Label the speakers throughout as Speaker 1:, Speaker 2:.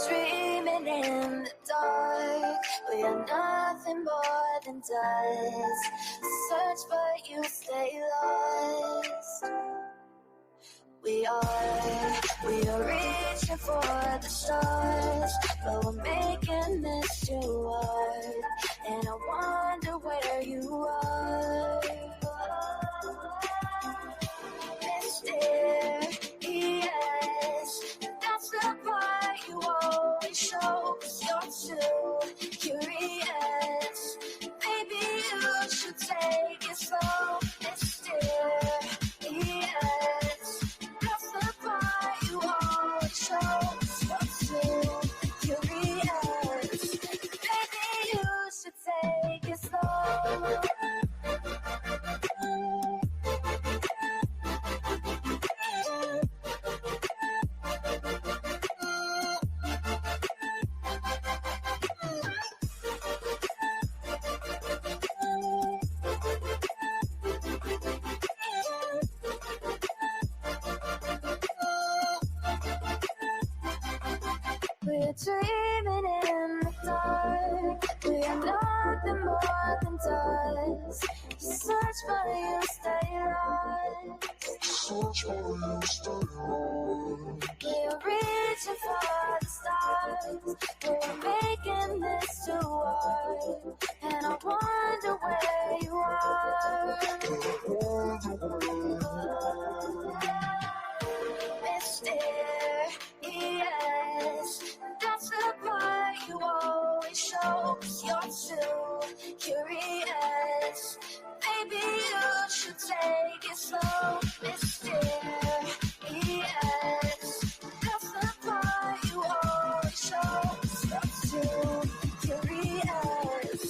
Speaker 1: Dreaming in the dark, we are nothing more than dust. Search but you stay lost. We are reaching for the stars, but we're making this too hard. And I wonder where you are. Mysterious, that's the part you always show. 'Cause you're too curious. Maybe you should take it slow. Mysterious, that's the part you always show. 'Cause you're too curious. Maybe you should take it slow. We're dreaming in the dark. We are nothing more than dust. You search but you stay lost.
Speaker 2: Search but you stay lost.
Speaker 1: We're reaching for the stars. We're making this too hard. And I wonder where you are. Mysterious, that's the part you always show. 'Cause you're too curious. Maybe you should take it slow. Mysterious, that's the part you always show. 'Cause you're too curious.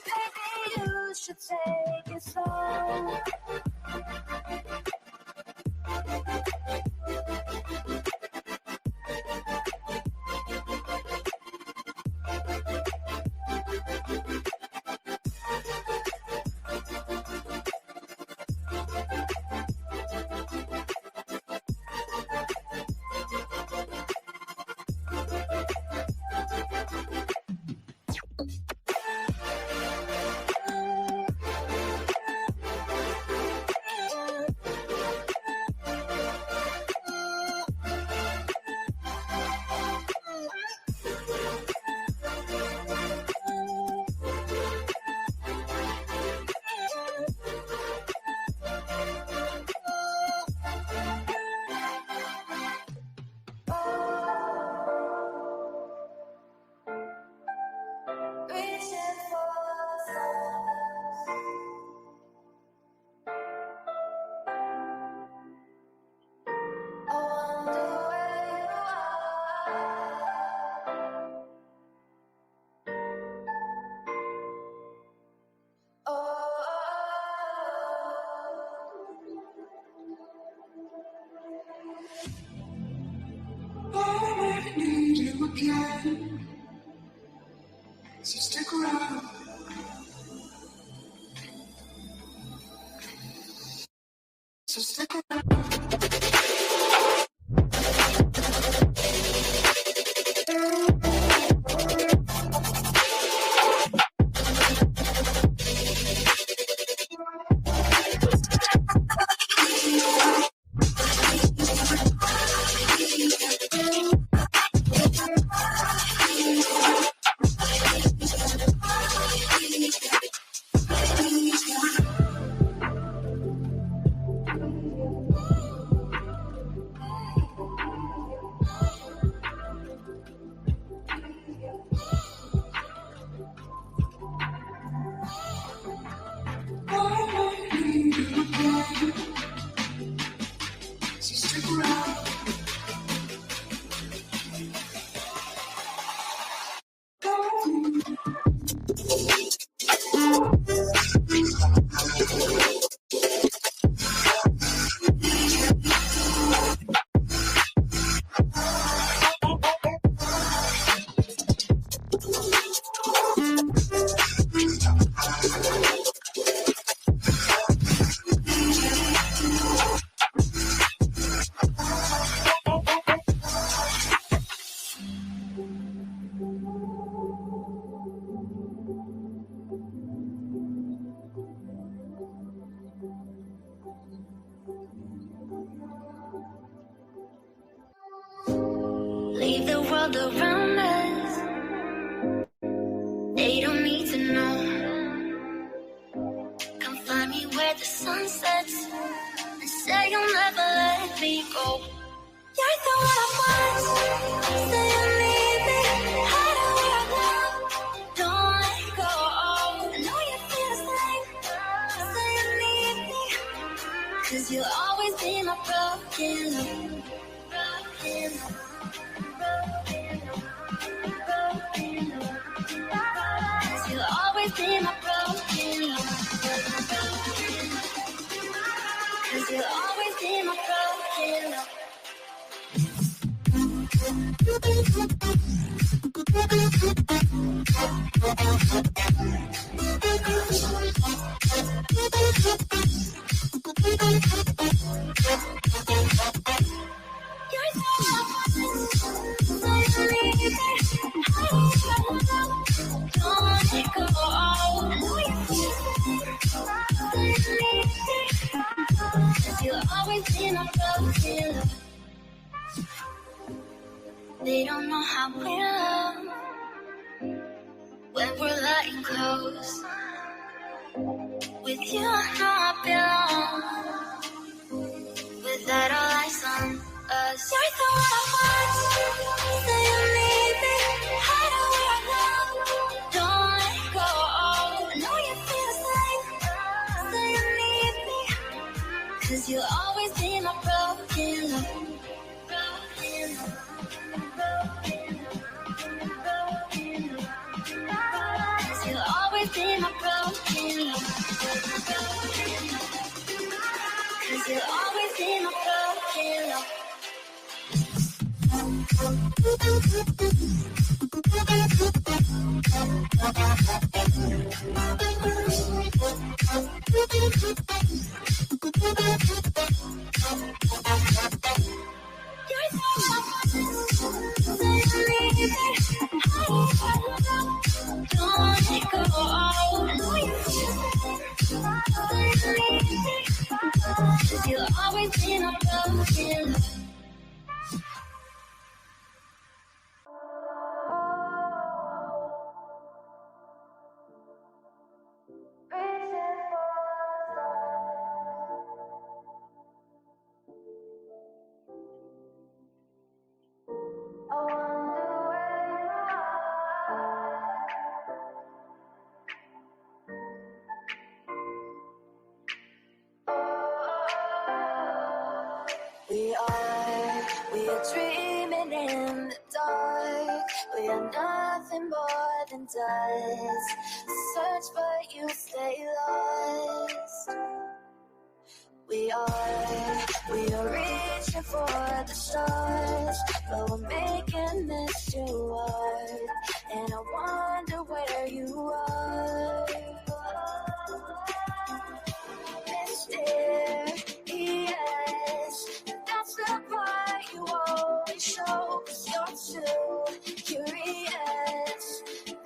Speaker 1: Maybe you should take the world around us. They don't need to know. Come find me where the sun sets and say you'll never let me go. You're the one I want. Say you need me. Hide away now. Don't let go. I know you feel the same. Say you need me. 'Cause you'll always be my broken love. Broken love. Broken love. Broken love. 'Cause you'll always be my broken love. Broken love. 'Cause you'll always be my broken love. They don't know how we love when we're letting close. With you, I know I belong. With that, all eyes on us. You're the one I want. Say you need me. Hide away now. Don't let go. I know you feel the same. Say you need me. 'Cause you'll always be my broken love. Broken love. Cause you'll always be my broken love. Cause you'll always be my broken love. You'll always be my broken love. We are dreaming in the dark. We are nothing more than dust. Search but you stay lost. We are reaching for the stars, but we're making this too hard. And I wonder where you are. Mysterious, that's the part you always show. 'Cause you're too curious.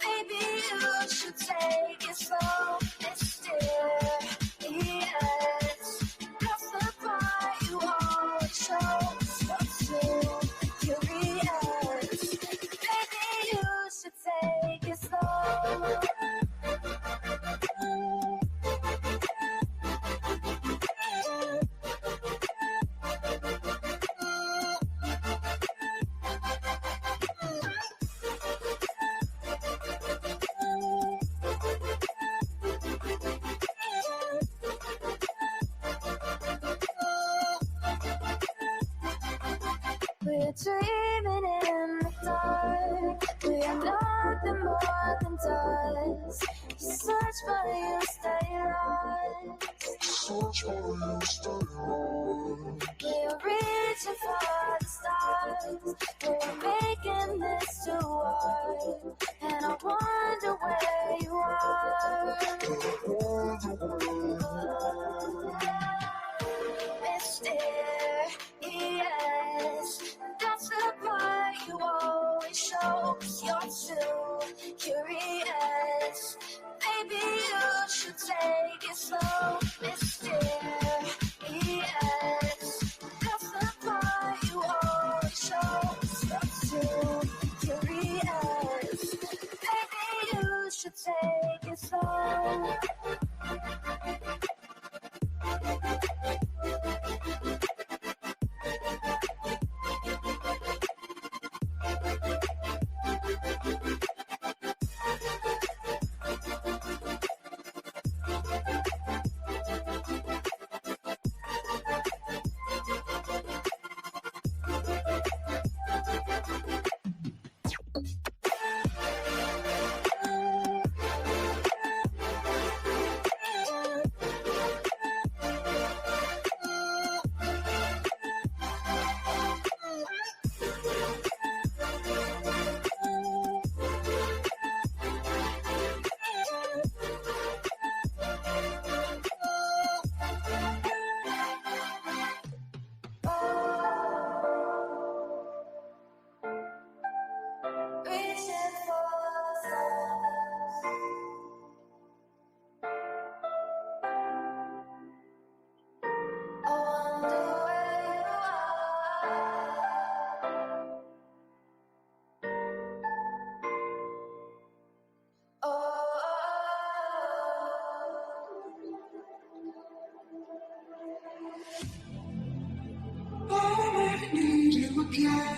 Speaker 1: Maybe you should take it slow. Mysterious, that's the part you always show. 'Cause you're too curious. Maybe you should take it slow. We're dreaming in the dark. We are nothing more than dust. You search but you stay lost.
Speaker 2: Search for you, stay lost.
Speaker 1: We're reaching for the stars. We're making this too hard. And I wonder where you are. Mysterious, that's the part you always show. 'Cause you're too curious. Maybe you should take it slow. Mysterious, that's the part you always show. 'Cause you're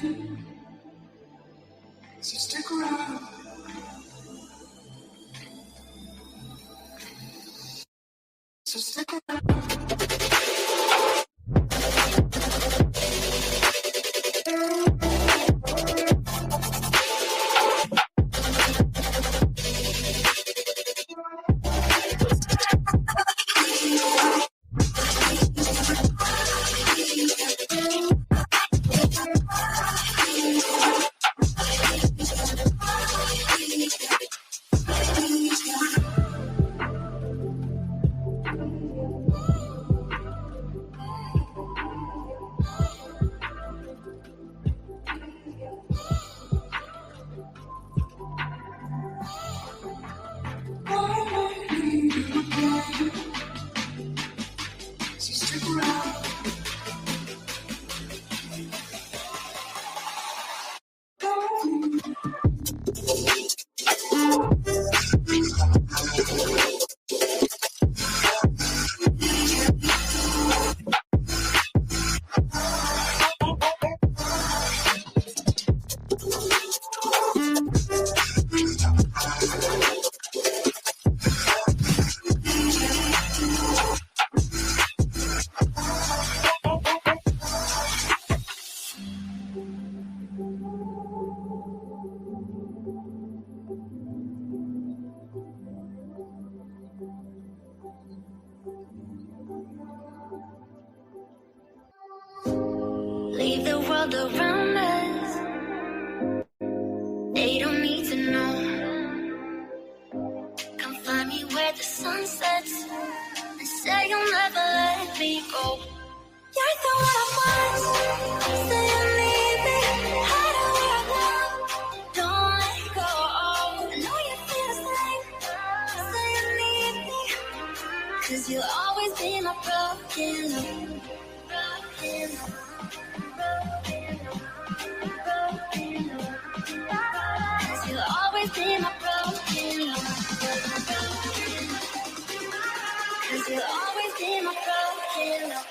Speaker 2: So stick around. So stick around. So stick around.
Speaker 1: Leave the world around us. They don't need to know. Come find me where the sun sets and say you'll never let me go. You're the one I want. Say you need me. Hide away now. Don't let go. I know you feel the same. Say you need me. 'Cause you'll always be my broken love. Broken love. Cause you'll always be my broken love. Cause you'll always be my broken love.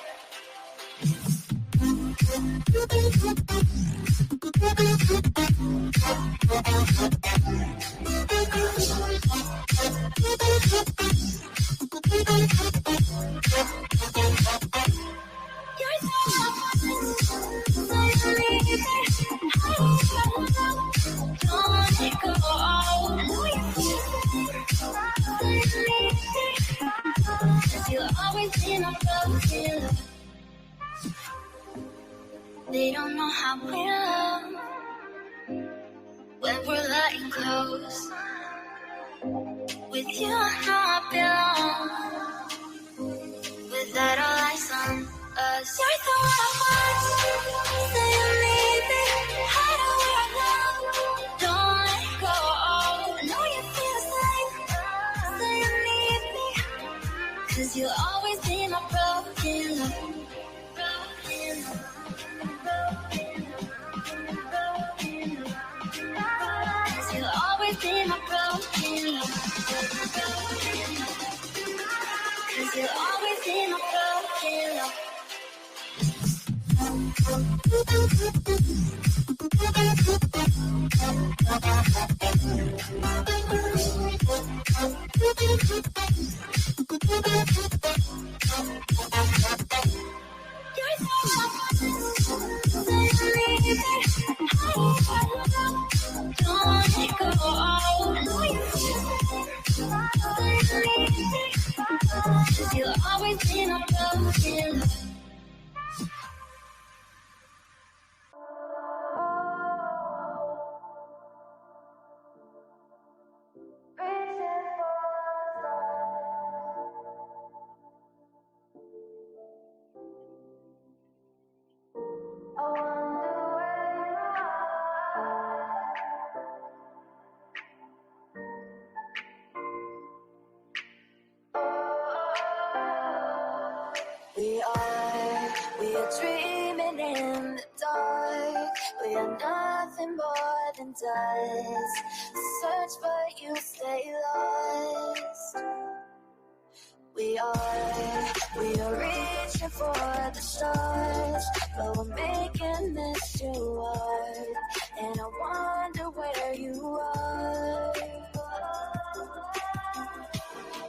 Speaker 1: You're so don't let it go. I know you feel it. Cause you'll always be my broken love. They don't know how we love when we're letting close. With you, I know I belong. Without all eyes on us, you're the one I want. Say you need me. Hide away now. Don't let go. I know you feel the same. Say you need me. 'Cause you'll always be my broken love. Broken love. Cause you'll always be my broken love. Cause you'll always be my broken love. You're so don't let go. I know you feel it. Cause you'll always be my broken love. We are dreaming in the dark. We are nothing more than dust. Search but you stay lost. We are reaching for the stars, but we're making this too hard. And I wonder where you are.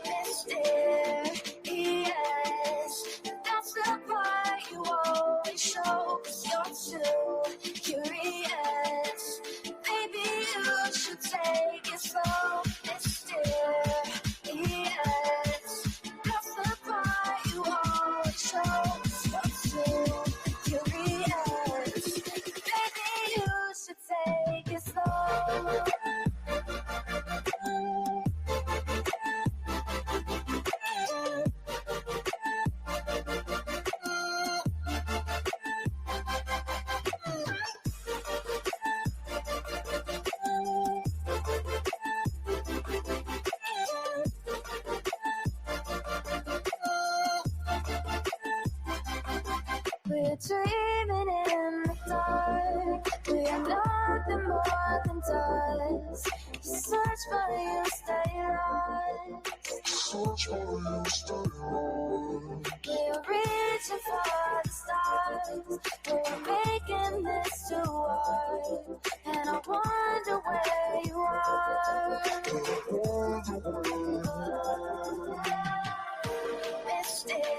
Speaker 1: Mysterious, that's the part you always show, 'cause you're too curious. Maybe you should take it slow. Mysterious, that's the part you always show, 'cause you're too curious. Maybe you should take it slow. We're dreaming in the dark. We are nothing more than dust. Search for you, stay lost.
Speaker 2: Search for you, stay lost.
Speaker 1: We're reaching for the stars. We're making this too hard. And I wonder where you are. Mysterious,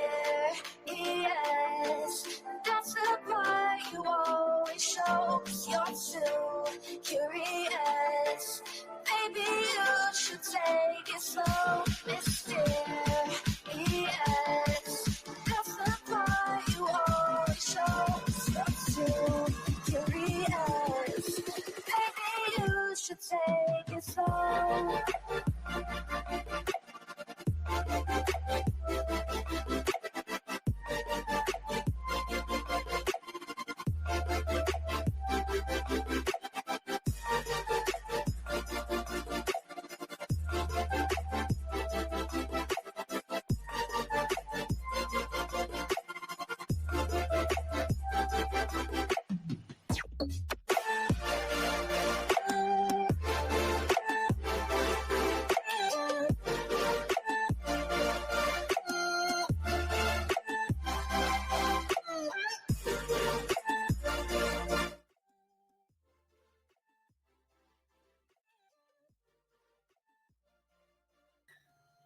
Speaker 1: that's the part you always show, 'cause you're too curious. Maybe you should take it slow. Mysterious, that's the part you always show, 'cause you're too curious. Maybe you should take it slow.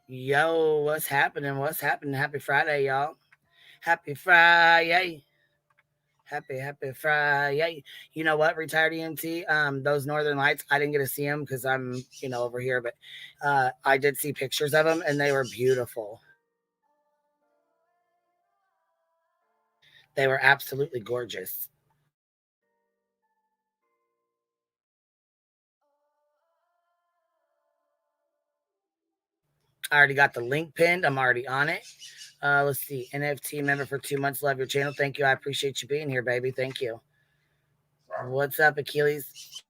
Speaker 3: Yo, what's happening? What's happening? Happy Friday, y'all. Happy Friday. Happy Friday. You know what, retired EMT? Those Northern Lights, I didn't get to see them because I'm, over here, but I did see pictures of them and they were beautiful. They were absolutely gorgeous. I already got the link pinned. I'm already on it. Let's see. NFT member for 2 months. Love your channel. Thank you. I appreciate you being here, baby. Thank you. What's up, Achilles?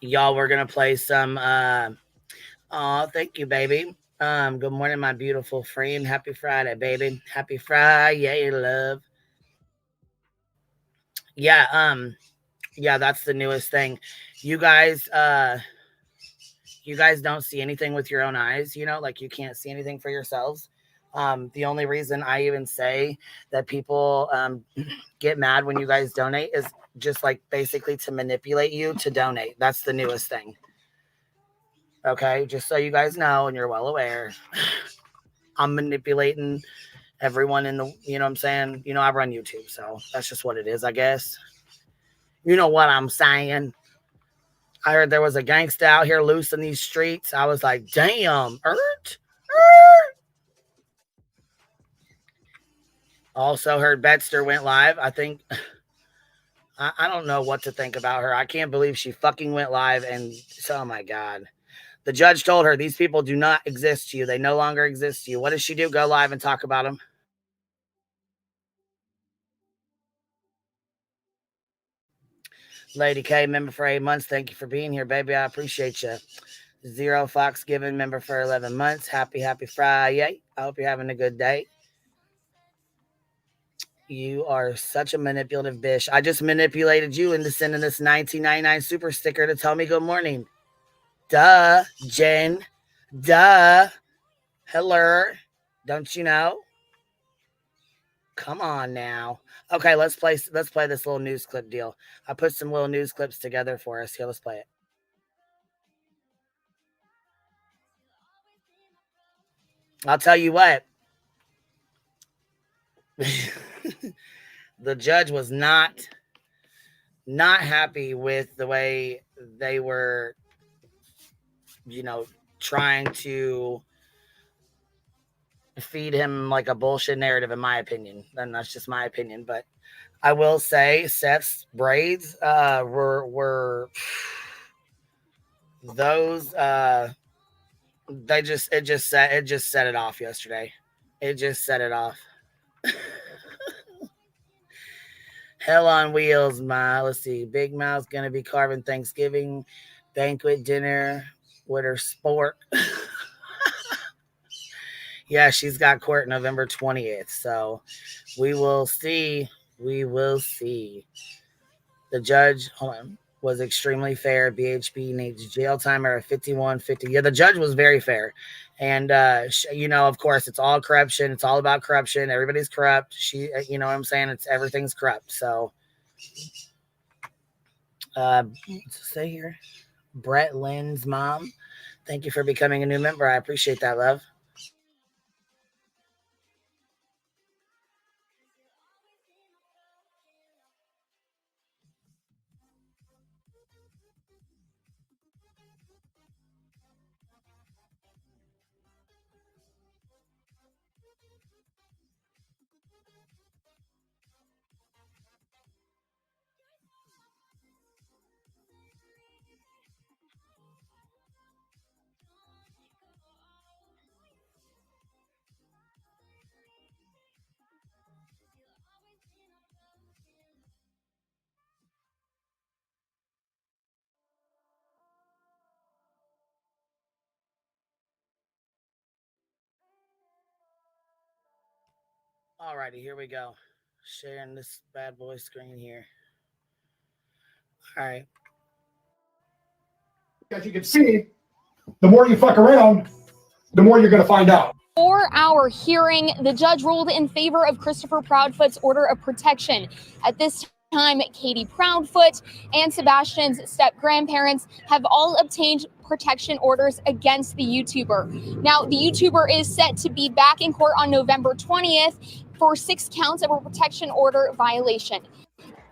Speaker 3: Y'all, we're gonna play some thank you, baby. Good morning, my beautiful friend. Happy Friday, baby. Happy Friday, love. Yeah, that's the newest thing. You guys, you guys don't see anything with your own eyes, like you can't see anything for yourselves. The only reason I even say that people get mad when you guys donate is just like basically to manipulate you to donate. That's the newest thing. Okay, just so you guys know and you're well aware, I'm manipulating everyone in the, you know what I'm saying? I run YouTube, so that's just what it is, I guess. You know what I'm saying? I heard there was a gangsta out here loose in these streets. I was like, damn, Also heard Betster went live. I think, I don't know what to think about her. I can't believe she fucking went live and, oh my God. The judge told her, these people do not exist to you. They no longer exist to you. What does she do? Go live and talk about them? Lady K, member for 8 months. Thank you for being here, baby. I appreciate you. Zero Fox Given, member for 11 months. Happy FRI-yay. I hope you're having a good day. You are such a manipulative bitch. I just manipulated you into sending this 1999 super sticker to tell me good morning. Duh, Jen. Duh. Hello. Don't you know? Come on now. Okay, let's play this little news clip deal. I put some little news clips together for us. Here, let's play it. I'll tell you what. The judge was not happy with the way they were, trying to feed him like a bullshit narrative, in my opinion. And that's just my opinion. But I will say Seth's braids were those it just set it off yesterday. It just set it off. Hell on wheels, Ma. Let's see. Big Mouth's gonna be carving Thanksgiving banquet dinner with her sport. Yeah, she's got court November 20th. So we will see. We will see. The judge, was extremely fair. BHP needs jail time or 5150. Yeah, the judge was very fair. And, of course, it's all corruption. It's all about corruption. Everybody's corrupt. You know what I'm saying? Everything's corrupt. So, what's it say here? Brett Lynn's mom. Thank you for becoming a new member. I appreciate that, love. Alrighty, here we go. Sharing this bad boy screen here. All right.
Speaker 4: As you can see, the more you fuck around, the more you're going to find out.
Speaker 5: 4-hour hearing, the judge ruled in favor of Christopher Proudfoot's order of protection. At this time, Katie Proudfoot and Sebastian's step-grandparents have all obtained protection orders against the YouTuber. Now, the YouTuber is set to be back in court on November 20th for 6 counts of a protection order violation.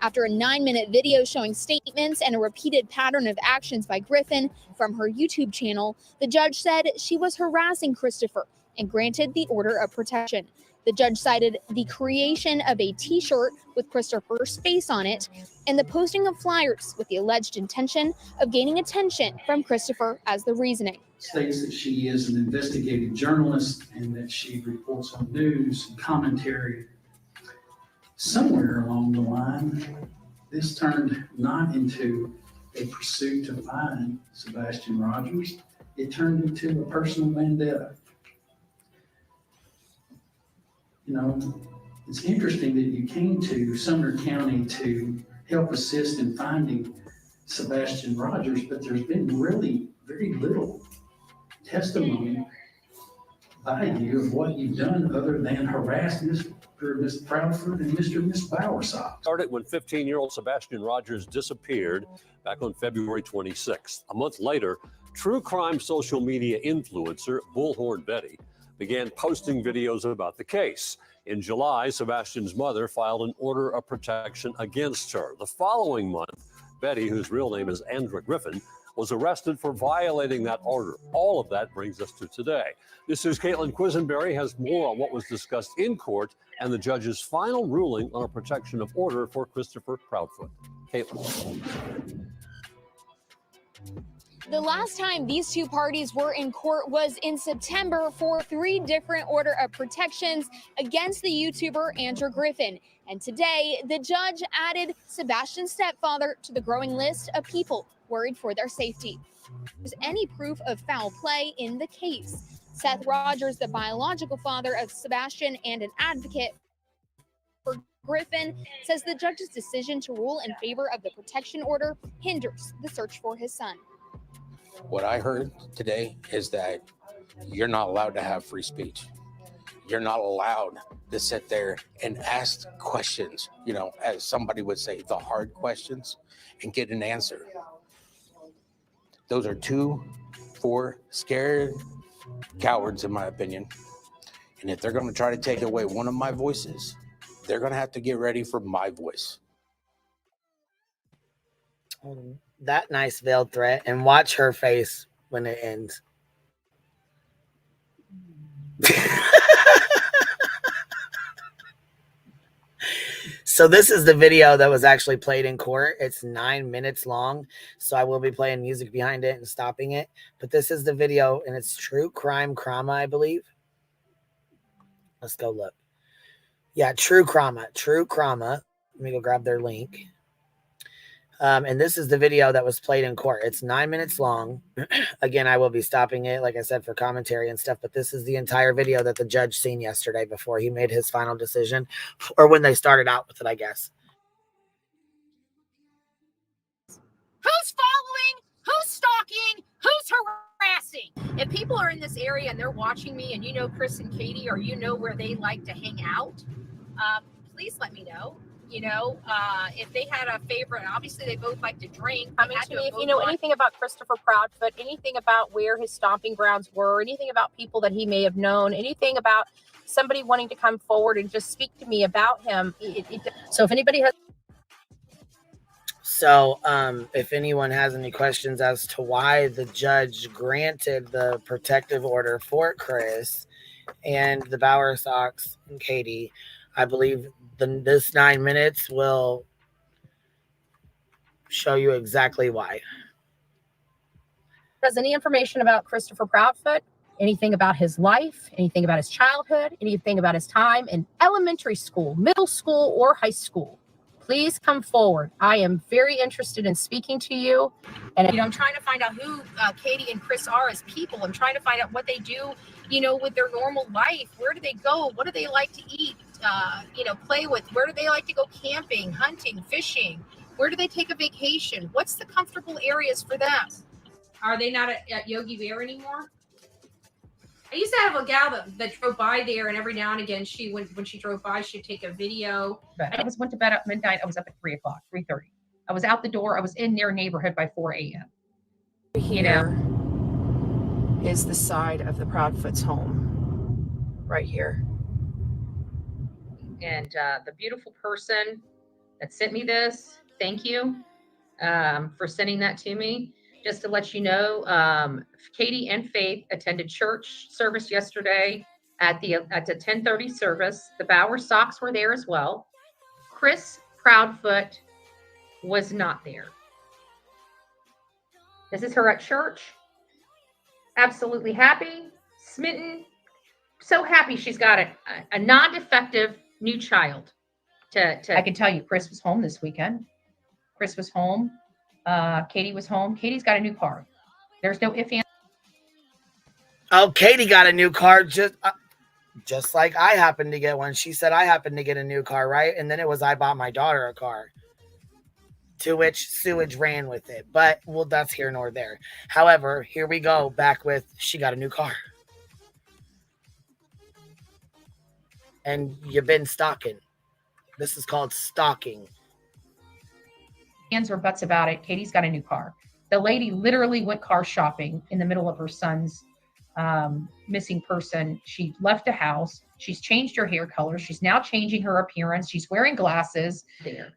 Speaker 5: After a 9-minute video showing statements and a repeated pattern of actions by Griffin from her YouTube channel, the judge said she was harassing Christopher and granted the order of protection. The judge cited the creation of a t-shirt with Christopher's face on it and the posting of flyers with the alleged intention of gaining attention from Christopher as the reasoning.
Speaker 6: States that she is an investigative journalist and that she reports on news and commentary. Somewhere along the line, this turned not into a pursuit to find Sebastian Rogers. It turned into a personal vendetta. It's interesting that you came to Sumner County to help assist in finding Sebastian Rogers, but there's been really very little testimony by you of what you've done other than harass Ms. Proudfoot and Mr. and Ms. Bowersock.
Speaker 7: Started when 15-year-old Sebastian Rogers disappeared back on February 26th. A month later, true crime social media influencer Bullhorn Betty began posting videos about the case. In July, Sebastian's mother filed an order of protection against her. The following month, Betty, whose real name is Andra Griffin, was arrested for violating that order. All of that brings us to today. This is Caitlin Quisenberry has more on what was discussed in court and the judge's final ruling on a protection of order for Christopher Proudfoot. Caitlin.
Speaker 5: The last time these two parties were in court was in September for 3 different order of protections against the YouTuber Andrew Griffin. And today, the judge added Sebastian's stepfather to the growing list of people worried for their safety. There's any proof of foul play in the case. Seth Rogers, the biological father of Sebastian and an advocate for Griffin, says the judge's decision to rule in favor of the protection order hinders the search for his son.
Speaker 8: What I heard today is that you're not allowed to have free speech. You're not allowed to sit there and ask questions, you know, as somebody would say, the hard questions, and get an answer. Those are 2 4 scared cowards, in my opinion. And if they're going to try to take away one of my voices, they're going to have to get ready for my voice.
Speaker 3: That nice veiled threat, and watch her face when it ends. So this is the video that was actually played in court. It's 9 minutes long, so I will be playing music behind it and stopping it. But this is the video, and it's true crime crama, I believe. Let's go look. Yeah, true crama. Let me go grab their link. And this is the video that was played in court. It's 9 minutes long. Again, I will be stopping it, like I said, for commentary and stuff. But this is the entire video that the judge seen yesterday before he made his final decision, or when they started out with it, I guess.
Speaker 9: Who's following? Who's stalking? Who's harassing? If people are in this area and they're watching me, and you know Chris and Katie, or you know where they like to hang out, please let me know. You know, if they had a favorite, obviously they both like to drink.
Speaker 10: Comment to me if you know anything about Christopher Proudfoot, anything about where his stomping grounds were, anything about people that he may have known, anything about somebody wanting to come forward and just speak to me about him. So if anybody has.
Speaker 3: So if anyone has any questions as to why the judge granted the protective order for Chris and the Bauer Sox and Katie, I believe this 9 minutes will show you exactly why.
Speaker 10: Has any information about Christopher Proudfoot, anything about his life, anything about his childhood, anything about his time in elementary school, middle school, or high school, please come forward. I am very interested in speaking to you. And
Speaker 9: you know, I'm trying to find out who Katie and Chris are as people. I'm trying to find out what they do, you know, with their normal life. Where do they go? What do they like to eat? You know, play with? Where do they like to go camping, hunting, fishing? Where do they take a vacation? What's the comfortable areas for them? Are they not at Yogi Bear anymore? I used to have a gal that drove by there, and every now and again, when she drove by, she'd take a video.
Speaker 11: But I went to bed at midnight. I was up at 3 o'clock, 3:30. I was out the door. I was in their neighborhood by 4 a.m.
Speaker 10: Here is the side of the Proudfoot's home, right here.
Speaker 11: And the beautiful person that sent me this, thank you for sending that to me. Just to let you know, Katie and Faith attended church service yesterday at the 10:30 service. The Bauer Sox were there as well. Chris Proudfoot was not there. This is her at church. Absolutely happy, smitten, so happy she's got a non-defective new child. I can tell you, Chris was home this weekend. Chris was home. Katie was home. Katie's got a new car. There's no if, and.
Speaker 3: Oh, Katie got a new car just like I happened to get one. She said I happened to get a new car, right? And then it was I bought my daughter a car. To which sewage ran with it. But, well, that's here nor there. However, here we go back with she got a new car. And you've been stalking. This is called stalking.
Speaker 11: Hands or butts about it. Katie's got a new car. The lady literally went car shopping in the middle of her son's missing person. She left a house. She's changed her hair color. She's now changing her appearance. She's wearing glasses. There.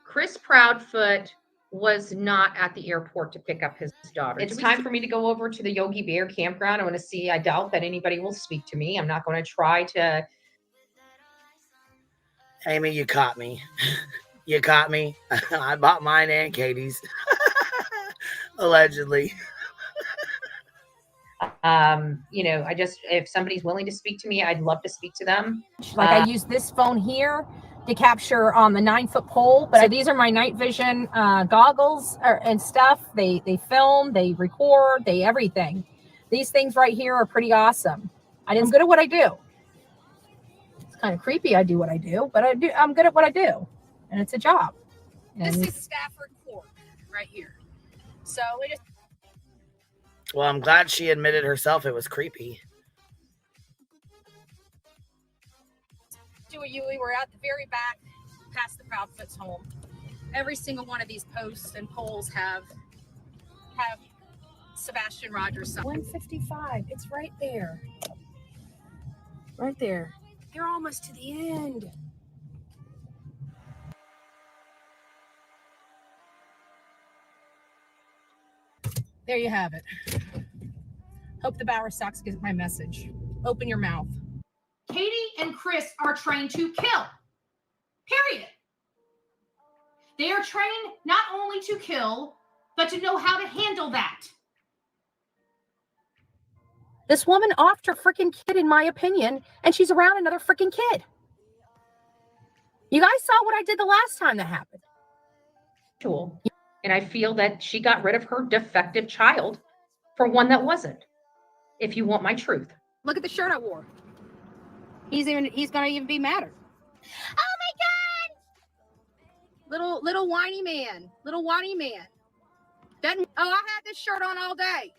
Speaker 11: Chris Proudfoot was not at the airport to pick up his daughter. It's time for me to go over to the Yogi Bear campground. I want to see. I doubt that anybody will speak to me. I'm not going to try to.
Speaker 3: Amy, you caught me. You caught me. I bought mine and Katie's. Allegedly.
Speaker 11: You know, if somebody's willing to speak to me, I'd love to speak to them.
Speaker 10: Like I use this phone here to capture on the 9-foot pole, but these are my night vision goggles and stuff. They film, they record, they everything. These things right here are pretty awesome. I'm good at what I do. It's kind of creepy I do what I do, but I'm good at what I do, and it's a job.
Speaker 9: This is Stafford Court right here. So it is.
Speaker 3: Well, I'm glad she admitted herself it was creepy.
Speaker 9: We were at the very back, past the Proudfoot's home. Every single one of these posts and polls have Sebastian Rogers. 155. It's right there. Right there. You're almost to the end. There you have it. Hope the Bower Sox get my message. Open your mouth.
Speaker 11: Katie and Chris are trained to kill. Period. They are trained not only to kill, but to know how to handle that.
Speaker 10: This woman offed her freaking kid, in my opinion, and she's around another freaking kid. You guys saw what I did the last time that happened.
Speaker 11: And I feel that she got rid of her defective child for one that wasn't. If you want my truth.
Speaker 9: Look at the shirt I wore. He's gonna even be madder. Oh my God! Little whiny man. Little whiny man. I had this shirt on all day.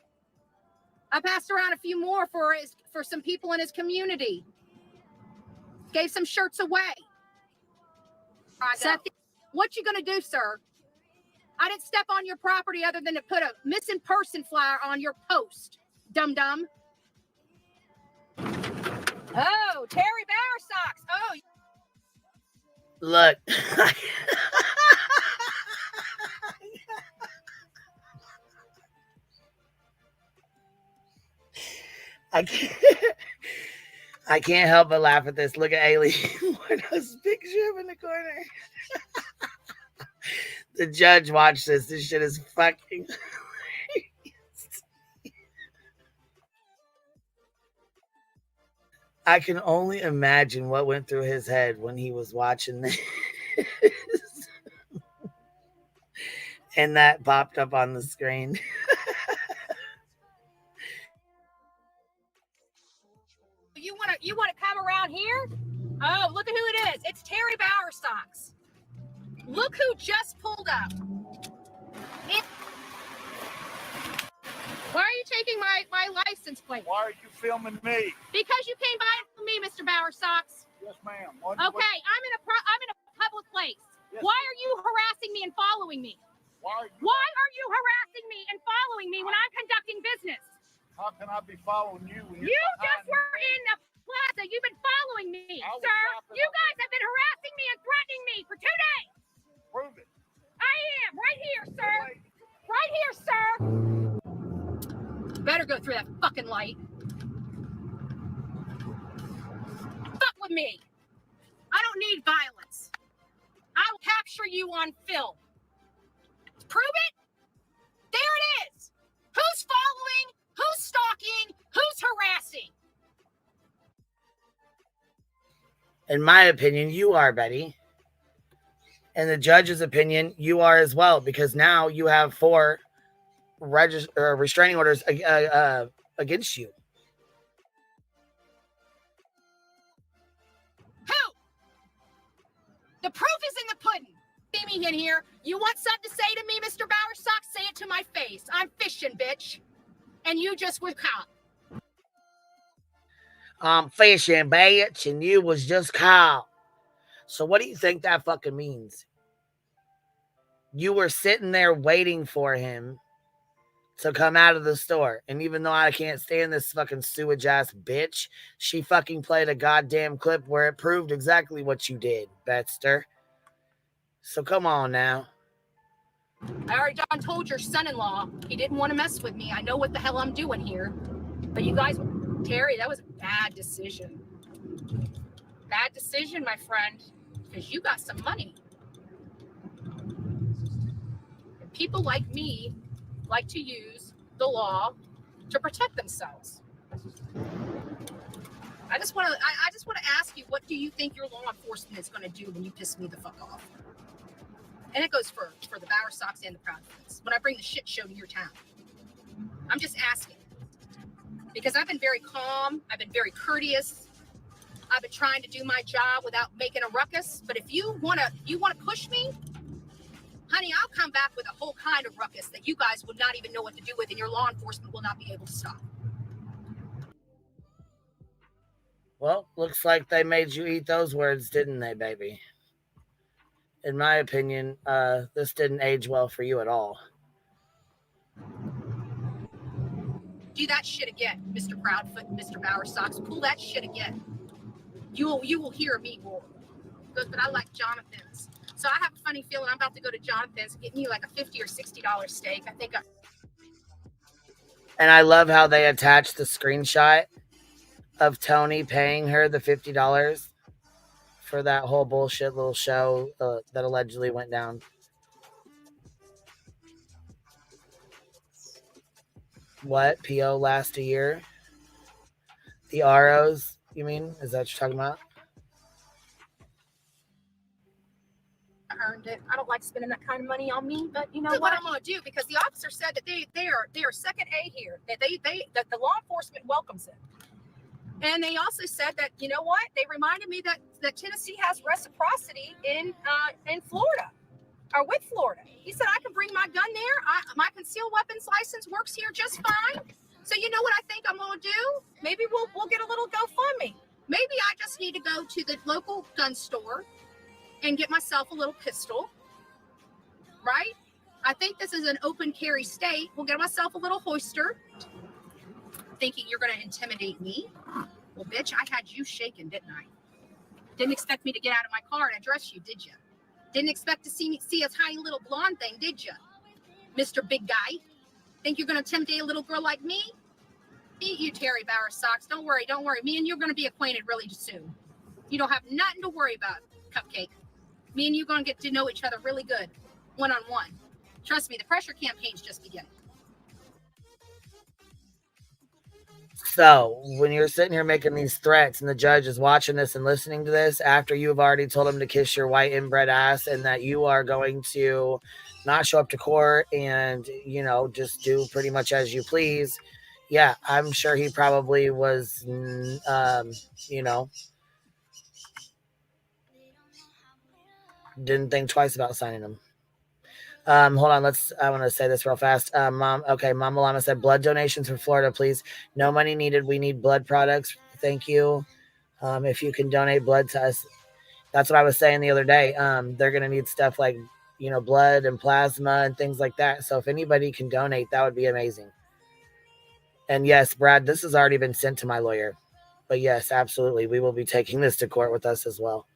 Speaker 9: I passed around a few more for some people in his community. Gave some shirts away. Seth, what you gonna do, sir? I didn't step on your property other than to put a missing person flyer on your post. Dum-dum. Oh, Terry Bower Sox. Oh.
Speaker 3: Look. I can't help but laugh at this. Look at Ailey Mordo's picture in the corner. The judge watched this. This shit is fucking I can only imagine what went through his head when he was watching this. And that popped up on the screen.
Speaker 9: You want to come around here? Oh, look at who it is. It's Terry Bower Sox. Look who just pulled up. Why are you taking my license plate?
Speaker 12: Why are you filming me?
Speaker 9: Because you came by me, Mr. Bower Sox.
Speaker 12: Yes, ma'am.
Speaker 9: Okay, I'm in a public place.
Speaker 12: Yes.
Speaker 9: Why are you harassing me and following me?
Speaker 12: Why are
Speaker 9: you harassing me and following me when I'm conducting business?
Speaker 12: How can I be following you?
Speaker 9: You just were in the plaza. You've been following me, sir. You guys have been harassing me and threatening me for 2 days.
Speaker 12: Prove it.
Speaker 9: I am right here, sir. Right here, sir. Better go through that fucking light. Fuck with me. I don't need violence. I will capture you on film. Prove it. There it is. Who's following? Who's stalking? Who's harassing?
Speaker 3: In my opinion, you are, Betty. In the judge's opinion, you are as well, because now you have 4 restraining orders against you.
Speaker 9: Who? The proof is in the pudding. See me in here. You want something to say to me, Mr. Bower Sox? Say it to my face. I'm fishing, bitch. And you just was caught.
Speaker 3: I'm fishing, bitch, and you was just caught. So what do you think that fucking means? You were sitting there waiting for him to come out of the store. And even though I can't stand this fucking sewage ass bitch, she fucking played a goddamn clip where it proved exactly what you did, Betster. So come on now.
Speaker 9: I already done told your son-in-law he didn't want to mess with me. I know what the hell I'm doing here. But you guys, Terry, that was a bad decision. Bad decision, my friend, because you got some money. And people like me,
Speaker 10: like to use the law to protect themselves. I just want to ask you, what do you think your law enforcement is going to do when you piss me the fuck off? And it goes for the Bower Sox and the Proudfoots. When I bring the shit show to your town, I'm just asking, because I've been very calm. I've been very courteous. I've been trying to do my job without making a ruckus. But if you wanna push me, honey, I'll come back with a whole kind of ruckus that you guys would not even know what to do with, and your law enforcement will not be able to stop.
Speaker 3: Well, looks like they made you eat those words, didn't they, baby? In my opinion, this didn't age well for you at all.
Speaker 10: Do that shit again, Mr. Proudfoot and Mr. Bower Sox. Pull that shit again. You will hear me roar. But I like Jonathan's. So I have a funny feeling I'm about to go to Jonathan's and get me like a $50 or $60 steak.
Speaker 3: And I love how they attached the screenshot of Tony paying her the $50 for that whole bullshit little show that allegedly went down. What? PO last a year? The ROs, you mean? Is that what you're talking about?
Speaker 10: I earned it. I don't like spending that kind of money on me, but you know what I'm going to do, because the officer said that they are second A here, that that the law enforcement welcomes it. And they also said that, you know what? They reminded me that Tennessee has reciprocity in Florida, or with Florida. He said I can bring my gun there. My concealed weapons license works here just fine. So you know what I think I'm going to do? Maybe we'll get a little GoFundMe. Maybe I just need to go to the local gun store and get myself a little pistol, right? I think this is an open carry state. We'll get myself a little holster, thinking you're going to intimidate me. Well, bitch, I had you shaken, didn't I? Didn't expect me to get out of my car and address you, did you? Didn't expect to see a tiny little blonde thing, did you? Mr. Big Guy. Think you're going to intimidate a little girl like me? Beat you, Terry Bower Sox. Don't worry. Me and you're going to be acquainted really soon. You don't have nothing to worry about, Cupcake. Me and you going to get to know each other really good, one-on-one. Trust me, the pressure campaign's just beginning.
Speaker 3: So when you're sitting here making these threats and the judge is watching this and listening to this after you've already told him to kiss your white inbred ass and that you are going to not show up to court and, you know, just do pretty much as you please. Yeah, I'm sure he probably was, you know, didn't think twice about signing them. Hold on. I want to say this real fast. Mom. Okay. Mama Llama said blood donations from Florida, please. No money needed. We need blood products. Thank you. If you can donate blood to us, that's what I was saying the other day. They're going to need stuff like, you know, blood and plasma and things like that. So if anybody can donate, that would be amazing. And yes, Brad, this has already been sent to my lawyer, but yes, absolutely. We will be taking this to court with us as well.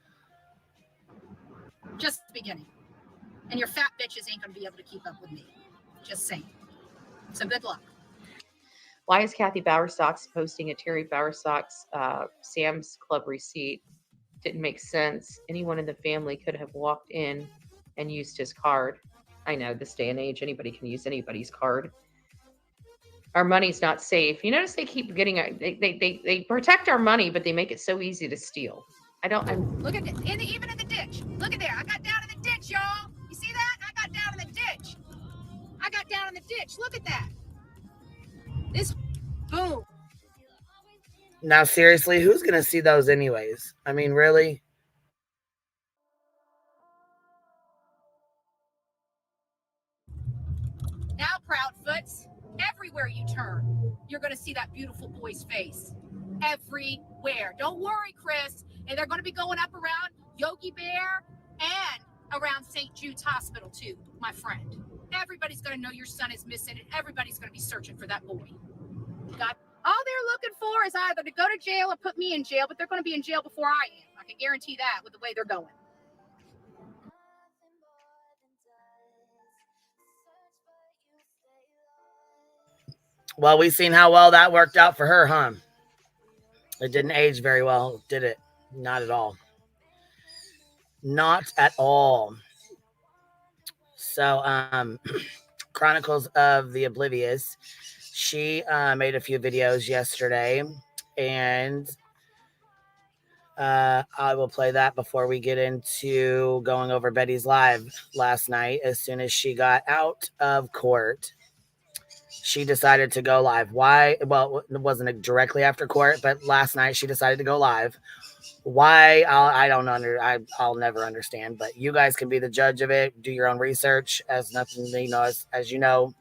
Speaker 10: Just beginning. And your fat bitches ain't going to be able to keep up with me. Just saying. So good luck.
Speaker 11: Why is Kathy Bower Sox posting a Terry Bower Sox Sam's Club receipt? Didn't make sense. Anyone in the family could have walked in and used his card. I know, this day and age, anybody can use anybody's card. Our money's not safe. You notice they keep getting, they protect our money, but they make it so easy to steal.
Speaker 10: Look at it. Even in the ditch. Look at there. I got down in the ditch, y'all. You see that? I got down in the ditch. Look at that. This, boom.
Speaker 3: Now, seriously, who's going to see those anyways? I mean, really?
Speaker 10: Now, Proudfoots, everywhere you turn, you're going to see that beautiful boy's face. Everywhere. Don't worry, Chris. And they're going to be going up around Yogi Bear and around St. Jude's Hospital, too, my friend. Everybody's going to know your son is missing, and everybody's going to be searching for that boy. All they're looking for is either to go to jail or put me in jail, but they're going to be in jail before I am. I can guarantee that with the way they're going.
Speaker 3: Well, we've seen how well that worked out for her, huh? It didn't age very well, did it? Not at all. Not at all. So, Chronicles of the Oblivious. She made a few videos yesterday, and I will play that before we get into going over Betty's live last night. As soon as she got out of court, she decided to go live. Why? Well, it wasn't directly after court, but last night she decided to go live. Why? I don't I'll never understand, but you guys can be the judge of it. Do your own research. As nothing, as you know,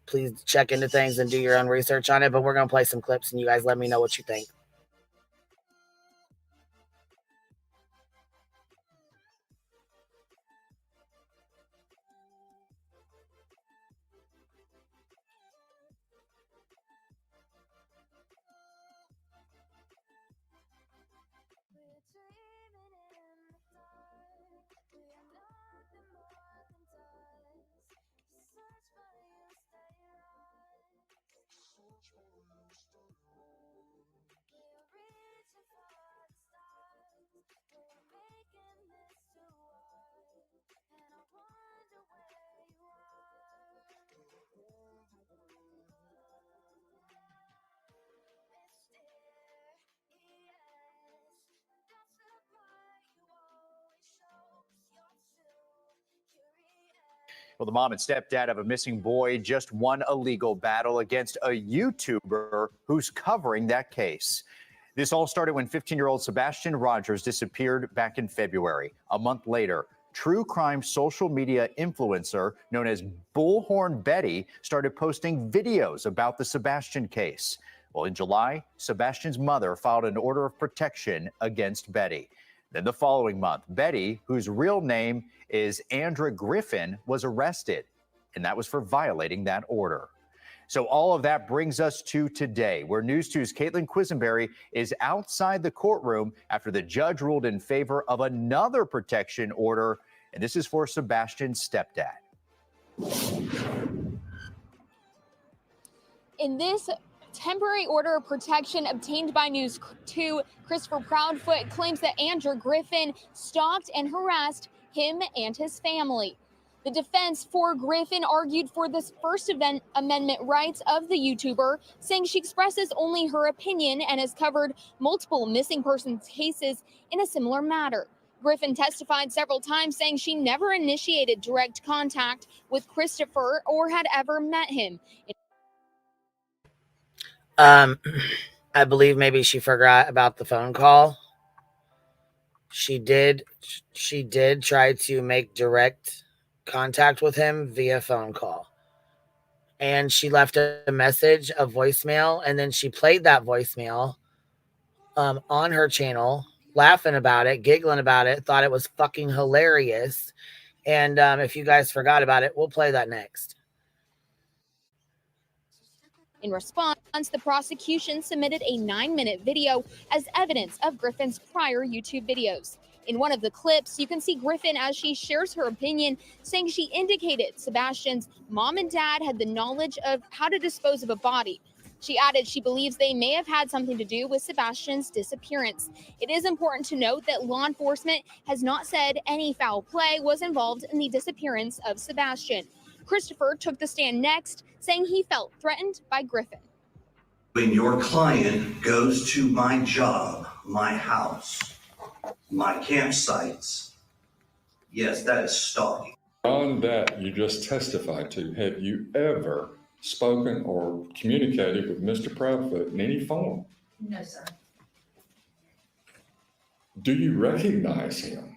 Speaker 3: please check into things and do your own research on it. But we're going to play some clips and you guys let me know what you think.
Speaker 13: Well, the mom and stepdad of a missing boy just won a legal battle against a YouTuber who's covering that case. This all started when 15-year-old Sebastian Rogers disappeared back in February. A month later, true crime social media influencer known as Bullhorn Betty started posting videos about the Sebastian case. Well, in July, Sebastian's mother filed an order of protection against Betty. Then the following month, Betty, whose real name is Andra Griffin, was arrested, and that was for violating that order. So all of that brings us to today, where News 2's Caitlin Quisenberry is outside the courtroom after the judge ruled in favor of another protection order, and this is for Sebastian's stepdad.
Speaker 5: In this temporary order of protection obtained by News 2, Christopher Proudfoot claims that Andra Griffin stalked and harassed him and his family. The defense for Griffin argued for the First Amendment rights of the YouTuber, saying she expresses only her opinion and has covered multiple missing persons cases in a similar matter. Griffin testified several times, saying she never initiated direct contact with Christopher or had ever met him.
Speaker 3: I believe maybe she forgot about the phone call. She did try to make direct contact with him via phone call. And she left a message, a voicemail, and then she played that voicemail on her channel, laughing about it, giggling about it, thought it was fucking hilarious. And if you guys forgot about it, we'll play that next.
Speaker 5: In response, the prosecution submitted a 9-minute video as evidence of Griffin's prior YouTube videos. In one of the clips, you can see Griffin as she shares her opinion, saying she indicated Sebastian's mom and dad had the knowledge of how to dispose of a body. She added she believes they may have had something to do with Sebastian's disappearance. It is important to note that law enforcement has not said any foul play was involved in the disappearance of Sebastian. Christopher took the stand next, saying he felt threatened by Griffin.
Speaker 14: When your client goes to my job, my house, my campsites, yes, that is stalking.
Speaker 15: On that you just testified to, have you ever spoken or communicated with Mr. Proudfoot in any form?
Speaker 11: No, sir.
Speaker 15: Do you recognize him?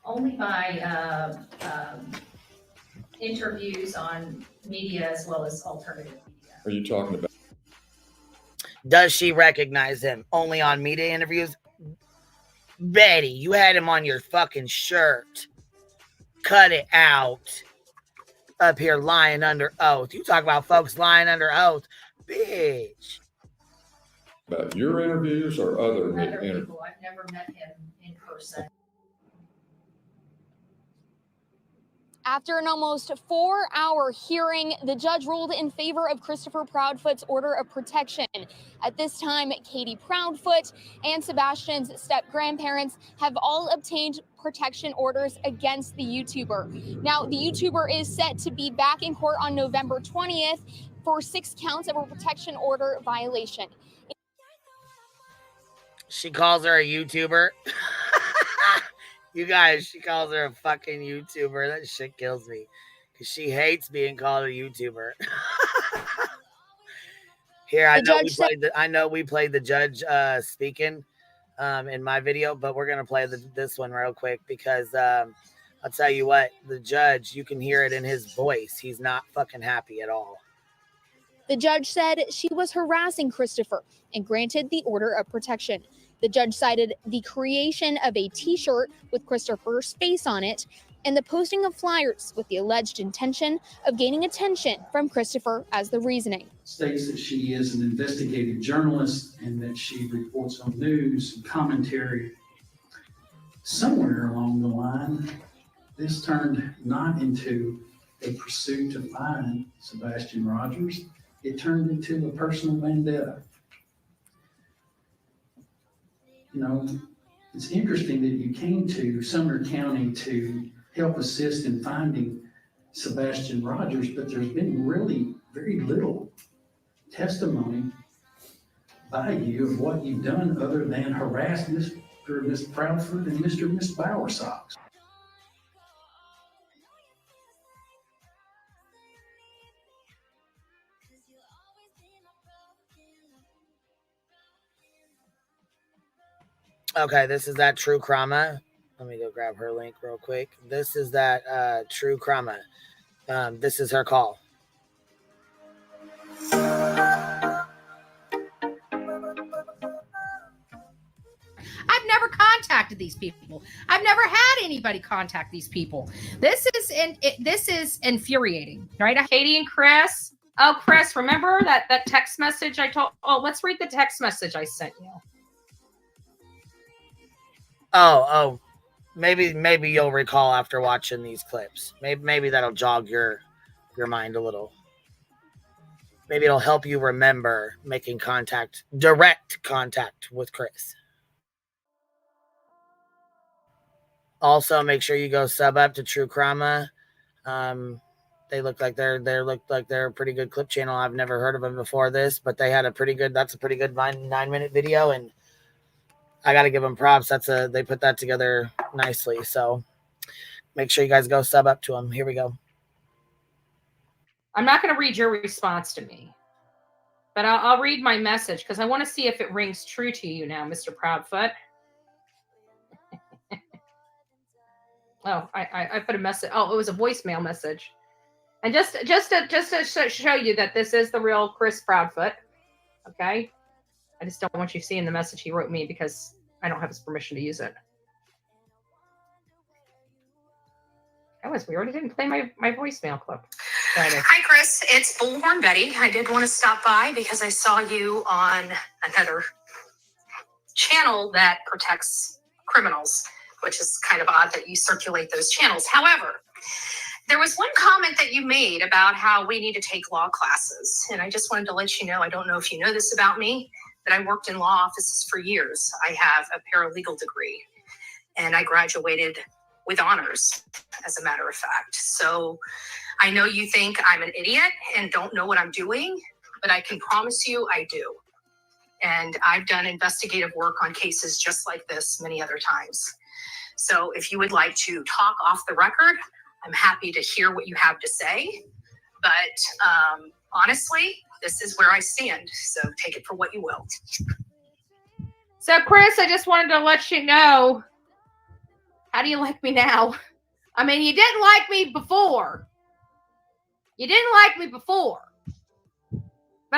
Speaker 11: Only by interviews on media as well as alternative media.
Speaker 15: Are you talking about?
Speaker 3: Does she recognize him? Only on media interviews? Betty, you had him on your fucking shirt. Cut it out. Up here lying under oath. You talk about folks lying under oath. Bitch.
Speaker 15: About your interviews or other
Speaker 11: interviews? People. I've never met him in person.
Speaker 5: After an almost 4-hour hearing, the judge ruled in favor of Christopher Proudfoot's order of protection. At this time, Katie Proudfoot and Sebastian's step-grandparents have all obtained protection orders against the YouTuber. Now, the YouTuber is set to be back in court on November 20th for 6 counts of a protection order violation.
Speaker 3: She calls her a YouTuber. You guys, she calls her a fucking YouTuber. That shit kills me. Because she hates being called a YouTuber. Here, I know we played the judge speaking in my video, but we're going to play this one real quick because I'll tell you what, the judge, you can hear it in his voice. He's not fucking happy at all.
Speaker 5: The judge said she was harassing Christopher and granted the order of protection. The judge cited the creation of a t-shirt with Christopher's face on it and the posting of flyers with the alleged intention of gaining attention from Christopher as the reasoning.
Speaker 6: States that she is an investigative journalist and that she reports on news and commentary. Somewhere along the line, this turned not into a pursuit to find Sebastian Rogers. It turned into a personal vendetta. You know, it's interesting that you came to Sumner County to help assist in finding Sebastian Rogers, but there's been really very little testimony by you of what you've done other than harass Mr. Miss Proudfoot and Mr. and Miss Bowersox.
Speaker 3: Okay, this is that True Crama. Let me go grab her link real quick. This is that True Crama. This is her call.
Speaker 10: I've never contacted these people. I've never had anybody contact these people. This is infuriating, right?
Speaker 11: Katie and Chris. Oh, Chris, remember that text message I told? Oh, let's read the text message I sent you.
Speaker 3: Oh, maybe you'll recall after watching these clips. Maybe that'll jog your mind a little. Maybe it'll help you remember making direct contact with Chris. Also, make sure you go sub up to True Crama. They look like they're a pretty good clip channel. I've never heard of them before this, but they had a pretty good 9-minute video, and I got to give them props. They put that together nicely. So make sure you guys go sub up to them. Here we go.
Speaker 11: I'm not going to read your response to me, but I'll read my message because I want to see if it rings true to you now, Mr. Proudfoot. Oh, I put a message. Oh, it was a voicemail message. And just to show you that this is the real Chris Proudfoot. Okay. I just don't want you seeing the message he wrote me because I don't have his permission to use it. That was weird. I didn't play my voicemail clip.
Speaker 9: Hi, Chris. It's Bullhorn Betty. I did want to stop by because I saw you on another channel that protects criminals, which is kind of odd that you circulate those channels. However, there was one comment that you made about how we need to take law classes. And I just wanted to let you know, I don't know if you know this about me, that I worked in law offices for years. I have a paralegal degree and I graduated with honors, as a matter of fact. So I know you think I'm an idiot and don't know what I'm doing, but I can promise you I do. And I've done investigative work on cases just like this many other times. So if you would like to talk off the record, I'm happy to hear what you have to say. But honestly, this is where I stand. So take it for what you will.
Speaker 11: So, Chris, I just wanted to let you know, how do you like me now? I mean, you didn't like me before. But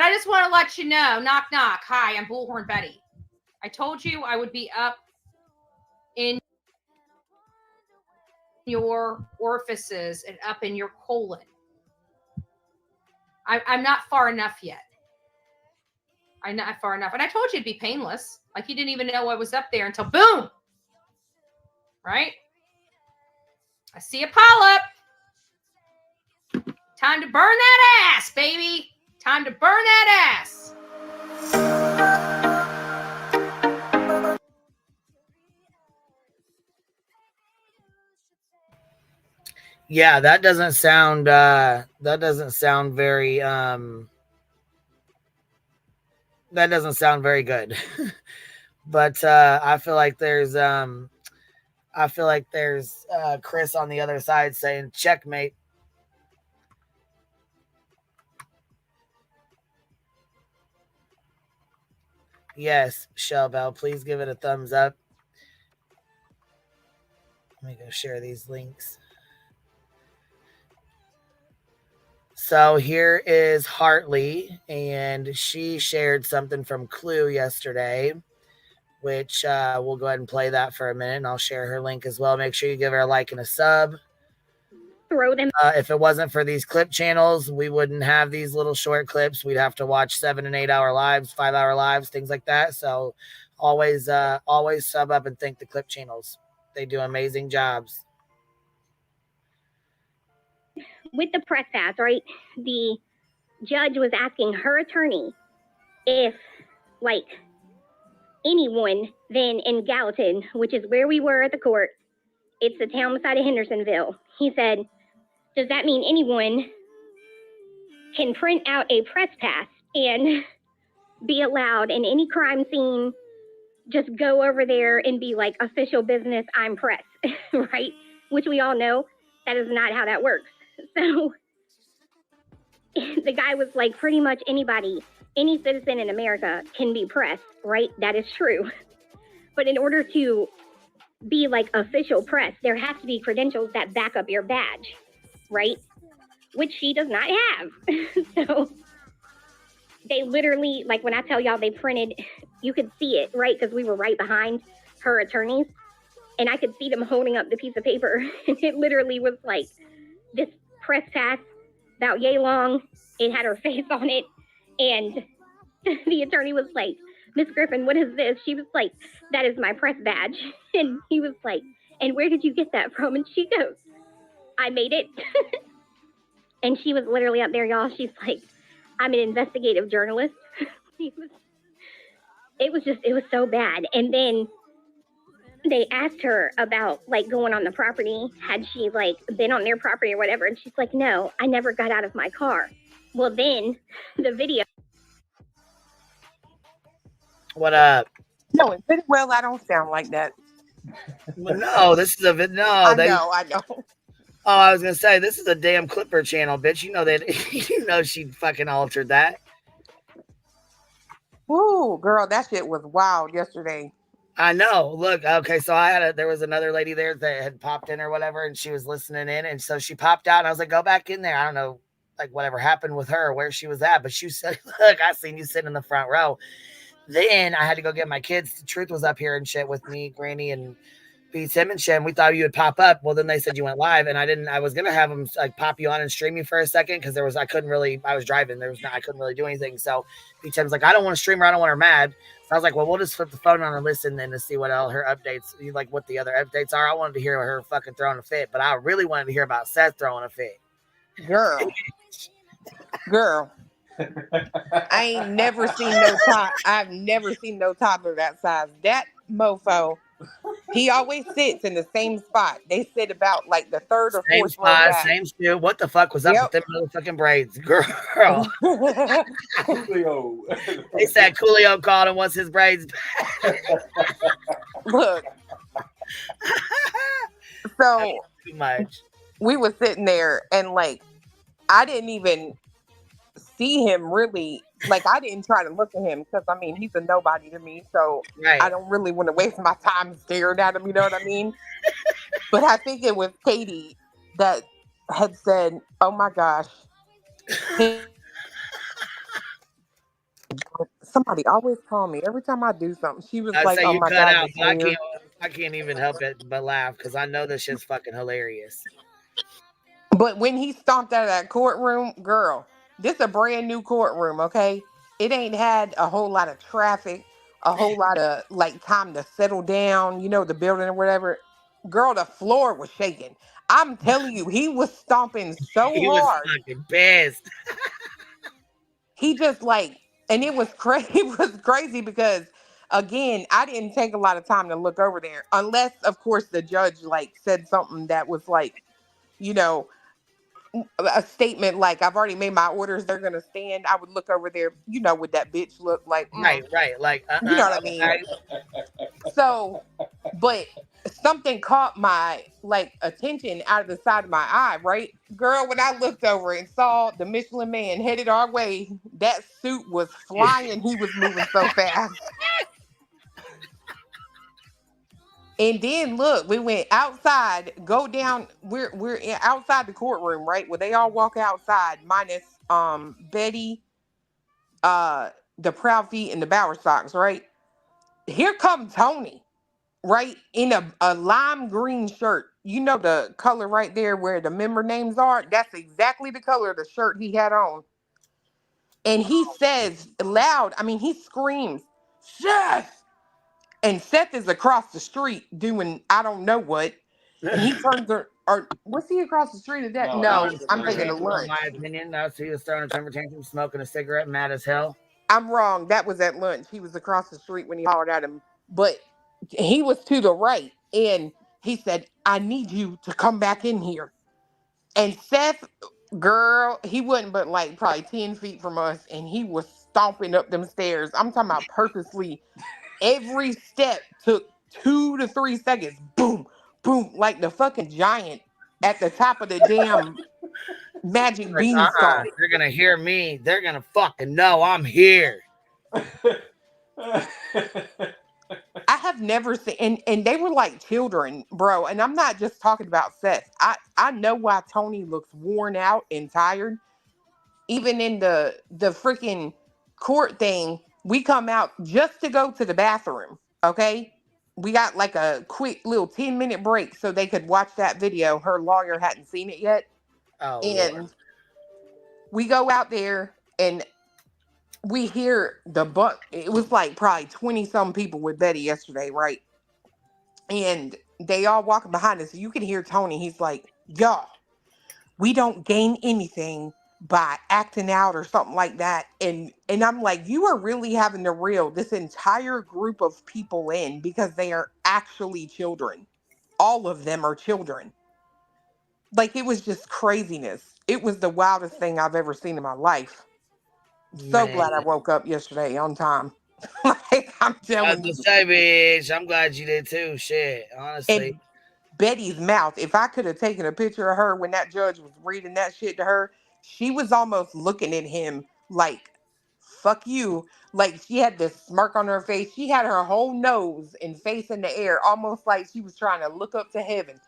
Speaker 11: I just want to let you know, knock, knock. Hi, I'm Bullhorn Betty. I told you I would be up in your orifices and up in your colon. I'm not far enough yet. I'm not far enough. And I told you it'd be painless. Like you didn't even know I was up there until boom. Right? I see a polyp. Time to burn that ass, baby. Time to burn that ass.
Speaker 3: Yeah, that doesn't sound very good. But I feel like there's Chris on the other side saying checkmate. Yes, Shellbell, please give it a thumbs up. Let me go share these links. So here is Hartley, and she shared something from Clue yesterday, which we'll go ahead and play that for a minute, and I'll share her link as well. Make sure you give her a like and a sub.
Speaker 16: Throw them.
Speaker 3: If it wasn't for these clip channels, we wouldn't have these little short clips. We'd have to watch 7 and 8 hour lives, 5 hour lives, things like that. So always sub up and thank the clip channels. They do amazing jobs.
Speaker 16: With the press pass, right? The judge was asking her attorney if, like, anyone then in Gallatin, which is where we were at the court, it's the town beside of Hendersonville. He said, does that mean anyone can print out a press pass and be allowed in any crime scene, just go over there and be like, official business, I'm press, right? Which we all know that is not how that works. So the guy was like, pretty much anybody, any citizen in America can be press, right? That is true. But in order to be like official press, there has to be credentials that back up your badge, right? Which she does not have. So they literally, like when I tell y'all they printed, you could see it, right? Because we were right behind her attorneys, and I could see them holding up the piece of paper. And it literally was like this press pass about yay long. It had her face on it. And the attorney was like, Miss Griffin, what is this? She was like, that is my press badge. And he was like, and where did you get that from? And she goes, I made it. And she was literally up there, y'all. She's like, I'm an investigative journalist. It was so bad. And then they asked her about like going on the property. Had she like been on their property or whatever? And she's like, no, I never got out of my car. Well, then the video.
Speaker 3: What up?
Speaker 17: No, in pretty well, I don't sound like that.
Speaker 3: No, this is a no.
Speaker 17: I know.
Speaker 3: Oh, I was gonna say this is a damn Clipper channel, bitch. You know that. You know she fucking altered that.
Speaker 17: Ooh, girl, that shit was wild yesterday.
Speaker 3: I know. Look, okay, so there was another lady there that had popped in or whatever, and she was listening in, and so she popped out, and I was like, go back in there. I don't know, like whatever happened with her, where she was at, but she said, look, I seen you sitting in the front row. Then I had to go get my kids. The Truth was up here and shit with me, Granny, and Beats him and shit. And we thought you would pop up. Well, then they said you went live, and I didn't. I was gonna have them like pop you on and stream you for a second because I was driving. I couldn't really do anything. So Beats was like, I don't want to stream her. I don't want her mad. So I was like, well, we'll just flip the phone on and listen then to see what all her updates, like what the other updates are. I wanted to hear her fucking throwing a fit, but I really wanted to hear about Seth throwing a fit.
Speaker 17: Girl. I ain't never seen no top. I've never seen no toddler that size. That mofo, he always sits in the same spot. They sit about like the third or
Speaker 3: same
Speaker 17: fourth
Speaker 3: spot,
Speaker 17: row back.
Speaker 3: Same shoe. What the fuck was up with them motherfucking braids, girl?
Speaker 18: Coolio.
Speaker 3: They said Coolio called him. What's his braids?
Speaker 17: Look. So
Speaker 3: too much.
Speaker 17: We were sitting there, and like I didn't even see him really. Like I didn't try to look at him because I mean he's a nobody to me, so
Speaker 3: right.
Speaker 17: I don't really want to waste my time staring at him. You know what I mean? But I think it was Katie that had said, "Oh my gosh." Somebody always call me every time I do something. She was like, "Oh my god!"
Speaker 3: Out, I can't even help it but laugh because I know this shit's fucking hilarious.
Speaker 17: But when he stomped out of that courtroom, girl, this is a brand new courtroom, okay? It ain't had a whole lot of traffic, a whole lot of like time to settle down, you know, the building or whatever. Girl, the floor was shaking. I'm telling you, he was stomping so
Speaker 3: He was
Speaker 17: hard.
Speaker 3: fucking pissed.
Speaker 17: He just like, and it was crazy. It was crazy because, again, I didn't take a lot of time to look over there, unless, of course, the judge like said something that was like, you know, a statement like, "I've already made my orders. They're gonna stand." I would look over there, you know, with that bitch look like,
Speaker 3: Right. Like,
Speaker 17: you know what I mean?
Speaker 3: okay.
Speaker 17: So, but something caught my like attention out of the side of my eye, right? Girl, when I looked over and saw the Michelin Man headed our way, that suit was flying. He was moving so fast. And then look, we went outside, go down. Outside the courtroom, right? Where they all walk outside, minus Betty, the Proud Feet, and the Bowerstocks, right? Here comes Tony, right? In a lime green shirt. You know the color right there where the member names are? That's exactly the color of the shirt he had on. And he says loud, I mean, he screams, "Seth!" And Seth is across the street doing I don't know what. And he turns or was he across the street at that? No, I'm thinking of lunch.
Speaker 3: In my opinion, that's he was throwing a temper tantrum, smoking a cigarette, mad as hell.
Speaker 17: I'm wrong. That was at lunch. He was across the street when he hollered at him. But he was to the right. And he said, "I need you to come back in here." And Seth, girl, he wasn't but like probably 10 feet from us. And he was stomping up them stairs. I'm talking about purposely. Every step took 2 to 3 seconds. Boom, boom. Like the fucking giant at the top of the damn magic
Speaker 3: Like,
Speaker 17: beanstalk.
Speaker 3: they're gonna hear me. They're gonna fucking know I'm here.
Speaker 17: I have never seen, and they were like children, bro. And I'm not just talking about Seth. I know why Tony looks worn out and tired. Even in the freaking court thing, we come out just to go to the bathroom. Okay, we got like a quick little 10-minute break so they could watch that video. Her lawyer hadn't seen it yet, and
Speaker 3: Lord.
Speaker 17: we go out there and we hear it was like probably 20 some people with Betty yesterday, right? And they all walking behind us. You can hear Tony. He's like, "Y'all, we don't gain anything by acting out or something like that." And I'm like, you are really having to reel this entire group of people in because they are actually children. All of them are children. Like, it was just craziness. It was the wildest thing I've ever seen in my life. So glad I woke up yesterday on time. Like, I'm telling you.
Speaker 3: Say, bitch, I'm glad you did too. Shit, honestly.
Speaker 17: And Betty's mouth, if I could have taken a picture of her when that judge was reading that shit to her, she was almost looking at him like, "Fuck you." Like, she had this smirk on her face. She had her whole nose and face in the air, almost like she was trying to look up to heaven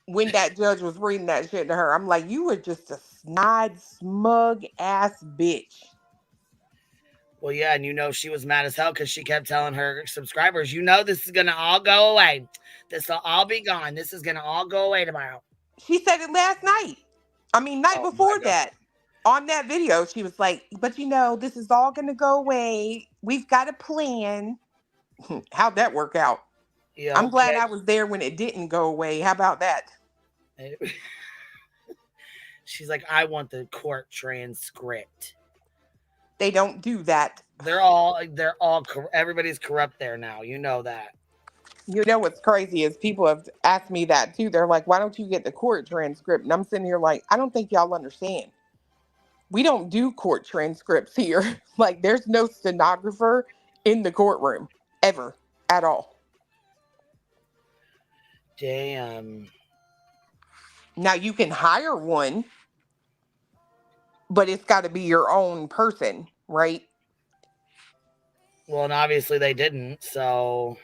Speaker 17: when that judge was reading that shit to her. I'm like, you were just a snide, smug ass bitch.
Speaker 3: Well, yeah, and you know she was mad as hell because she kept telling her subscribers, "You know this is gonna all go away. This will all be gone. This is gonna all go away tomorrow."
Speaker 17: She said it last night. I mean, night before that. On that video, she was like, "But you know, this is all gonna go away. We've got a plan." How'd that work out?
Speaker 3: Yeah,
Speaker 17: I'm glad I was there when it didn't go away. How about that?
Speaker 3: She's like, "I want the court transcript."
Speaker 17: They don't do that.
Speaker 3: They're all everybody's corrupt there now. You know that.
Speaker 17: You know what's crazy is people have asked me that too. They're like, "Why don't you get the court transcript?" And I'm sitting here like, I don't think y'all understand. We don't do court transcripts here. Like, there's no stenographer in the courtroom ever at all.
Speaker 3: Damn.
Speaker 17: Now you can hire one, but it's got to be your own person, right?
Speaker 3: Well, and obviously they didn't, so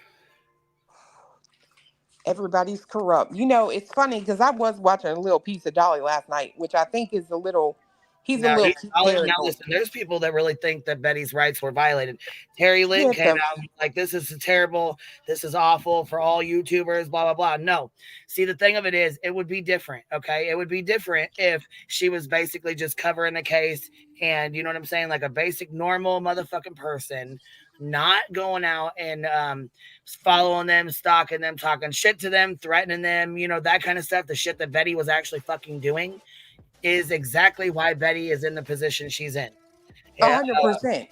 Speaker 17: everybody's corrupt. You know, it's funny because I was watching a little piece of Dolly last night, which I think is a little. He's a little.
Speaker 3: Now listen, there's people that really think that Betty's rights were violated. Terry Lynn came out and like, "This is terrible. This is awful for all YouTubers, blah, blah, blah." No. See, the thing of it is, it would be different, okay? It would be different if she was basically just covering the case and, you know what I'm saying, like a basic, normal motherfucking person, not going out and following them, stalking them, talking shit to them, threatening them, you know, that kind of stuff. The shit that Betty was actually fucking doing is exactly why Betty is in the position she's in.
Speaker 17: 100%.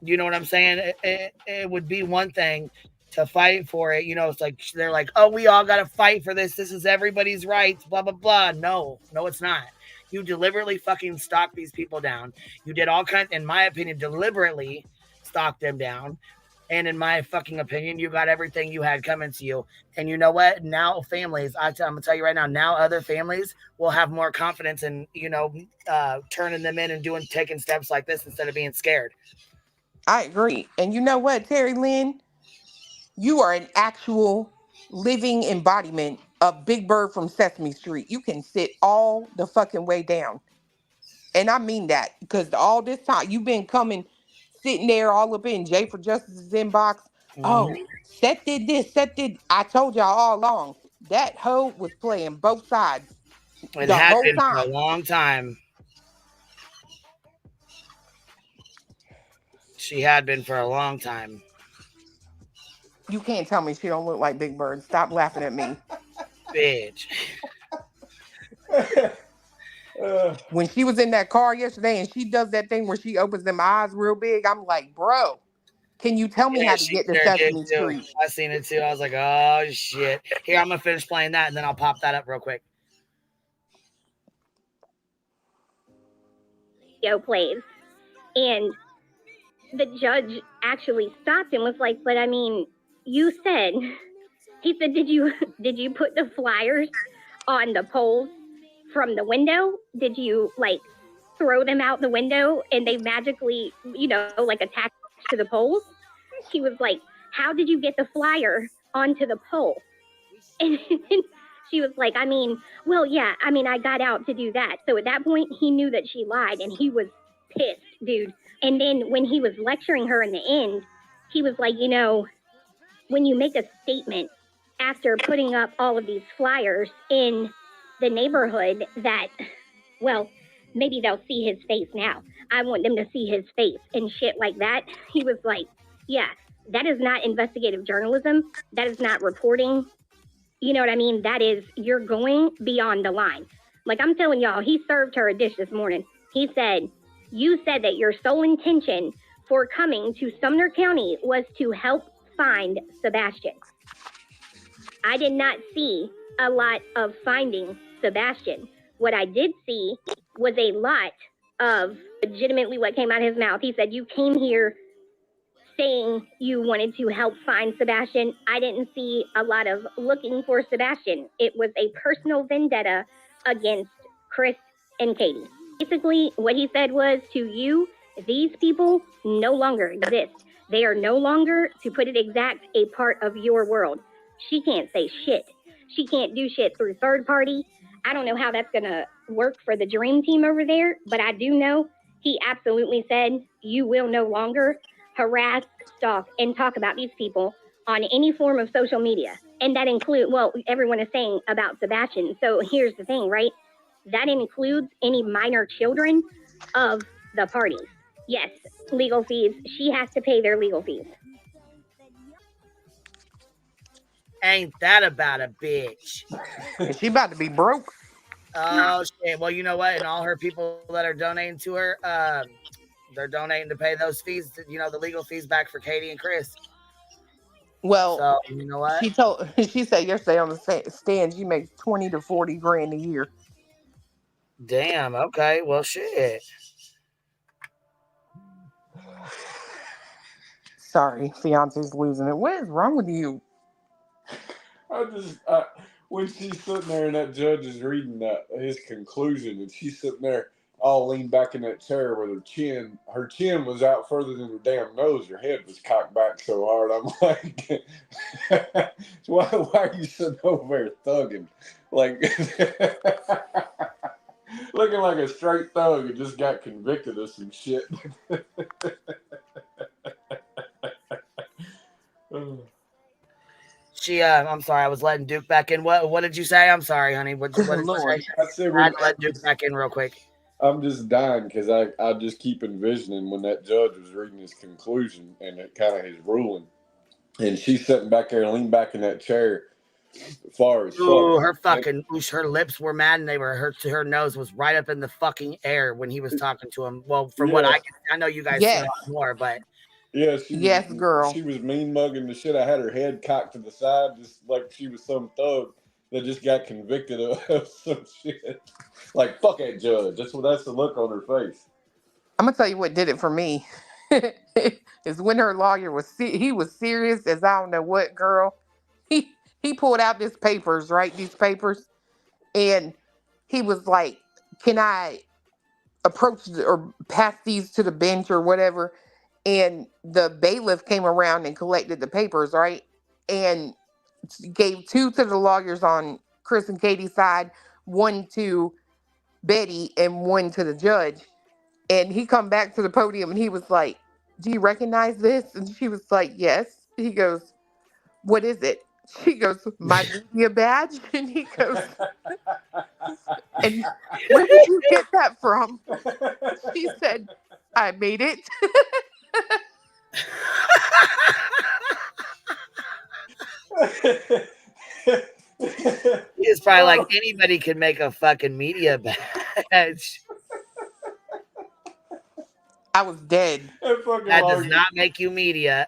Speaker 3: You know what I'm saying? It would be one thing to fight for it. You know, it's like they're like, oh, we all got to fight for this. This is everybody's rights, blah, blah, blah. No, it's not. You deliberately fucking stalked these people down. You did all kinds, in my opinion, deliberately stalked them down. And in my fucking opinion, you got everything you had coming to you. And you know what? Now families, I'm going to tell you right now, now other families will have more confidence in, you know, turning them in and taking steps like this instead of being scared.
Speaker 17: I agree. And you know what, Terry Lynn? You are an actual living embodiment of Big Bird from Sesame Street. You can sit all the fucking way down. And I mean that, because all this time you've been sitting there all up in Jay for Justice's inbox. Oh, Seth did this, Seth did. I told y'all all along, that hoe was playing both sides
Speaker 3: It
Speaker 17: the
Speaker 3: had
Speaker 17: whole
Speaker 3: been
Speaker 17: time.
Speaker 3: for a long time. She had been for a long time.
Speaker 17: You can't tell me she don't look like Big Bird. Stop laughing at me.
Speaker 3: Bitch.
Speaker 17: When she was in that car yesterday and she does that thing where she opens them eyes real big, I'm like, bro, can you tell me how to get to Sesame Street?
Speaker 3: I seen it too. I was like, oh shit. Here, I'm gonna finish playing that and then I'll pop that up real quick.
Speaker 16: Plays. And the judge actually stopped and was like, but I mean, you said, he said, did you put the flyers on the poles from the window? Did you like throw them out the window and they magically, you know, like attached to the poles? She was like, how did you get the flyer onto the pole? And she was like, I mean, well, yeah, I mean, I got out to do that. So at that point, he knew that she lied and he was pissed, dude. And then when he was lecturing her in the end, he was like, you know, when you make a statement after putting up all of these flyers in the neighborhood that, well, maybe they'll see his face now. I want them to see his face and shit like that. He was like, yeah, that is not investigative journalism. That is not reporting. You know what I mean? That is, you're going beyond the line. Like I'm telling y'all, he served her a dish this morning. He said, you said that your sole intention for coming to Sumner County was to help find Sebastian. I did not see a lot of finding Sebastian. What I did see was a lot of legitimately what came out of his mouth. He said, you came here saying you wanted to help find Sebastian. I didn't see a lot of looking for Sebastian. It was a personal vendetta against Chris and Katie. Basically, what he said was, to you, these people no longer exist. They are no longer, to put it exact, a part of your world. She can't say shit. She can't do shit through third party. I don't know how that's going to work for the dream team over there, but I do know he absolutely said, you will no longer harass, stalk, and talk about these people on any form of social media. And that includes, well, everyone is saying about Sebastian. So here's the thing, right? That includes any minor children of the parties. Yes, legal fees. She has to pay their legal fees.
Speaker 3: Ain't that about a bitch?
Speaker 17: She about to be broke.
Speaker 3: Oh shit. Well, you know what? And all her people that are donating to her, they're donating to pay those fees, you know, the legal fees back for Katie and Chris.
Speaker 17: Well,
Speaker 3: so, you know what?
Speaker 17: She said yesterday on the stand she makes 20 to 40 grand a year.
Speaker 3: Damn. Okay. Well, shit.
Speaker 17: Sorry, fiance's losing it. What is wrong with you?
Speaker 18: When she's sitting there and that judge is reading his conclusion, and she's sitting there all leaned back in that chair with her chin was out further than her damn nose. Her head was cocked back so hard. I'm like, why are you sitting over there thugging? Like, looking like a straight thug who just got convicted of some shit.
Speaker 3: I'm sorry, I was letting Duke back in. What did you say? I'm sorry, honey. What did you say? I had to let Duke back in real quick.
Speaker 18: I'm just dying because I just keep envisioning when that judge was reading his conclusion and it kind of his ruling, and she's sitting back there, leaned back in that chair, far as
Speaker 3: Ooh,
Speaker 18: fuck.
Speaker 3: her fucking, her lips were mad, and they were her nose was right up in the fucking air when he was talking to him. Well, from what
Speaker 18: Yeah.
Speaker 3: I know you guys see a lot more, but
Speaker 18: Yeah,
Speaker 17: Yes, girl.
Speaker 18: She was mean mugging the shit. I had her head cocked to the side, just like she was some thug that just got convicted of some shit. Like, fuck that judge. That's the look on her face.
Speaker 17: I'm gonna tell you what did it for me. Is when her lawyer was he was serious as I don't know what, girl. He pulled out these papers, right? These papers, and he was like, "Can I approach or pass these to the bench or whatever?" And the bailiff came around and collected the papers, right? And gave 2 to the lawyers on Chris and Katie's side, 1 to Betty, and 1 to the judge. And he come back to the podium and he was like, "Do you recognize this?" And she was like, "Yes." He goes, "What is it?" She goes, "My media badge." And he goes, "And where did you get that from?" She said, "I made it."
Speaker 3: It's probably like anybody can make a fucking media badge.
Speaker 17: I was dead.
Speaker 3: That does not make you media.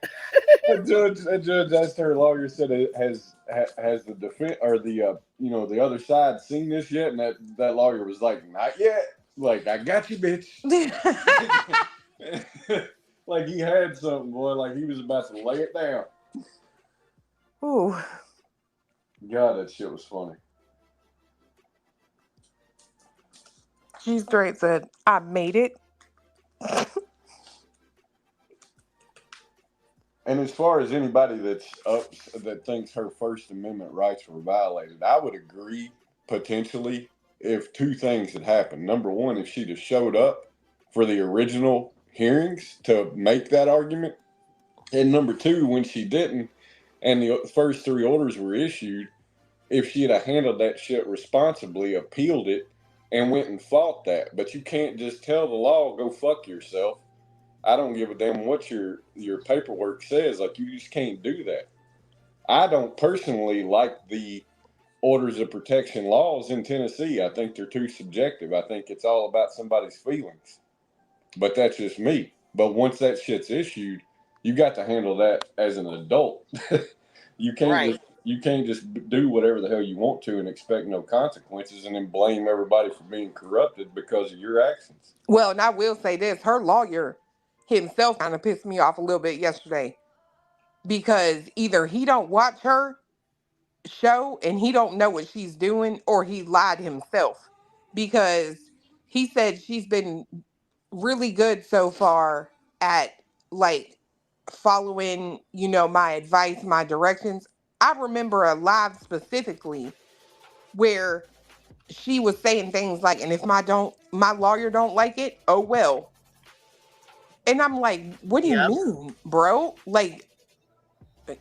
Speaker 18: A judge asked her lawyer, said, "Has the defense or the the other side seen this yet?" And that lawyer was like, "Not yet." Like, "I got you, bitch." Like he had something, boy. Like he was about to lay it down.
Speaker 17: Ooh.
Speaker 18: God, that shit was funny.
Speaker 17: She straight said, "I made it."
Speaker 18: And as far as anybody that thinks her First Amendment rights were violated, I would agree potentially if 2 things had happened. Number one, if she'd have showed up for the original hearings to make that argument. And number 2, when she didn't, and the first 3 orders were issued, if she'd have handled that shit responsibly, appealed it, and went and fought that. But you can't just tell the law, go fuck yourself. I don't give a damn what your paperwork says. Like, you just can't do that. I don't personally like the orders of protection laws in Tennessee. I think they're too subjective. I think it's all about somebody's feelings. But that's just me. But once that shit's issued, you got to handle that as an adult. You can't just do whatever the hell you want to and expect no consequences and then blame everybody for being corrupted because of your actions.
Speaker 17: Well, and I will say this, her lawyer himself kind of pissed me off a little bit yesterday because either he don't watch her show and he don't know what she's doing, or he lied himself, because he said she's been really good so far at like following, my advice, my directions. I remember a live specifically where she was saying things like, "And if my lawyer don't like it, oh well." And I'm like, what do you mean, bro? Like,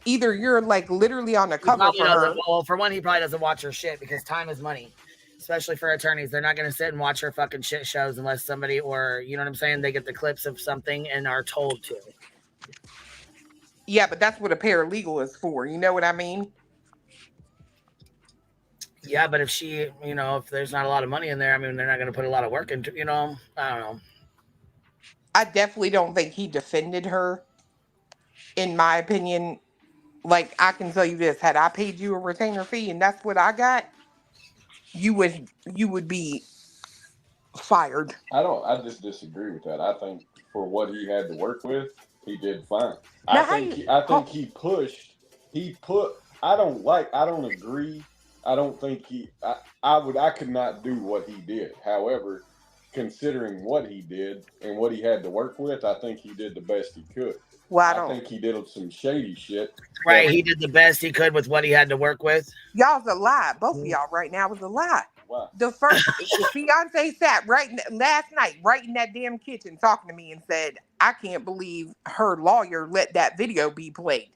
Speaker 17: either you're like literally on the
Speaker 3: He
Speaker 17: cover
Speaker 3: probably
Speaker 17: for
Speaker 3: doesn't.
Speaker 17: her.
Speaker 3: Well, for one, he probably doesn't watch her shit because time is money, especially for attorneys. They're not going to sit and watch her fucking shit shows unless somebody, or you know what I'm saying, they get the clips of something and are told to.
Speaker 17: Yeah, but that's what a paralegal is for. You know what I mean?
Speaker 3: Yeah, but if she, if there's not a lot of money in there, I mean, they're not going to put a lot of work into, I don't know.
Speaker 17: I definitely don't think he defended her, in my opinion. Like, I can tell you this, had I paid you a retainer fee and that's what I got, you would be fired.
Speaker 18: I just disagree with that. I think for what he had to work with, he did fine.
Speaker 17: Now,
Speaker 18: I think he put I don't agree. I don't think I could not do what he did. However, considering what he did and what he had to work with, I think he did the best he could.
Speaker 17: Well,
Speaker 18: I think he did some shady shit.
Speaker 3: Right, he did the best he could with what he had to work with.
Speaker 17: Y'all's a lie. Both of y'all right now was a lie.
Speaker 18: Wow.
Speaker 17: The first fiance sat last night right in that damn kitchen talking to me and said, "I can't believe her lawyer let that video be played."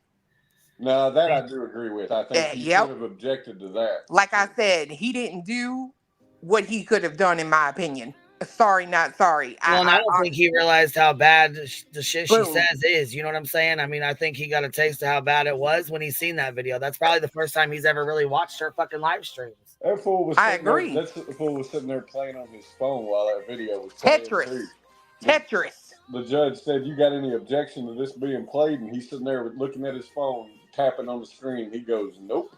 Speaker 18: No, that I do agree with. I think he should have objected to that.
Speaker 17: Like I said, he didn't do what he could have done, in my opinion. sorry, not sorry.
Speaker 3: Well, and I don't think he realized how bad the shit she
Speaker 17: Boom.
Speaker 3: says is. You know what I'm saying? I mean, I think he got a taste of how bad it was when he seen that video. That's probably the first time he's ever really watched her fucking live streams.
Speaker 18: That fool was
Speaker 17: I
Speaker 18: sitting there,
Speaker 17: agree.
Speaker 18: that fool was sitting there playing on his phone while that video was playing.
Speaker 17: Tetris. Tetris.
Speaker 18: The judge said, "You got any objection to this being played?" And he's sitting there looking at his phone, tapping on the screen. He goes, "Nope."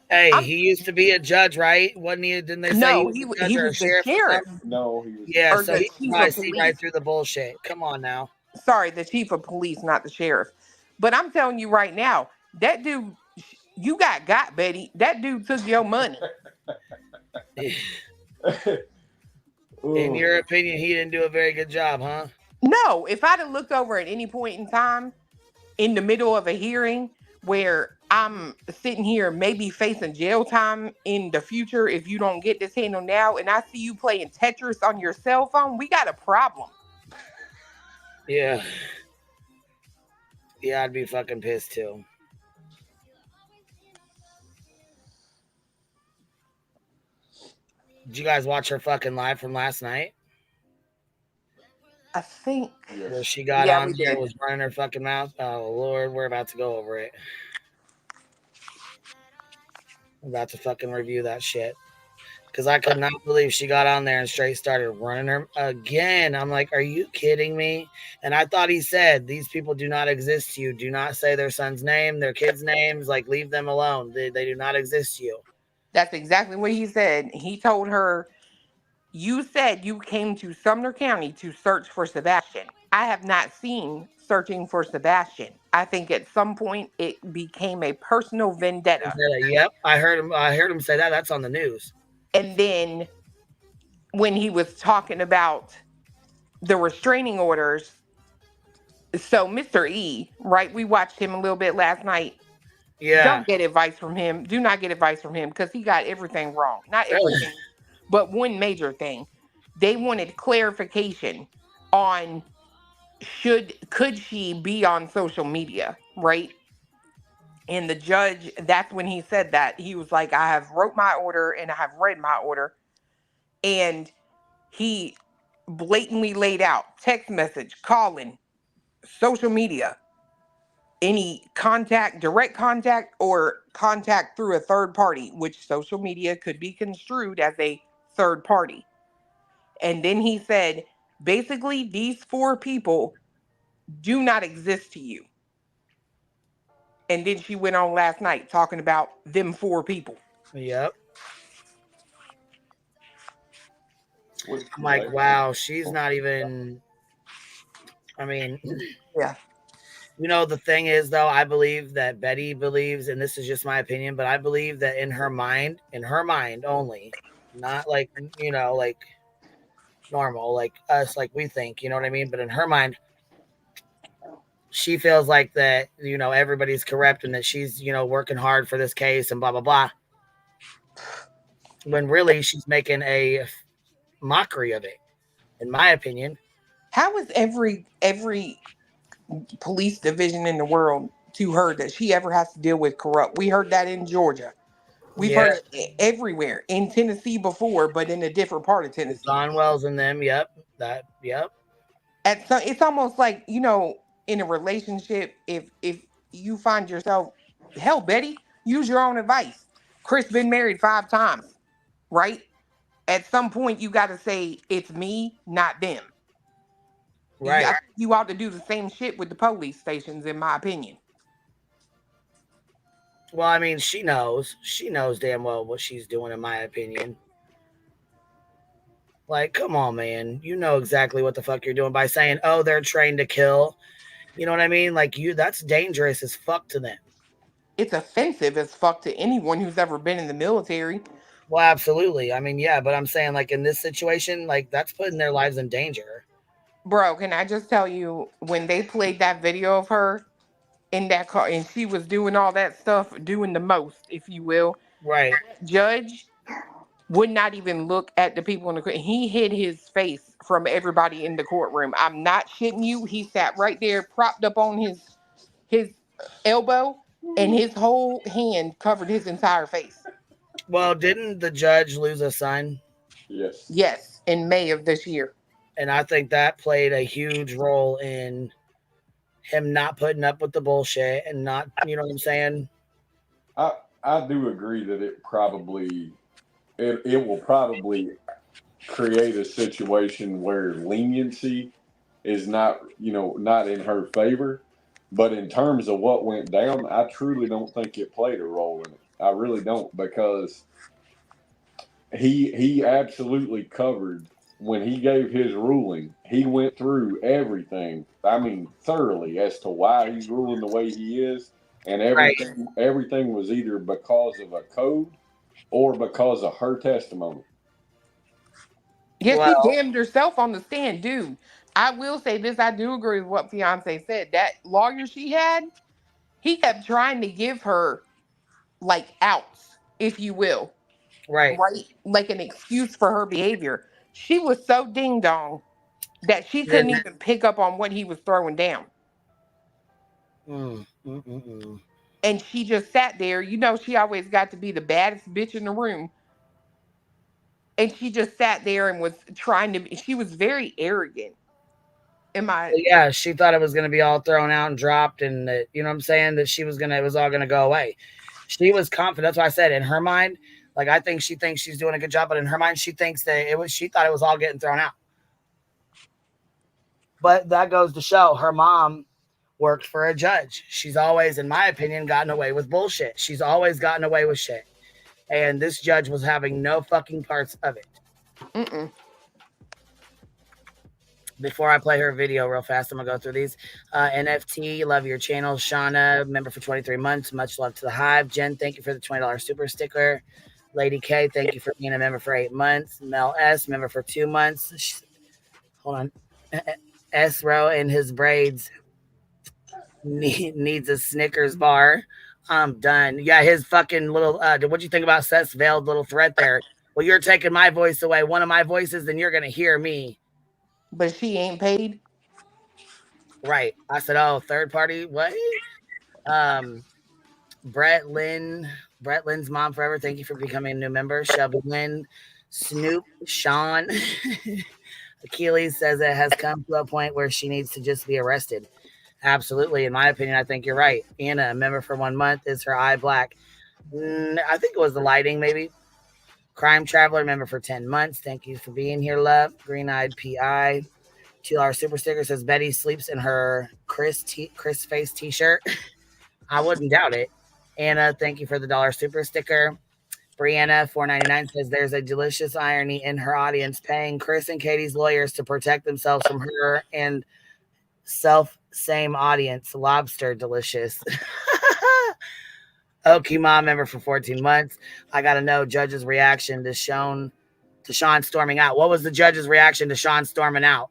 Speaker 3: Hey, he used to be a judge, right? Wasn't he? Didn't they say
Speaker 17: No,
Speaker 3: he
Speaker 17: he
Speaker 3: was a judge or a
Speaker 17: was the
Speaker 3: sheriff?
Speaker 17: sheriff.
Speaker 18: No, he was.
Speaker 3: Yeah,
Speaker 17: Or
Speaker 3: so
Speaker 17: the
Speaker 3: he
Speaker 17: chief
Speaker 3: can
Speaker 17: of
Speaker 3: probably see
Speaker 17: police.
Speaker 3: right through the bullshit. Come on now.
Speaker 17: Sorry, the chief of police, not the sheriff. But I'm telling you right now, that dude, you got, Betty. That dude took your money.
Speaker 3: In your opinion, he didn't do a very good job, huh?
Speaker 17: No, if I'd have looked over at any point in time in the middle of a hearing where I'm sitting here maybe facing jail time in the future if you don't get this handle now, and I see you playing Tetris on your cell phone, we got a problem.
Speaker 3: Yeah. Yeah, I'd be fucking pissed too. Did you guys watch her fucking live from last night?
Speaker 17: I think.
Speaker 3: Where she got on there and was running her fucking mouth? Oh, Lord, we're about to go over it. I'm about to fucking review that shit. Because I could not believe she got on there and straight started running her again. I'm like, are you kidding me? And I thought he said, these people do not exist to you. Do not say their son's name, their kids' names. Like, leave them alone. They do not exist to you.
Speaker 17: That's exactly what he said. He told her, you said you came to Sumner County to search for Sebastian. I have not seen searching for Sebastian. I think at some point it became a personal vendetta.
Speaker 3: Yep, I heard him say that. That's on the news.
Speaker 17: And then when he was talking about the restraining orders, so Mr. E, right? We watched him a little bit last night.
Speaker 3: Yeah.
Speaker 17: Don't get advice from him. Do not get advice from him because he got everything wrong. Not everything, but one major thing. They wanted clarification on could she be on social media, right? And the judge, that's when he said that. He was like, I have wrote my order and I have read my order. And he blatantly laid out text message, calling, social media, any contact, direct contact, or contact through a third party, which social media could be construed as a third party. And then he said, basically, these 4 people do not exist to you. And then she went on last night talking about them 4 people.
Speaker 3: Yep. I'm like, wow, she's not even, I mean,
Speaker 17: yeah.
Speaker 3: You know, the thing is, though, I believe that Betty believes, and this is just my opinion, but I believe that in her mind only, not like, you know, like normal, like us, like we think, you know what I mean? But in her mind, she feels like that, you know, everybody's corrupt and that she's, you know, working hard for this case and blah, blah, blah. When really she's making a mockery of it, in my opinion.
Speaker 17: How is every police division in the world to her that she ever has to deal with corrupt? We heard that in Georgia. We've heard it everywhere. In Tennessee before, but in a different part of Tennessee.
Speaker 3: Don Wells and them, yep.
Speaker 17: It's almost like, you know, in a relationship, if you find yourself, hell, Betty, use your own advice. Chris been married 5 times, right? At some point, you got to say, it's me, not them.
Speaker 3: Right.
Speaker 17: You ought to do the same shit with the police stations, in my opinion.
Speaker 3: Well, I mean, she knows damn well what she's doing, in my opinion. Like, come on, man. You know exactly what the fuck you're doing by saying, oh, they're trained to kill. You know what I mean? Like, that's dangerous as fuck to them.
Speaker 17: It's offensive as fuck to anyone who's ever been in the military.
Speaker 3: Well, absolutely. I mean, yeah, but I'm saying, like, in this situation, like, that's putting their lives in danger.
Speaker 17: Bro, can I just tell you, when they played that video of her in that car and she was doing all that stuff, doing the most, if you will.
Speaker 3: Right.
Speaker 17: Judge would not even look at the people in the court. He hid his face from everybody in the courtroom. I'm not shitting you. He sat right there, propped up on his elbow, and his whole hand covered his entire face.
Speaker 3: Well, didn't the judge lose a son?
Speaker 18: Yes.
Speaker 17: Yes, in May of this year.
Speaker 3: And I think that played a huge role in him not putting up with the bullshit and not, you know what I'm saying?
Speaker 18: I do agree that it will probably create a situation where leniency is not in her favor. But in terms of what went down, I truly don't think it played a role in it. I really don't, because he absolutely covered when he gave his ruling. He went through everything. I mean, thoroughly as to why he's ruling the way he is, and everything was either because of a code or because of her testimony.
Speaker 17: Yes, she damned herself on the stand, dude. I will say this: I do agree with what fiance said. That lawyer she had, he kept trying to give her like outs, if you will.
Speaker 3: Right.
Speaker 17: Like an excuse for her behavior. She was so ding dong that she couldn't even pick up on what he was throwing down. And she just sat there. You know, she always got to be the baddest bitch in the room. And she just sat there and was trying to be, she was very arrogant.
Speaker 3: Yeah, she thought it was going to be all thrown out and dropped, and that, you know what I'm saying, that it was all going to go away. She was confident. That's why I said in her mind, like, I think she thinks she's doing a good job, but in her mind, she thinks that she thought it was all getting thrown out. But that goes to show her mom worked for a judge. She's always, in my opinion, gotten away with bullshit. She's always gotten away with shit. And this judge was having no fucking parts of it. Before I play her video real fast, I'm going to go through these. NFT, love your channel. Shauna, member for 23 months. Much love to the Hive. Jen, thank you for the $20 super sticker. Lady K, thank you for being a member for 8 months. Mel S, member for 2 months. Hold on. S-Row and his braids needs a Snickers bar. I'm done. Yeah, his fucking little, what'd you think about Seth's veiled little threat there? Well, you're taking my voice away, one of my voices, then you're going to hear me.
Speaker 17: But she ain't paid?
Speaker 3: Right. I said, oh, third party, what? Brett Lynn's mom forever, thank you for becoming a new member. Shelby Lynn, Snoop, Sean. Achilles says it has come to a point where she needs to just be arrested. Absolutely. In my opinion, I think you're right. Anna, a member for 1 month. Is her eye black? I think it was the lighting, maybe. Crime Traveler, member for 10 months. Thank you for being here, love. Green Eyed PI. $2 super sticker says Betty sleeps in her Chris face t-shirt. I wouldn't doubt it. Anna, thank you for the $1 super sticker. Brianna, $4.99 says there's a delicious irony in her audience paying Chris and Katie's lawyers to protect themselves from her and same audience. Lobster delicious. Okie Mom, member for 14 months. I got to know judge's reaction to Sean storming out. What was the judge's reaction to Sean storming out?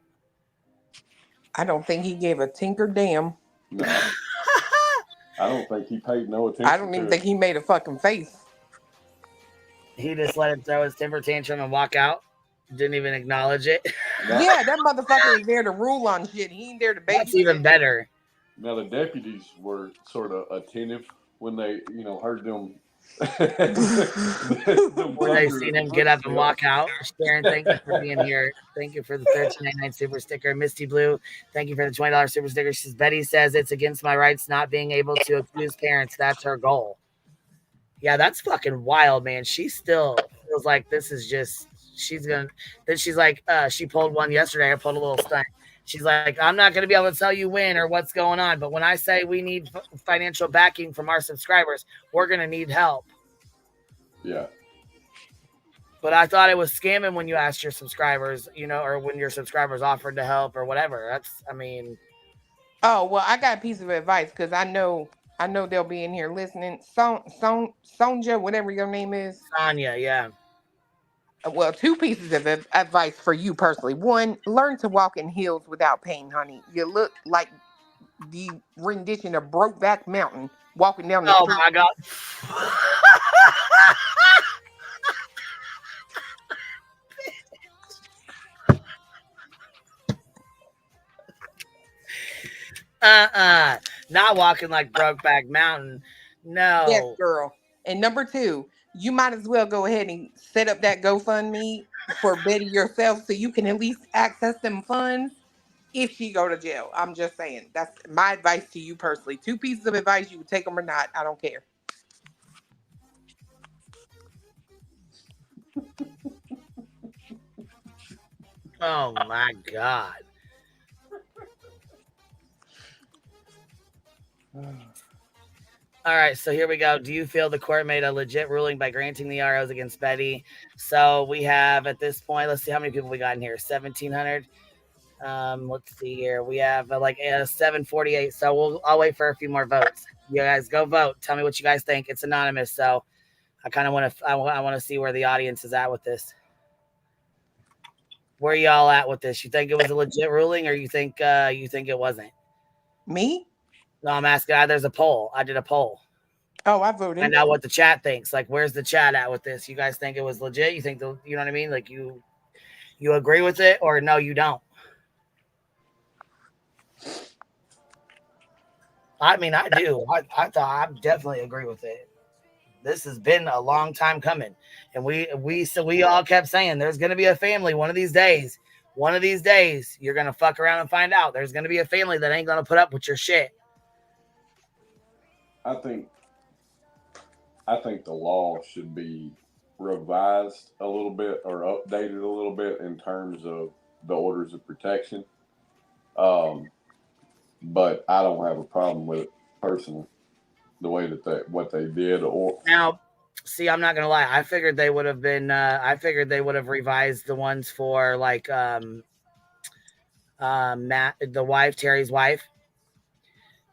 Speaker 17: I don't think he gave a tinker damn.
Speaker 18: No. I don't think he paid no attention.
Speaker 17: I don't even think he made a fucking face.
Speaker 3: He just let him throw his temper tantrum and walk out. Didn't even acknowledge it.
Speaker 17: Yeah, that motherfucker is there to rule on shit. He ain't there to babysit.
Speaker 3: That's even better.
Speaker 18: Now the deputies were sort of attentive when they, heard them.
Speaker 3: When they seen him get up and walk out. Sharon, thank you for being here. Thank you for the $13.99 super sticker. Misty Blue, thank you for the $20 super sticker. She says, Betty says it's against my rights not being able to accuse parents. That's her goal. Yeah, that's fucking wild, man. She still feels like this is just, then she's like, she pulled one yesterday. I pulled a little stunt. She's like, I'm not going to be able to tell you when or what's going on. But when I say we need financial backing from our subscribers, we're going to need help.
Speaker 18: Yeah.
Speaker 3: But I thought it was scamming when you asked your subscribers, or when your subscribers offered to help or whatever.
Speaker 17: Oh, well, I got a piece of advice because I know they'll be in here listening. Sonja, whatever your name is.
Speaker 3: Sonia, yeah.
Speaker 17: Well, 2 pieces of advice for you personally. 1, learn to walk in heels without pain, honey. You look like the rendition of Brokeback Mountain walking down the street.
Speaker 3: Oh, my God. Not walking like Brokeback Mountain. No.
Speaker 17: Yes, girl. And number 2, you might as well go ahead and set up that GoFundMe for Betty yourself so you can at least access them funds if she go to jail. I'm just saying. That's my advice to you personally. 2 pieces of advice. You can take them or not. I don't care.
Speaker 3: Oh my God. All right, so here we go. Do you feel the court made a legit ruling by granting the ROs against Betty? So we have at this point, let's see how many people we got in here. 1,700. Let's see here. We have 748. So I'll wait for a few more votes. You guys go vote. Tell me what you guys think. It's anonymous, so I kind of want to. I want to see where the audience is at with this. Where are y'all at with this? You think it was a legit ruling, or you think it wasn't?
Speaker 17: Me?
Speaker 3: No, I'm asking. There's a poll. I did a poll.
Speaker 17: Oh, I voted.
Speaker 3: Find out what the chat thinks. Like, where's the chat at with this? You guys think it was legit? You think you know what I mean? Like, you agree with it, or no, you don't? I mean, I do. I definitely agree with it. This has been a long time coming, and we all kept saying there's going to be a family one of these days. One of these days, you're going to fuck around and find out there's going to be a family that ain't going to put up with your shit.
Speaker 18: I think the law should be revised a little bit or updated a little bit in terms of the orders of protection. But I don't have a problem with it personally, the way that what they did. Or
Speaker 3: now, see, I'm not gonna lie. I figured they would have been. I figured they would have revised the ones for like Matt, the wife, Terry's wife,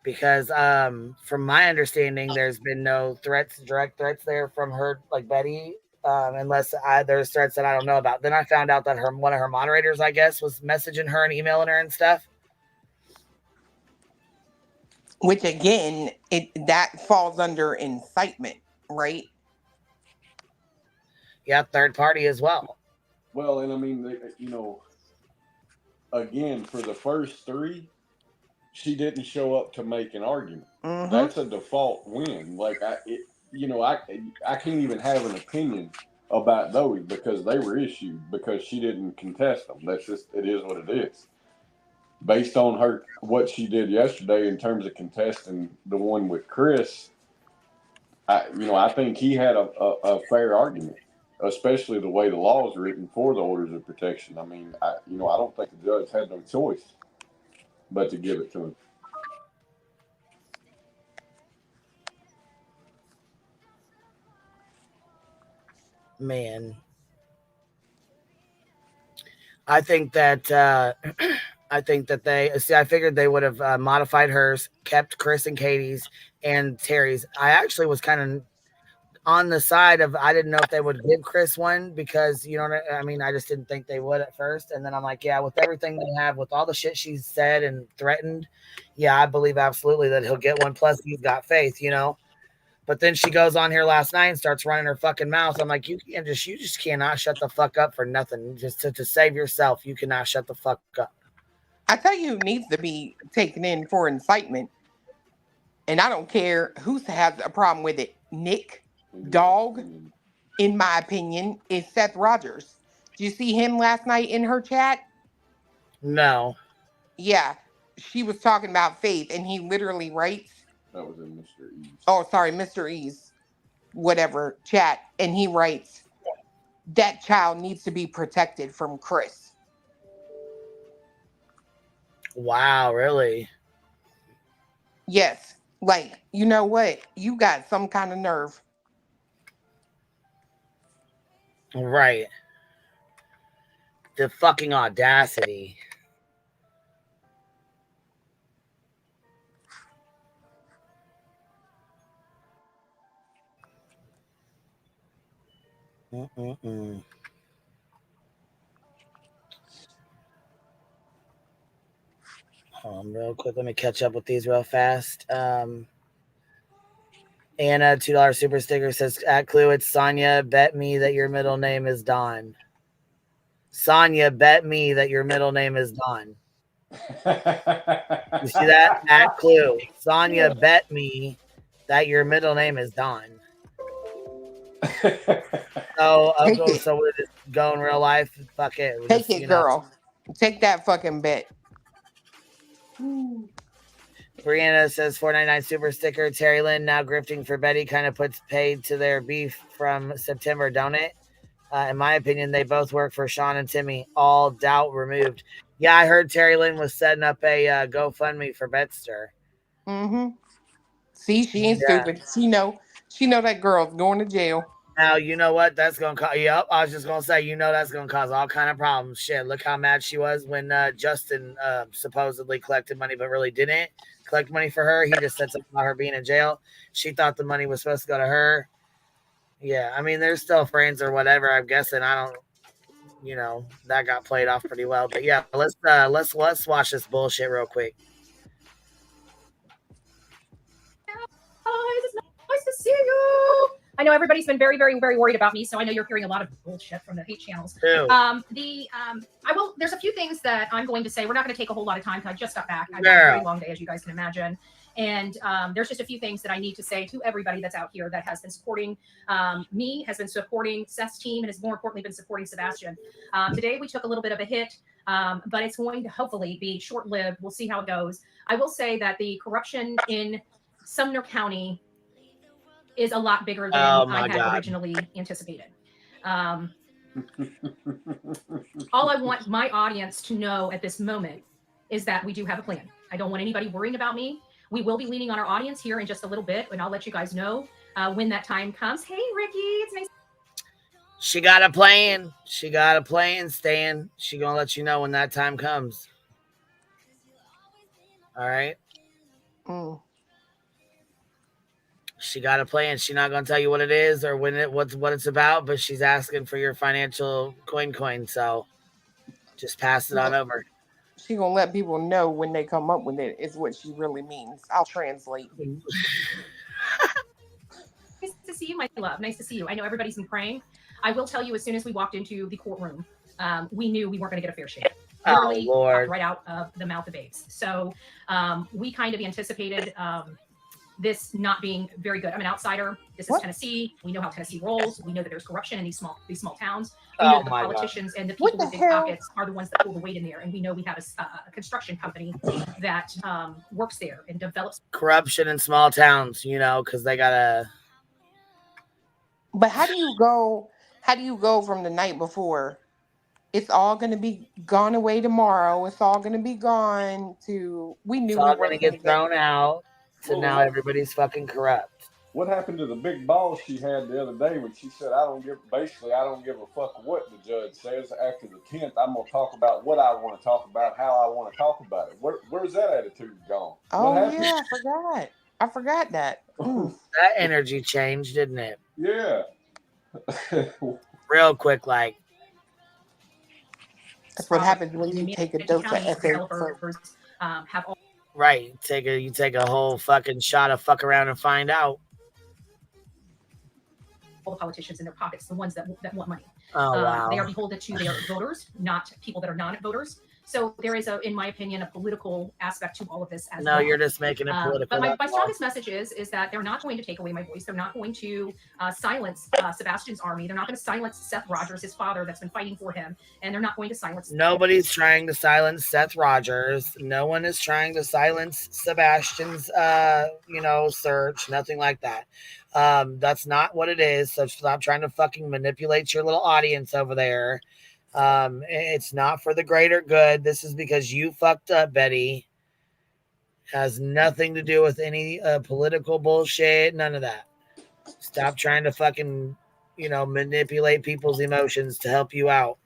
Speaker 3: because from my understanding, there's been no direct threats there from her, like Betty, unless there's threats that I don't know about. Then I found out that one of her moderators, I guess, was messaging her and emailing her and stuff.
Speaker 17: Which again, that falls under incitement, right?
Speaker 3: Yeah, third party as well.
Speaker 18: Well, and I mean, again, for the first 3, she didn't show up to make an argument.
Speaker 17: Mm-hmm.
Speaker 18: That's a default win. Like I can't even have an opinion about those because they were issued because she didn't contest them. That's just, it is what it is. Based on what she did yesterday in terms of contesting the one with Chris, I think he had a fair argument, especially the way the law is written for the orders of protection. I mean, I don't think the judge had no choice but to give it to him.
Speaker 3: Man, I think that I figured they would have modified hers, kept Chris and Katie's and Terry's. I actually was kind of on the side of, I didn't know if they would give Chris one because, you know what I mean? I just didn't think they would at first. And then I'm like, yeah, with everything they have, with all the shit she's said and threatened, yeah, I believe absolutely that he'll get one. Plus he's got faith, But then she goes on here last night and starts running her fucking mouth. I'm like, you just cannot shut the fuck up for nothing. Just to save yourself, you cannot shut the fuck up.
Speaker 17: I tell you who needs to be taken in for incitement, and I don't care who has a problem with it. Nick Dog, in my opinion, is Seth Rogers. Did you see him last night in her chat?
Speaker 3: No.
Speaker 17: Yeah, she was talking about faith, and he literally writes.
Speaker 18: That was in Mr. E's.
Speaker 17: Oh, sorry, Mr. E's, whatever, chat. And he writes, that child needs to be protected from Chris.
Speaker 3: Wow, really?
Speaker 17: Yes. Like, you know what? You got some kind of nerve.
Speaker 3: Right. The fucking audacity. Hold on real quick. Let me catch up with these real fast. Anna, $2 super sticker says, at Clue, it's Sonia. Bet me that your middle name is Dawn. Sonia, bet me that your middle name is Dawn. You see that? At Clue. Sonia, bet me that your middle name is Dawn. So,
Speaker 17: Take it.
Speaker 3: so we're just going real life. Fuck it. We're
Speaker 17: Take
Speaker 3: just,
Speaker 17: it, girl. Take that fucking bet.
Speaker 3: Brianna says $4.99 super sticker. Terry Lynn now grifting for Betty kind of puts paid to their beef from September, don't it? In my opinion, they both work for Sean and Timmy. All doubt removed. Yeah, I heard Terry Lynn was setting up a GoFundMe for Betster.
Speaker 17: Mm-hmm. See, she ain't stupid. She know that girl's going to jail.
Speaker 3: Now, you know what? That's going to cause, yep, I was just going to say, that's going to cause all kind of problems. Shit, look how mad she was when Justin supposedly collected money, but really didn't collect money for her. He just said something about her being in jail. She thought the money was supposed to go to her. Yeah, I mean, they're still friends or whatever, I'm guessing. I don't, that got played off pretty well. But yeah, let's watch this bullshit real quick.
Speaker 11: Guys, it's nice to see you. I know everybody's been very, very, very worried about me, so I know you're hearing a lot of bullshit from the hate channels. There's a few things that I'm going to say. We're not going to take a whole lot of time because I just got back. I've had a very long day, as you guys can imagine. And there's just a few things that I need to say to everybody that's out here that has been supporting me, has been supporting Seth's team, and has more importantly been supporting Sebastian. Today we took a little bit of a hit, but it's going to hopefully be short-lived. We'll see how it goes. I will say that the corruption in Sumner County is a lot bigger than I had originally anticipated. All I want my audience to know at this moment is that we do have a plan. I don't want anybody worrying about me. We will be leaning on our audience here in just a little bit, and I'll let you guys know when that time comes. Hey, Ricky, it's nice.
Speaker 3: She got a plan. She got a plan, Stan. She gonna let you know when that time comes. All right. She got a plan. She's not gonna tell you what it is or what it's about, but she's asking for your financial coin. So just pass it on over.
Speaker 17: She gonna let people know when they come up with it is what she really means. I'll translate.
Speaker 11: Nice to see you, my love. Nice to see you. I know everybody's been praying. I will tell you, as soon as we walked into the courtroom, we knew we weren't going to get a fair shake. Literally,
Speaker 3: Lord.
Speaker 11: Right out of the mouth of babes. So we kind of anticipated this not being very good. I'm an outsider. This is Tennessee. We know how Tennessee rolls. We know that there's corruption in these small towns. We know that the politicians and the people with big pockets are the ones that pull the weight in there. And we know we have a construction company that works there and develops
Speaker 3: corruption in small towns, because they gotta.
Speaker 17: But how do you go from the night before? It's all going to be gone away tomorrow. It's all going to be gone to we knew
Speaker 3: it's all
Speaker 17: we were
Speaker 3: going to get thrown out. So now everybody's fucking corrupt.
Speaker 18: What happened to the big balls she had the other day when she said, I don't give a fuck what the judge says. After the 10th, I'm going to talk about what I want to talk about, how I want to talk about it. Where's that attitude gone?
Speaker 17: Oh, yeah, I forgot that.
Speaker 3: That energy changed, didn't it?
Speaker 18: Yeah.
Speaker 3: Real quick, like.
Speaker 17: That's what happens when you take a dose of
Speaker 11: developers have all.
Speaker 3: Right. You take a whole fucking shot of fuck around and find out.
Speaker 11: All the politicians in their pockets, the ones that want money.
Speaker 3: Oh, wow.
Speaker 11: They are beholden to their voters, not people that are non-voters. So there is, in my opinion, a political aspect to all of this as well.
Speaker 3: No, you're just making it political.
Speaker 11: But my strongest message is that they're not going to take away my voice. They're not going to silence Sebastian's army. They're not going to silence Seth Rogers, his father, that's been fighting for him. And they're not going to silence.
Speaker 3: Nobody's trying to silence Seth Rogers. No one is trying to silence Sebastian's, search. Nothing like that. That's not what it is. So stop trying to fucking manipulate your little audience over there. It's not for the greater good. This is because you fucked up, Betty. Has nothing to do with any political bullshit. None of that. Stop trying to fucking, manipulate people's emotions to help you out.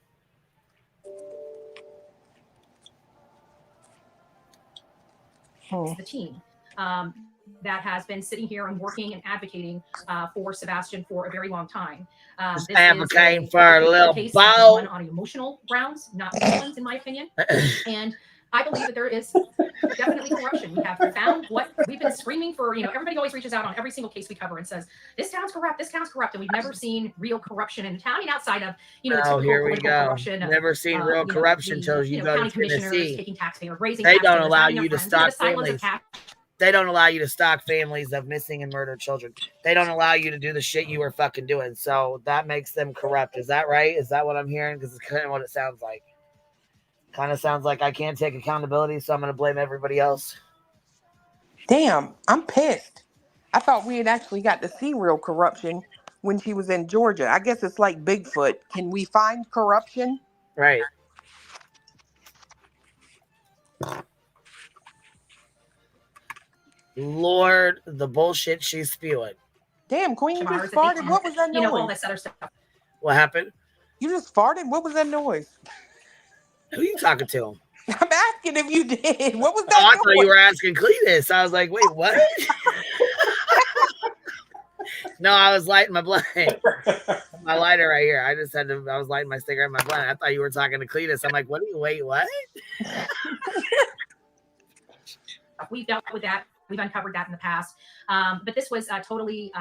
Speaker 11: The team that has been sitting here and working and advocating for Sebastian for a very long time.
Speaker 3: Just advocating for a little bow
Speaker 11: on emotional grounds, not ones, in my opinion. And I believe that there is definitely corruption. We have found what we've been screaming for. Everybody always reaches out on every single case we cover and says, this town's corrupt, and we've never seen real corruption in the town. And outside of, the typical political corruption.
Speaker 3: Never seen real corruption until you go to
Speaker 11: Tennessee.
Speaker 3: Taking taxpayers,
Speaker 11: raising
Speaker 3: they
Speaker 11: taxpayers,
Speaker 3: don't allow you to stop families. They don't allow you to stalk families of missing and murdered children. They don't allow you to do the shit you were fucking doing. So that makes them corrupt. Is that right? Is that what I'm hearing? Because it's kind of what it sounds like. Kind of sounds like I can't take accountability, so I'm going to blame everybody else.
Speaker 17: Damn, I'm pissed. I thought we had actually got to see real corruption when she was in Georgia. I guess it's like Bigfoot. Can we find corruption?
Speaker 3: Right. Lord, the bullshit she's spewing.
Speaker 17: Damn, Queen, you just farted. What was that noise?
Speaker 11: You know, all this other stuff.
Speaker 3: What happened?
Speaker 17: You just farted? What was that noise?
Speaker 3: Who are you talking to?
Speaker 17: I'm asking if you did. What was that
Speaker 3: I
Speaker 17: noise?
Speaker 3: thought you were asking Cletus. I was like, wait, what? No, I was lighting my blunt. My lighter right here. I was lighting my cigarette in my blunt. I thought you were talking to Cletus. I'm like, wait, what?
Speaker 11: We've dealt with that. We've uncovered that in the past. But this was totally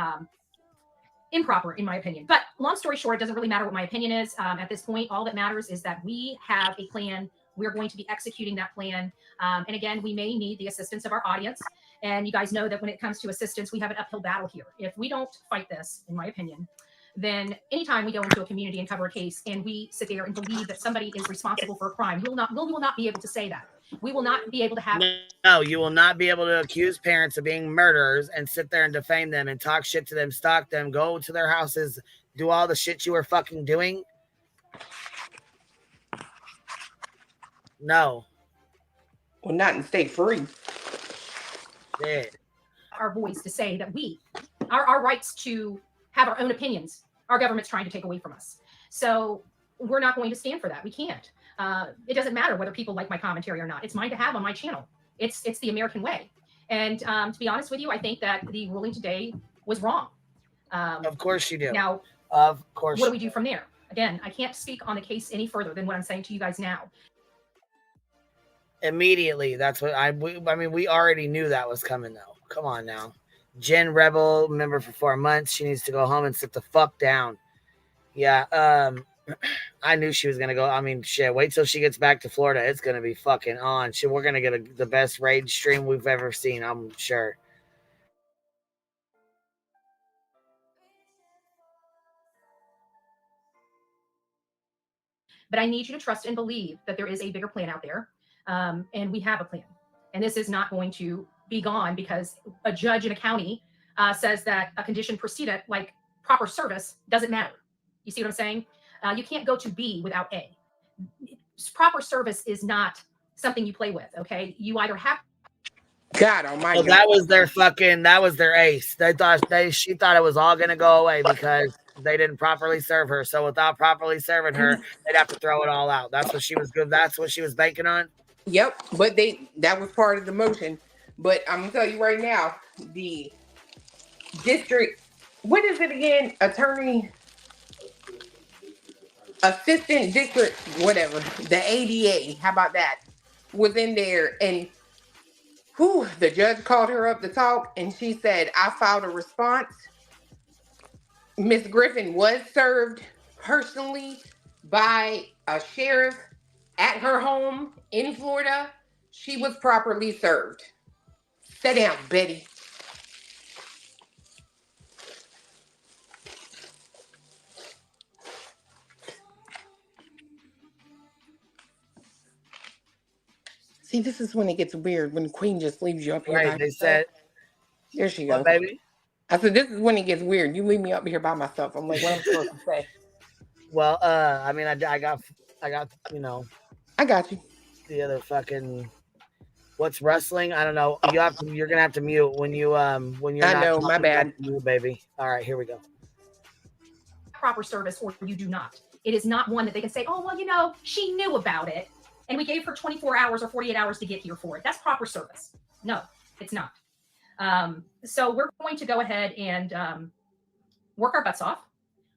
Speaker 11: improper, in my opinion. But long story short, it doesn't really matter what my opinion is at this point. All that matters is that we have a plan. We're going to be executing that plan. And again, we may need the assistance of our audience. And you guys know that when it comes to assistance, we have an uphill battle here. If we don't fight this, in my opinion, then anytime we go into a community and cover a case and we sit there and believe that somebody is responsible for a crime, we will not be able to say that. We will not be able to have.
Speaker 3: No, you will not be able to accuse parents of being murderers and sit there and defame them and talk shit to them, stalk them, go to their houses, do all the shit you were fucking doing. No.
Speaker 17: Well, not in state free.
Speaker 3: Yeah.
Speaker 11: Our voice to say that our rights to have our own opinions, our government's trying to take away from us. So we're not going to stand for that. We can't. It doesn't matter whether people like my commentary or not. It's mine to have on my channel. It's the American way. And to be honest with you, I think that the ruling today was wrong.
Speaker 3: Of course you do.
Speaker 11: Now,
Speaker 3: of course.
Speaker 11: What do we do from there? Again, I can't speak on the case any further than what I'm saying to you guys now.
Speaker 3: Immediately, that's what I mean, we already knew that was coming, though. Come on now. Jen Rebel, member for 4 months. She needs to go home and sit the fuck down. Yeah, I knew she was going to go. I mean, shit, wait till she gets back to Florida. It's going to be fucking on. We're going to get the best raid stream we've ever seen, I'm sure.
Speaker 11: But I need you to trust and believe that there is a bigger plan out there. And we have a plan. And this is not going to be gone because a judge in a county says that a condition precedent, like proper service, doesn't matter. You see what I'm saying? You can't go to B without A. Proper service is not something you play with, okay? You either have.
Speaker 17: God almighty.
Speaker 3: So that was their ace. She thought it was all going to go away because they didn't properly serve her. So without properly serving her, they'd have to throw it all out. That's what she was good. That's what she was banking on.
Speaker 17: Yep, but that was part of the motion. But I'm gonna tell you right now, the district, what is it again? Assistant district, whatever, the ADA, how about that? Was in there, and the judge called her up to talk, and she said, I filed a response. Miss Griffin was served personally by a sheriff at her home in Florida. She was properly served. Sit down, Betty. See, this is when it gets weird, when the queen just leaves you up here.
Speaker 3: Right, they said.
Speaker 17: There she goes.
Speaker 3: What, baby?
Speaker 17: I said, this is when it gets weird. You leave me up here by myself. I'm like, what am I supposed to say?
Speaker 3: Well, I mean, I got, you know.
Speaker 17: I got you.
Speaker 3: The other fucking, what's wrestling? I don't know. You're gonna have to mute when you're.
Speaker 17: I know, my bad.
Speaker 3: You, baby. All right, here we go.
Speaker 11: Proper service, or you do not. It is not one that they can say, oh, well, you know, she knew about it, and we gave her 24 hours or 48 hours to get here for it. That's proper service. No, it's not. So we're going to go ahead and work our butts off.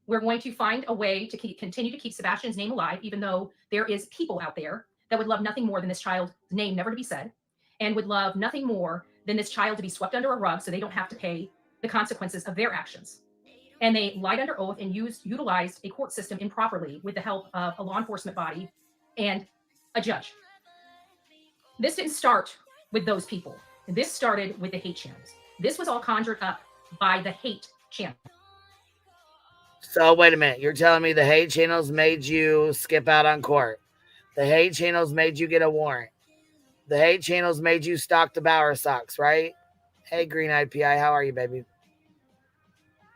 Speaker 11: We're going to find a way to continue to keep Sebastian's name alive, even though there is people out there that would love nothing more than this child's name never to be said, and would love nothing more than this child to be swept under a rug so they don't have to pay the consequences of their actions. And they lied under oath and utilized a court system improperly with the help of a law enforcement body and a judge. This didn't start with those people. This started with the hate channels. This was all conjured up by the hate channel.
Speaker 3: So wait a minute. You're telling me the hate channels made you skip out on court. The hate channels made you get a warrant. The hate channels made you stock the Bower socks, right? Hey, Green-Eyed PI, how are you, baby?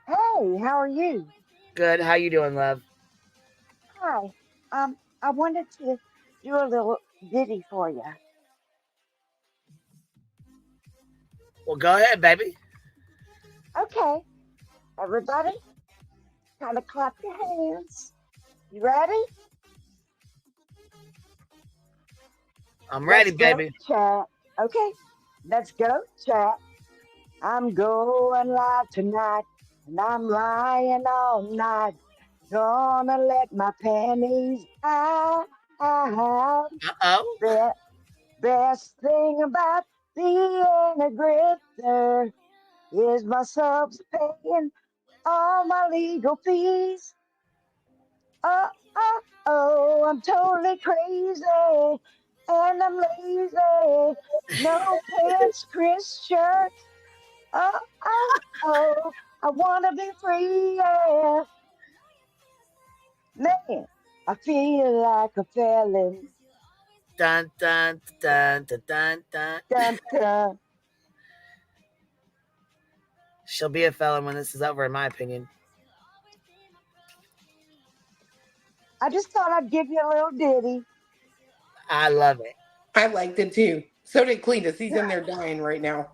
Speaker 19: Hey, how are you?
Speaker 3: Good. How you doing, love?
Speaker 19: Hi. I wanted to do a little ditty for you.
Speaker 3: Well, go ahead, baby.
Speaker 19: Okay. Everybody, kind of clap your hands. You ready?
Speaker 3: I'm ready,
Speaker 19: Let's go,
Speaker 3: baby.
Speaker 19: chat. Okay. Let's go, chat. I'm going live tonight, and I'm lying all night. Gonna let my panties out.
Speaker 3: Uh-oh.
Speaker 19: Best thing about being a grifter is my subs paying all my legal fees. Oh, I'm totally crazy and I'm lazy. No pants, Chris shirt. Oh, I wanna be free, yeah. Man, I feel like a felon.
Speaker 3: Dun, dun, dun, dun, dun, dun.
Speaker 19: Dun, dun.
Speaker 3: She'll be a felon when this is over, in my opinion.
Speaker 19: I just thought I'd give you a little ditty.
Speaker 3: I love it.
Speaker 17: I liked it too. So did Cletus. He's in there dying right now.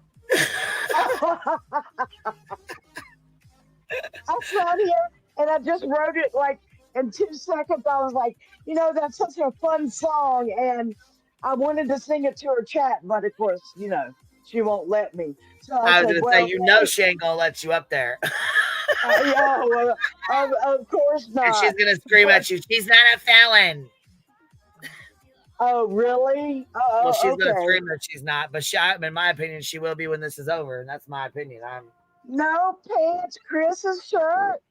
Speaker 19: I sat here and I just wrote it like in 2 seconds. I was like, you know, that's such a fun song. And I wanted to sing it to her chat, but of course, you know, she won't let me. So
Speaker 3: I was
Speaker 19: said,
Speaker 3: going to say, you know she ain't going to let you up there.
Speaker 19: Yeah, well, of course not.
Speaker 3: And she's going to scream at you, she's not a felon.
Speaker 19: Oh, really?
Speaker 3: Well, she's
Speaker 19: Okay.
Speaker 3: going to scream that she's not. But in my opinion, she will be when this is over. And that's my opinion.
Speaker 19: No pants, Chris's shirt.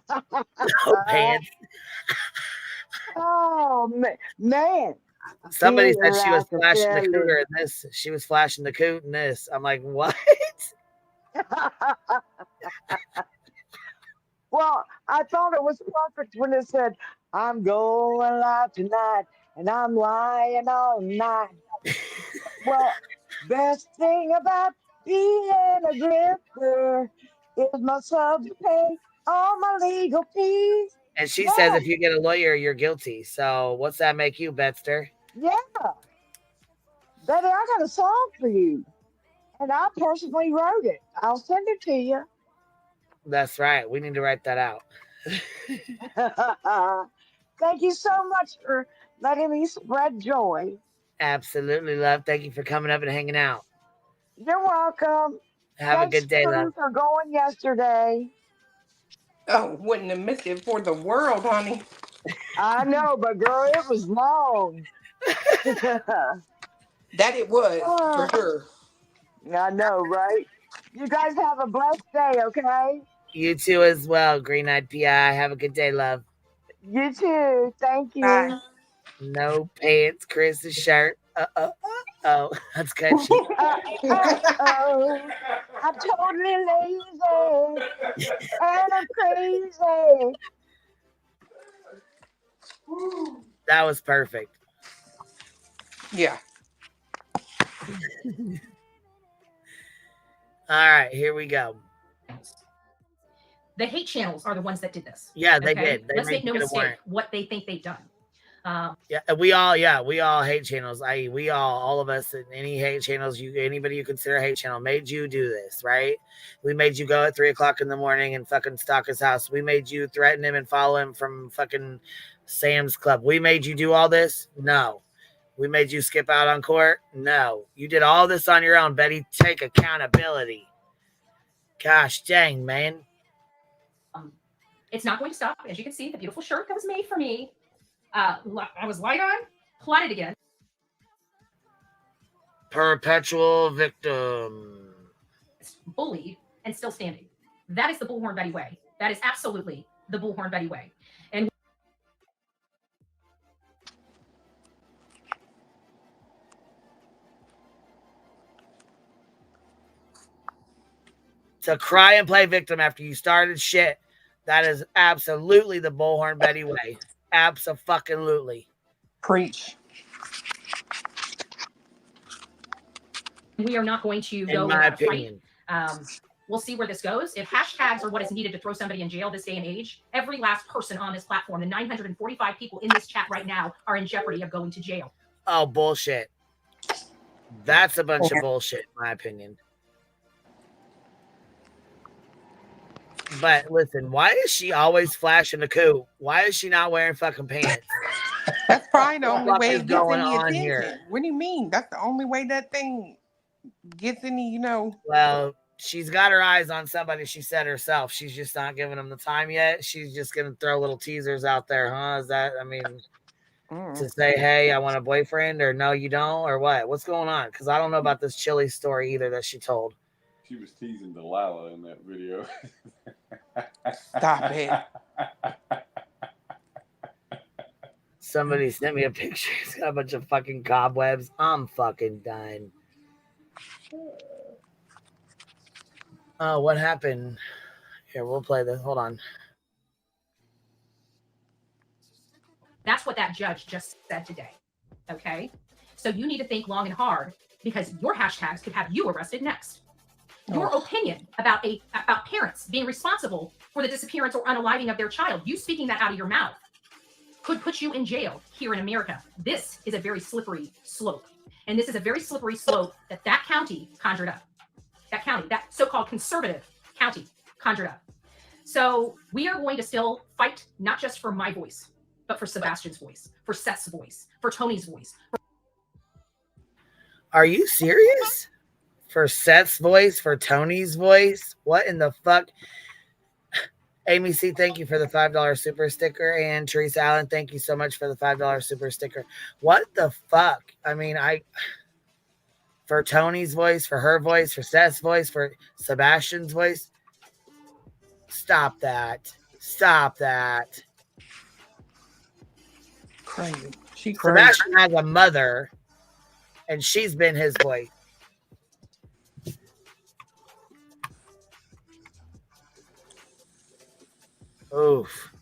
Speaker 3: No pants.
Speaker 19: Oh, man.
Speaker 3: Somebody said she was
Speaker 19: like a
Speaker 3: flashing the
Speaker 19: felon.
Speaker 3: cougar in this. She was flashing the coot in this. I'm like, what?
Speaker 19: Well, I thought it was perfect when it said, I'm going live tonight and I'm lying all night. Well, best thing about being a grifter is my subs pay all my legal fees.
Speaker 3: And she says if you get a lawyer, you're guilty. So what's that make you, Betster?
Speaker 19: Yeah. Betty, I got a song for you. And I personally wrote it. I'll send it to you.
Speaker 3: That's right. We need to write that out.
Speaker 19: Thank you so much for letting me spread joy.
Speaker 3: Absolutely, love. Thank you for coming up and hanging out.
Speaker 19: You're welcome.
Speaker 3: Have a good day,
Speaker 19: Thanks,
Speaker 3: love.
Speaker 19: for going yesterday.
Speaker 17: Oh, wouldn't have missed it for the world, honey.
Speaker 19: I know, but girl, it was long.
Speaker 17: That it was, for sure.
Speaker 19: I know, right? You guys have a blessed day, okay?
Speaker 3: You too as well, Green-Eyed PI. Have a good day, love.
Speaker 19: You too. Thank you.
Speaker 17: Bye.
Speaker 3: No pants, Chris's shirt. Oh, that's catchy.
Speaker 19: Oh, I'm totally lazy and I'm crazy.
Speaker 3: That was perfect.
Speaker 17: Yeah.
Speaker 3: All right, here we go.
Speaker 11: The hate channels are the ones that did this.
Speaker 3: Yeah, they did.
Speaker 11: Let's make no mistake what they think they've done.
Speaker 3: We all hate channels. All of us, any hate channels, anybody you consider a hate channel made you do this, right? We made you go at 3:00 in the morning and fucking stalk his house. We made you threaten him and follow him from fucking Sam's Club. We made you do all this? No. We made you skip out on court? No. You did all this on your own, Betty. Take accountability. Gosh dang, man.
Speaker 11: It's not going to stop. As you can see, the beautiful shirt that was made for me. I was lied on, plotted again.
Speaker 3: Perpetual victim.
Speaker 11: Bullied and still standing. That is the Bullhorn Betty way. That is absolutely the Bullhorn Betty way. And
Speaker 3: to cry and play victim after you started shit. That is absolutely the Bullhorn Betty way. Abso-fucking-lutely.
Speaker 17: Preach.
Speaker 11: We are not going to go
Speaker 3: In my
Speaker 11: without a fight.
Speaker 3: opinion.
Speaker 11: We'll see where this goes. If hashtags are what is needed to throw somebody in jail this day and age, every last person on this platform, the 945 people in this chat right now, are in jeopardy of going to jail.
Speaker 3: Oh, bullshit. That's a bunch of bullshit, in my opinion. But listen, why is she always flashing the coup? Why is she not wearing fucking pants?
Speaker 17: That's probably the only
Speaker 3: What
Speaker 17: way
Speaker 3: is
Speaker 17: it gets
Speaker 3: going
Speaker 17: any
Speaker 3: on
Speaker 17: attention.
Speaker 3: here?
Speaker 17: What do you mean? That's the only way that thing gets any, you know.
Speaker 3: Well, she's got her eyes on somebody, she said herself. She's just not giving them the time yet. She's just going to throw little teasers out there, huh? Is that, I mean, to say, hey, I want a boyfriend, or no, you don't, or what? What's going on? Because I don't know about this Chili story either that she told.
Speaker 18: She was teasing Delilah in that video.
Speaker 17: Stop it.
Speaker 3: Somebody sent me a picture. It's got a bunch of fucking cobwebs. I'm fucking done. Oh, what happened? Here, we'll play this. Hold on.
Speaker 11: That's what that judge just said today. Okay? So you need to think long and hard, because your hashtags could have you arrested next. Your opinion about parents being responsible for the disappearance or unaliving of their child, you speaking that out of your mouth, could put you in jail here in America. This is a very slippery slope. And this is a very slippery slope that county conjured up. That county, that so-called conservative county conjured up. So we are going to still fight, not just for my voice, but for Sebastian's voice, for Seth's voice, for Tony's voice.
Speaker 3: Are you serious? For Seth's voice, for Tony's voice? What in the fuck? Amy C, thank you for the $5 super sticker. And Teresa Allen, thank you so much for the $5 super sticker. What the fuck? I mean, for Tony's voice, for her voice, for Seth's voice, for Sebastian's voice. Stop that. Stop that.
Speaker 17: Crazy. She crazy.
Speaker 3: Sebastian has a mother, and she's been his voice. Oof.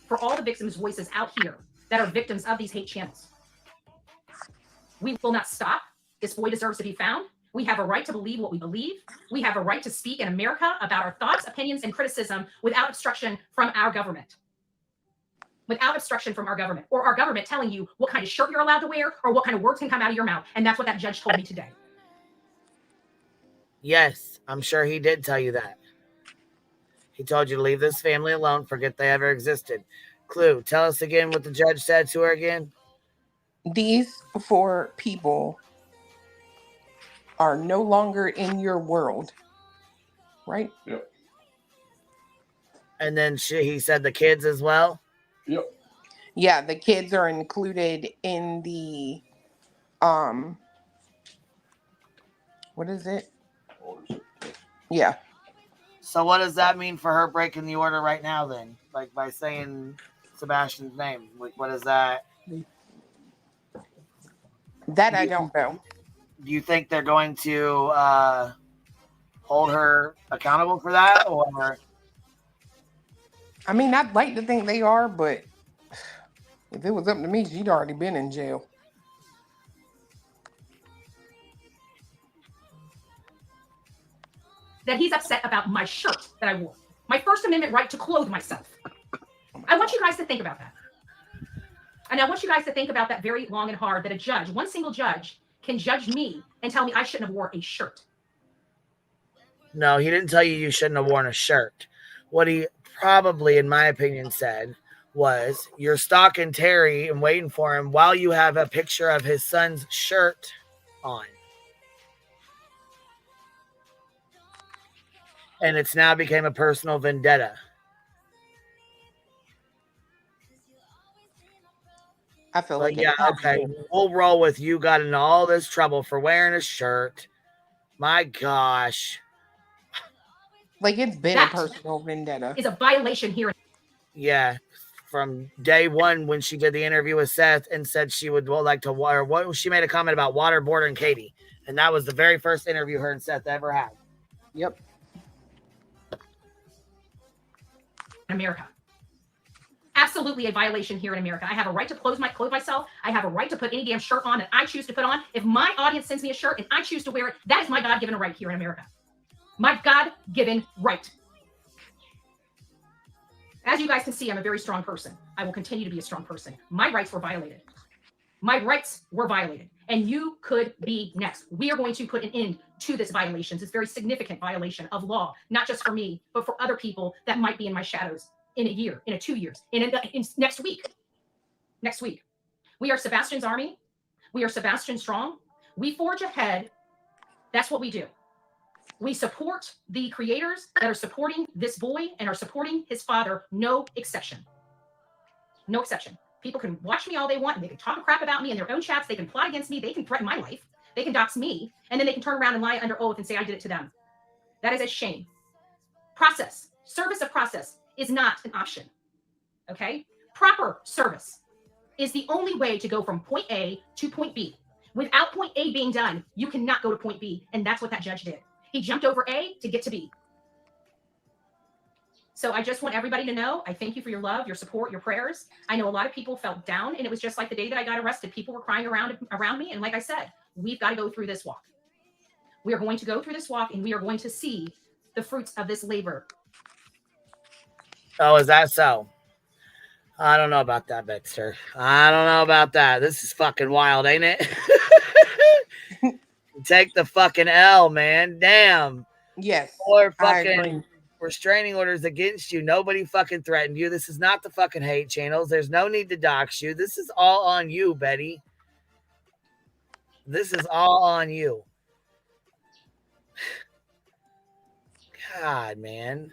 Speaker 11: For all the victims' voices out here that are victims of these hate channels, we will not stop. This boy deserves to be found. We have a right to believe what we believe. We have a right to speak in America about our thoughts, opinions, and criticism without obstruction from our government. Without obstruction from our government, or our government telling you what kind of shirt you're allowed to wear or what kind of words can come out of your mouth. And that's what that judge told me today.
Speaker 3: Yes, I'm sure he did tell you that. He told you to leave this family alone, forget they ever existed. Clue, tell us again what the judge said to her again.
Speaker 17: These four people are no longer in your world, right?
Speaker 18: Yep.
Speaker 3: And then he said the kids as well?
Speaker 18: Yep.
Speaker 17: Yeah, the kids are included in the, what is it? Yeah.
Speaker 3: So what does that mean for her breaking the order right now then? Like by saying Sebastian's name? Like what is that?
Speaker 17: That I don't know.
Speaker 3: Do you think they're going to hold her accountable for that? Or
Speaker 17: I mean, I'd like to think they are, but if it was up to me, she'd already been in jail.
Speaker 11: That he's upset about my shirt that I wore, my First Amendment right to clothe myself. I want you guys to think about that. And I want you guys to think about that very long and hard, that a judge, one single judge, can judge me and tell me I shouldn't have worn a shirt.
Speaker 3: No, he didn't tell you shouldn't have worn a shirt. What he probably, in my opinion, said was you're stalking Terry and waiting for him while you have a picture of his son's shirt on. And it's now became a personal vendetta.
Speaker 17: I feel
Speaker 3: But
Speaker 17: like
Speaker 3: yeah, okay. We'll roll with you got in all this trouble for wearing a shirt. My gosh.
Speaker 17: Like it's been
Speaker 11: That
Speaker 17: a personal vendetta.
Speaker 11: is a violation here.
Speaker 3: Yeah. From day one when she did the interview with Seth and said she would like to water. What she made a comment about waterboarding Katie. And that was the very first interview her and Seth ever had.
Speaker 17: Yep.
Speaker 11: America. Absolutely a violation here in America. I have a right to clothe myself. I have a right to put any damn shirt on that I choose to put on. If my audience sends me a shirt and I choose to wear it, that is my God-given right here in America. My God-given right. As you guys can see, I'm a very strong person. I will continue to be a strong person. My rights were violated. My rights were violated. And you could be next. We are going to put an end to this violation. This very significant violation of law, not just for me, but for other people that might be in my shadows in a year, in 2 years, in next week. Next week. We are Sebastian's army. We are Sebastian Strong. We forge ahead. That's what we do. We support the creators that are supporting this boy and are supporting his father. No exception. No exception. People can watch me all they want and they can talk crap about me in their own chats. They can plot against me. They can threaten my life. They can dox me. And then they can turn around and lie under oath and say I did it to them. That is a shame. Process. Service of process is not an option. Okay? Proper service is the only way to go from point A to point B. Without point A being done, you cannot go to point B. And that's what that judge did. He jumped over A to get to B. So I just want everybody to know, I thank you for your love, your support, your prayers. I know a lot of people felt down, and it was just like the day that I got arrested. People were crying around me. And like I said, we've got to go through this walk. We are going to go through this walk, and we are going to see the fruits of this labor.
Speaker 3: Oh, is that so? I don't know about that, Baxter. I don't know about that. This is fucking wild, ain't it? Take the fucking L, man. Damn.
Speaker 17: Yes.
Speaker 3: Or fucking restraining orders against you. Nobody fucking threatened you. This is not the fucking hate channels. There's no need to dox you. This is all on you, Betty. This is all on you. God, man.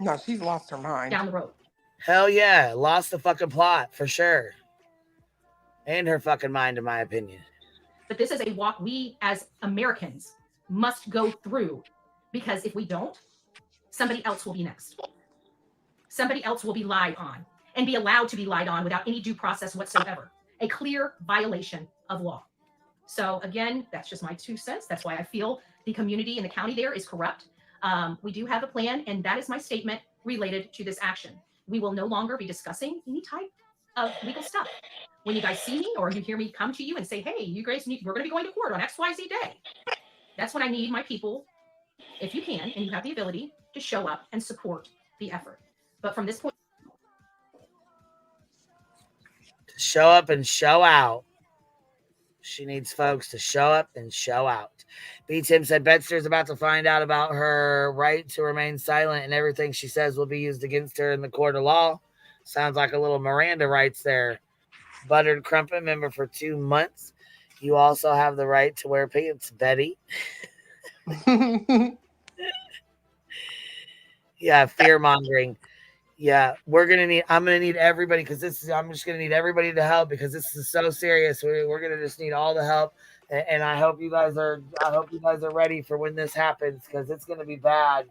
Speaker 17: No, she's lost her mind.
Speaker 11: Down the road.
Speaker 3: Hell yeah. Lost the fucking plot for sure. And her fucking mind, in my opinion.
Speaker 11: But this is a walk we as Americans must go through, because if we don't, somebody else will be next. Somebody else will be lied on and be allowed to be lied on without any due process whatsoever. A clear violation of law. So again, that's just my 2 cents. That's why I feel the community in the county there is corrupt. We do have a plan, and that is my statement related to this action. We will no longer be discussing any type of legal stuff. When you guys see me or you hear me come to you and say, hey, you guys we're going to be going to court on XYZ day. That's when I need my people, if you can, and you have the ability, to show up and support the effort. But from this point,
Speaker 3: to show up and show out. She needs folks to show up and show out. B. Tim said Betster's about to find out about her right to remain silent, and everything she says will be used against her in the court of law. Sounds like a little Miranda rights there. Buttered Crumpet member for 2 months. You also have the right to wear pants, Betty. Yeah, fear mongering. Yeah, I'm gonna need everybody, because I'm just gonna need everybody to help, because this is so serious. We're gonna just need all the help, and I hope you guys are ready for when this happens, because it's gonna be bad.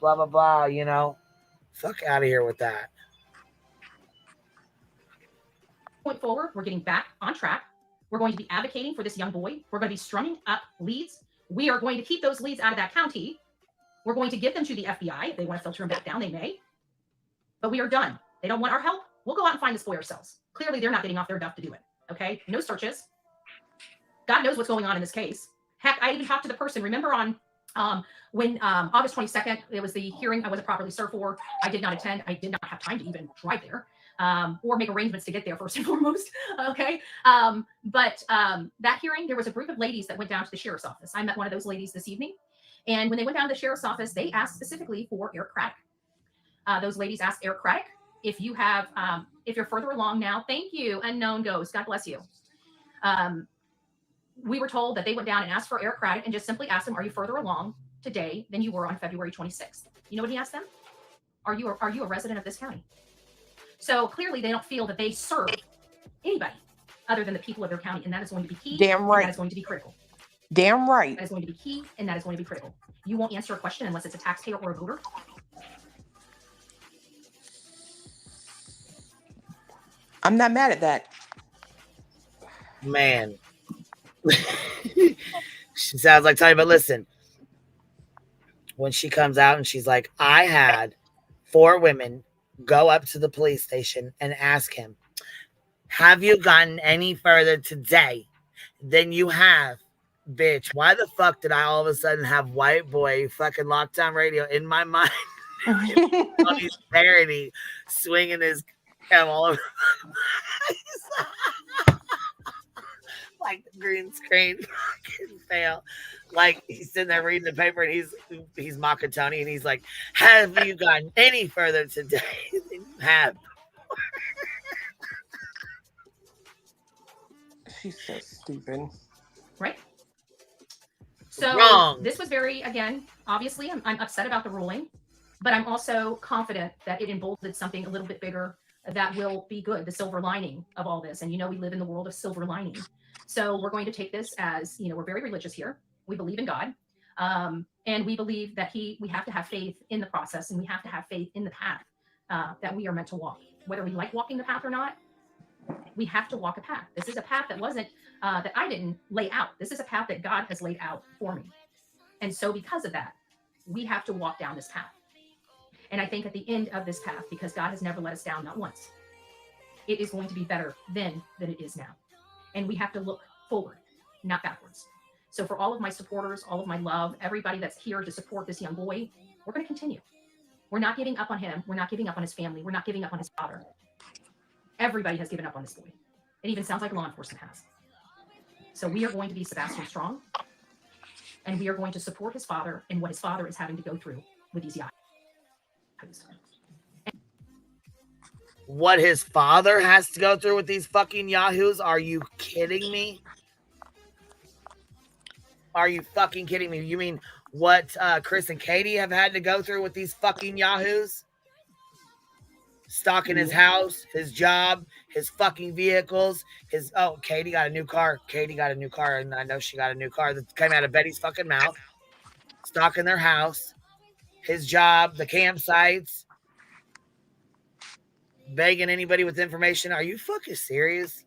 Speaker 3: Blah blah blah. You know, fuck out of here with that.
Speaker 11: point forward, we're getting back on track. We're going to be advocating for this young boy. We're going to be strumming up leads. We are going to keep those leads out of that county. We're going to give them to the FBI. If they want to filter them back down, they may. But we are done. They don't want our help. We'll go out and find this boy ourselves. Clearly, they're not getting off their duff to do it. Okay? No searches. God knows what's going on in this case. Heck, I even talked to the person. Remember on when August 22nd, it was the hearing I wasn't properly served for. I did not attend. I did not have time to even drive there. Or make arrangements to get there first and foremost. Okay. But that hearing, there was a group of ladies that went down to the sheriff's office. I met one of those ladies this evening. And when they went down to the sheriff's office, they asked specifically for Eric Craddock. Those ladies asked Eric Craddock, if you have, if you're further along now, thank you, Unknown Ghost, God bless you. We were told that they went down and asked for Eric Craddock and just simply asked him, are you further along today than you were on February 26th? You know what he asked them? Are you a resident of this county? So clearly they don't feel that they serve anybody other than the people of their county. And that is going to be key.
Speaker 17: Damn right.
Speaker 11: That is going to be critical.
Speaker 17: Damn right.
Speaker 11: That is going to be key, and that is going to be critical. You won't answer a question unless it's a taxpayer or a voter.
Speaker 17: I'm not mad at that.
Speaker 3: Man. She sounds like Tony, but listen. when she comes out and she's like, I had 4 women go up to the police station and ask him, have you gotten any further today than you have? Bitch, why the fuck did I all of a sudden have white boy fucking lockdown radio in my mind? On his parody, swinging his cam all over like the green screen fucking fail. Like he's sitting there reading the paper and he's mocking Tony and he's like, have you gotten any further today than you have?
Speaker 17: She's so stupid.
Speaker 11: Right? So
Speaker 3: Wrong.
Speaker 11: This was very, again, obviously I'm upset about the ruling, but I'm also confident that it emboldened something a little bit bigger that will be good, the silver lining of all this. And you know, we live in the world of silver lining. So we're going to take this as, you know, we're very religious here. We believe in God. And we believe that we have to have faith in the process, and we have to have faith in the path that we are meant to walk. Whether we like walking the path or not, we have to walk a path. This is a path that wasn't, that I didn't lay out. This is a path that God has laid out for me. And so because of that, we have to walk down this path. And I think at the end of this path, because God has never let us down, not once, it is going to be better then than it is now. And we have to look forward, not backwards. So for all of my supporters, all of my love, everybody that's here to support this young boy, we're going to continue. We're not giving up on him. We're not giving up on his family. We're not giving up on his father. Everybody has given up on this boy. It even sounds like law enforcement has. So we are going to be Sebastian Strong, and we are going to support his father and what his father is having to go through with these yahoos.
Speaker 3: What his father has to go through with these fucking yahoos? Are you kidding me? Are you fucking kidding me? You mean what Chris and Katie have had to go through with these fucking yahoos? Stalking his house, his job, his fucking vehicles, Katie got a new car. Katie got a new car, and I know she got a new car that came out of Betty's fucking mouth. Stalking their house, his job, the campsites, begging anybody with information. Are you fucking serious?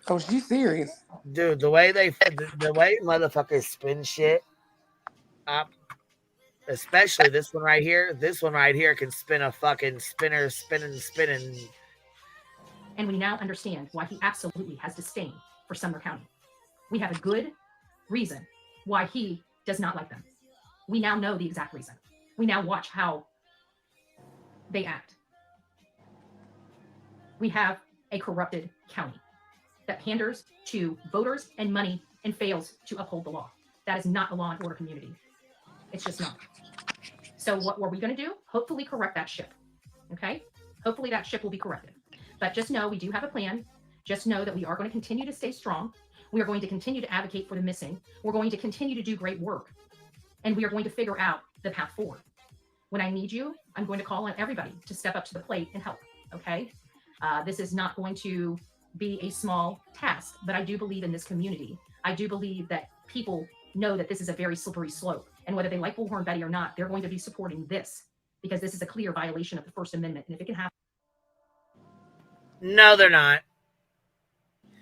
Speaker 17: Oh, she's serious.
Speaker 3: Dude, the way motherfuckers spin shit up, especially this one right here. This one right here can spin a fucking spinner, spinning.
Speaker 11: And we now understand why he absolutely has disdain for Sumner County. We have a good reason why he does not like them. We now know the exact reason. We now watch how they act. We have a corrupted county that panders to voters and money and fails to uphold the law. That is not a law and order community. It's just not. So what were we going to do? Hopefully correct that ship. Okay? Hopefully that ship will be corrected. But just know we do have a plan. Just know that we are going to continue to stay strong. We are going to continue to advocate for the missing. We're going to continue to do great work. And we are going to figure out the path forward. When I need you, I'm going to call on everybody to step up to the plate and help. Okay? This is not going to be a small task, but I do believe in this community. I do believe that people know that this is a very slippery slope. And whether they like Bullhorn Betty or not, they're going to be supporting this because this is a clear violation of the First Amendment. And if it can happen.
Speaker 3: No, they're not.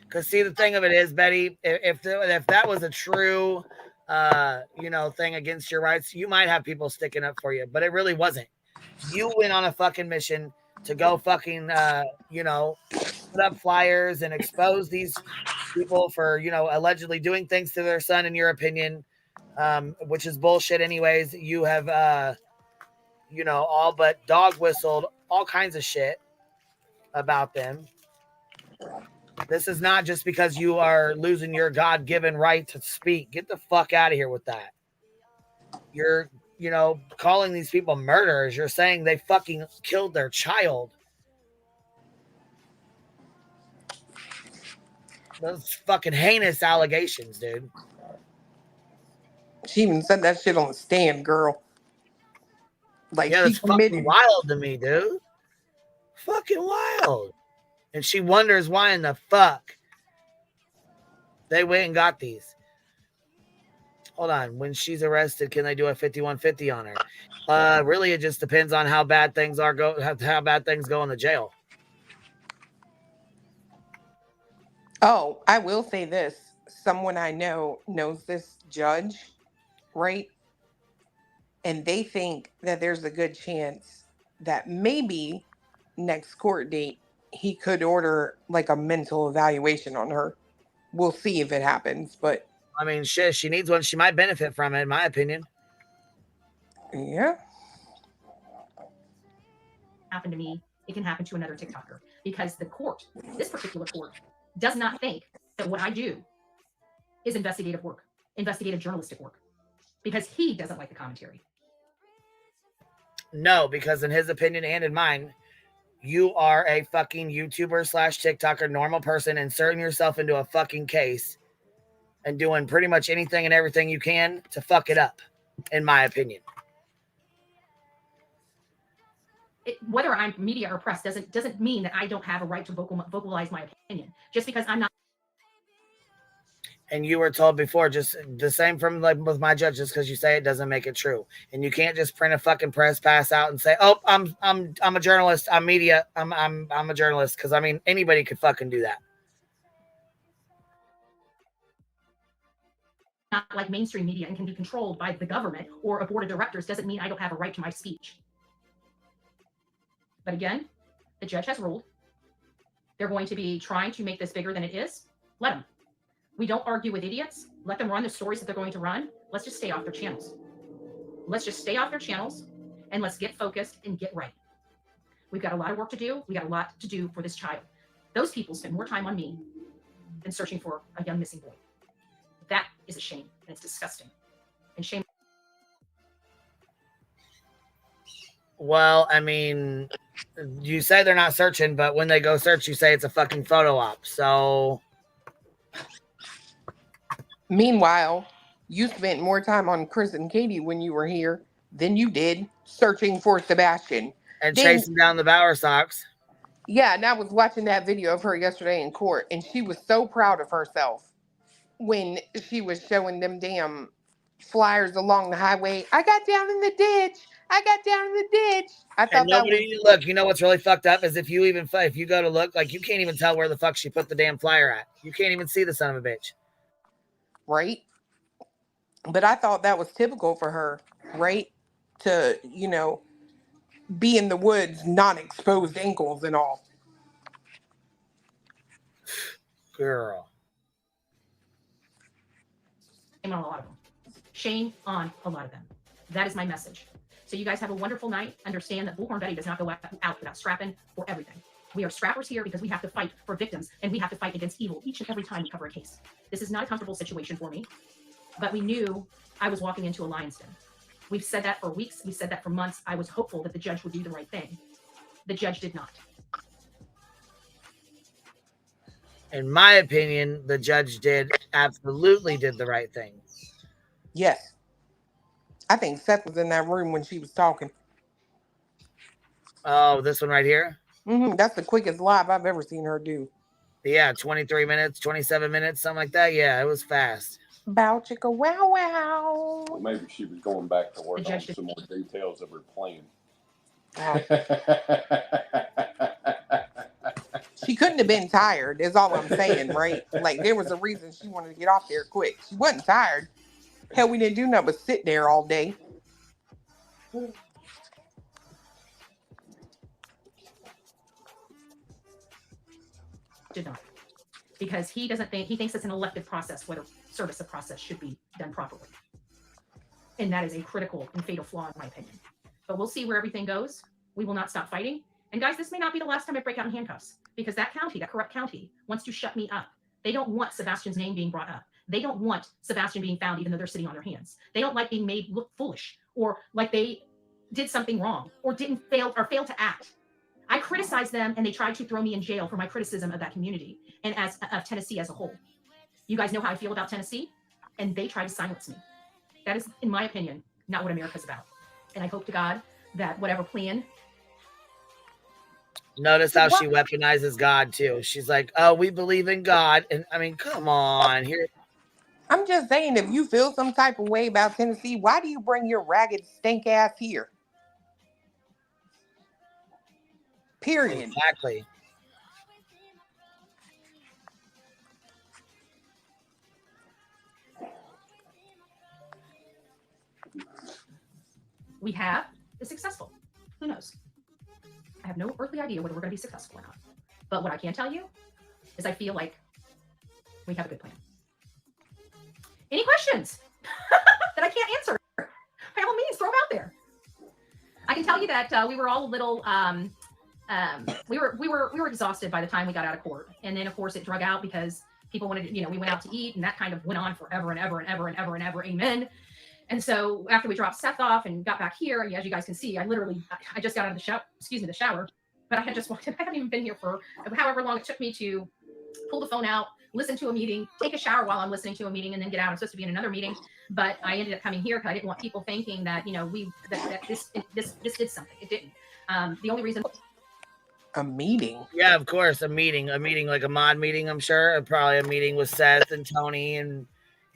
Speaker 3: Because see, the thing of it is, Betty, if that was a true, thing against your rights, you might have people sticking up for you, but it really wasn't. You went on a fucking mission to go fucking, put up flyers and expose these people for, allegedly doing things to their son, in your opinion, which is bullshit anyways. You have, all but dog whistled all kinds of shit about them. This is not just because you are losing your God-given right to speak. Get the fuck out of here with that. You're, calling these people murderers. You're saying they fucking killed their child. Those fucking heinous allegations, dude.
Speaker 17: She even said that shit on the stand, girl. Like,
Speaker 3: yeah,
Speaker 17: she
Speaker 3: that's
Speaker 17: committed.
Speaker 3: fucking wild to me, dude. Fucking wild. And she wonders why in the fuck they went and got these. Hold on. When she's arrested, can they do a 5150 on her? Really, it just depends on how bad things how bad things go in the jail.
Speaker 17: Oh, I will say this. Someone I know knows this judge, right? and they think that there's a good chance that maybe next court date he could order like a mental evaluation on her. We'll see if it happens, but
Speaker 3: I mean, shit, she needs one. She might benefit from it, in my opinion.
Speaker 17: yeah.
Speaker 11: Happen to me, it can happen to another TikToker, because the court, this particular court, does not think that what I do is investigative work, investigative journalistic work, because he doesn't like the commentary.
Speaker 3: No, because in his opinion and in mine, you are a fucking YouTuber / TikToker, normal person, inserting yourself into a fucking case and doing pretty much anything and everything you can to fuck it up, in my opinion.
Speaker 11: Whether I'm media or press doesn't mean that I don't have a right to vocalize my opinion. Just because I'm not.
Speaker 3: And you were told before, just the same from like with my judge, just because you say it doesn't make it true. And you can't just print a fucking press pass out and say, "Oh, I'm a journalist, I'm media, I'm a journalist." Because I mean, anybody could fucking do that.
Speaker 11: Not like mainstream media and can be controlled by the government or a board of directors doesn't mean I don't have a right to my speech. But again, the judge has ruled. They're going to be trying to make this bigger than it is. Let them. We don't argue with idiots. Let them run the stories that they're going to run. Let's just stay off their channels. Let's just stay off their channels and let's get focused and get right. We've got a lot of work to do. We got a lot to do for this child. Those people spend more time on me than searching for a young missing boy. That is a shame, and it's disgusting. And shame.
Speaker 3: Well, I mean, you say they're not searching, but when they go search, you say it's a fucking photo op. So,
Speaker 17: Meanwhile, you spent more time on Chris and Katie when you were here than you did searching for Sebastian.
Speaker 3: And chasing down the Bower socks.
Speaker 17: Yeah, and I was watching that video of her yesterday in court, and she was so proud of herself when she was showing them damn flyers along the highway. I got down in the ditch. I got down in the ditch. I thought
Speaker 3: And nobody look. You know what's really fucked up is if you go to look, like you can't even tell where the fuck she put the damn flyer at. You can't even see the son of a bitch.
Speaker 17: Right? But I thought that was typical for her, right? To, be in the woods, not exposed ankles and all.
Speaker 3: Girl.
Speaker 11: Shame on a lot of them. Shame on a lot of them. That is my message. So you guys have a wonderful night. Understand that Bullhorn Betty does not go out without strapping for everything. We are strappers here because we have to fight for victims and we have to fight against evil each and every time we cover a case. This is not a comfortable situation for me, but we knew I was walking into a lion's den. We've said that for weeks. We said that for months. I was hopeful that the judge would do the right thing. The judge did not.
Speaker 3: In my opinion, the judge absolutely did the right thing.
Speaker 17: Yes. I think Seth was in that room when she was talking.
Speaker 3: Oh, this one right here?
Speaker 17: That's the quickest live I've ever seen her do.
Speaker 3: Yeah, 23 minutes, 27 minutes, something like that. Yeah, it was fast.
Speaker 17: Bow chicka wow wow.
Speaker 18: Well, maybe she was going back to work on some more details of her plan.
Speaker 17: She couldn't have been tired, is all I'm saying, right? Like, there was a reason she wanted to get off there quick. She wasn't tired. Hell, we didn't do nothing but sit there all day.
Speaker 11: Did not. Because he thinks it's an elective process, whether service of process should be done properly. And that is a critical and fatal flaw in my opinion. But we'll see where everything goes. We will not stop fighting. And guys, this may not be the last time I break out in handcuffs, because that corrupt county, wants to shut me up. They don't want Sebastian's name being brought up. They don't want Sebastian being found, even though they're sitting on their hands. They don't like being made look foolish or like they did something wrong or failed to act. I criticized them and they tried to throw me in jail for my criticism of that community and of Tennessee as a whole. You guys know how I feel about Tennessee, and they tried to silence me. That is, in my opinion, not what America's about. And I hope to God that whatever plan.
Speaker 3: Notice how she weaponizes God too. She's like, "Oh, we believe in God," and I mean, come on, here.
Speaker 17: I'm just saying, if you feel some type of way about Tennessee, why do you bring your ragged stink ass here? Period.
Speaker 3: Exactly.
Speaker 11: we have is successful. Who knows? I have no earthly idea whether we're going to be successful or not. But what I can tell you is I feel like we have a good plan. Any questions that I can't answer? By all means, throw them out there. I can tell you that we were all a little we were exhausted by the time we got out of court, and then of course it drug out because people wanted to, we went out to eat, and that kind of went on forever and ever and ever and ever and ever. Amen. And so after we dropped Seth off and got back here, as you guys can see, I just got out of the shower, but I had just walked in. I haven't even been here for however long it took me to pull the phone out, listen to a meeting, take a shower while I'm listening to a meeting, and then get out. I'm supposed to be in another meeting, but I ended up coming here because I didn't want people thinking that, this did something. It didn't. The only reason.
Speaker 17: A meeting?
Speaker 3: Yeah, of course, a meeting like a mod meeting, I'm sure. Probably a meeting with Seth and Tony, and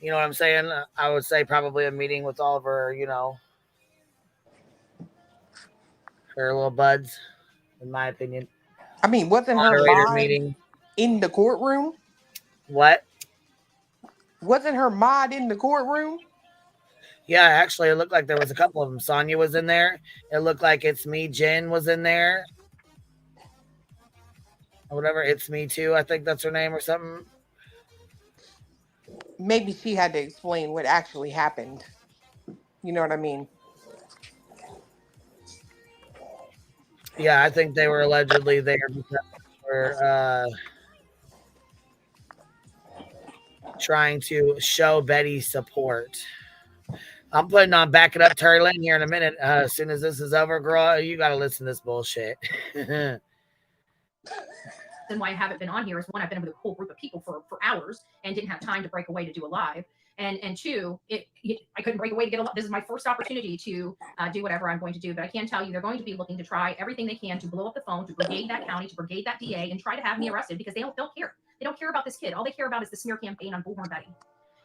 Speaker 3: you know what I'm saying? I would say probably a meeting with all of her, her little buds, in my opinion.
Speaker 17: I mean, wasn't her
Speaker 3: Moderator
Speaker 17: mod
Speaker 3: meeting
Speaker 17: in the courtroom?
Speaker 3: What?
Speaker 17: Wasn't her mod in the courtroom?
Speaker 3: Yeah, actually, it looked like there was a couple of them. Sonya was in there. It looked like It's Me, Jen was in there. Or whatever, It's Me Too, I think that's her name or something.
Speaker 17: Maybe she had to explain what actually happened. You know what I mean?
Speaker 3: Yeah, I think they were allegedly there because they were trying to show Betty support. I'm putting on Back It Up Terry Lynn here in a minute. As soon as this is over, girl, you got to listen to this bullshit.
Speaker 11: Then why I haven't been on here is one, I've been with a whole group of people for hours and didn't have time to break away to do a live. And two, I couldn't break away to get a live. This is my first opportunity to do whatever I'm going to do. But I can tell you they're going to be looking to try everything they can to blow up the phone, to brigade that county, to brigade that DA, and try to have me arrested because they don't care. They don't care about this kid. All they care about is the smear campaign on Bullhorn Betty.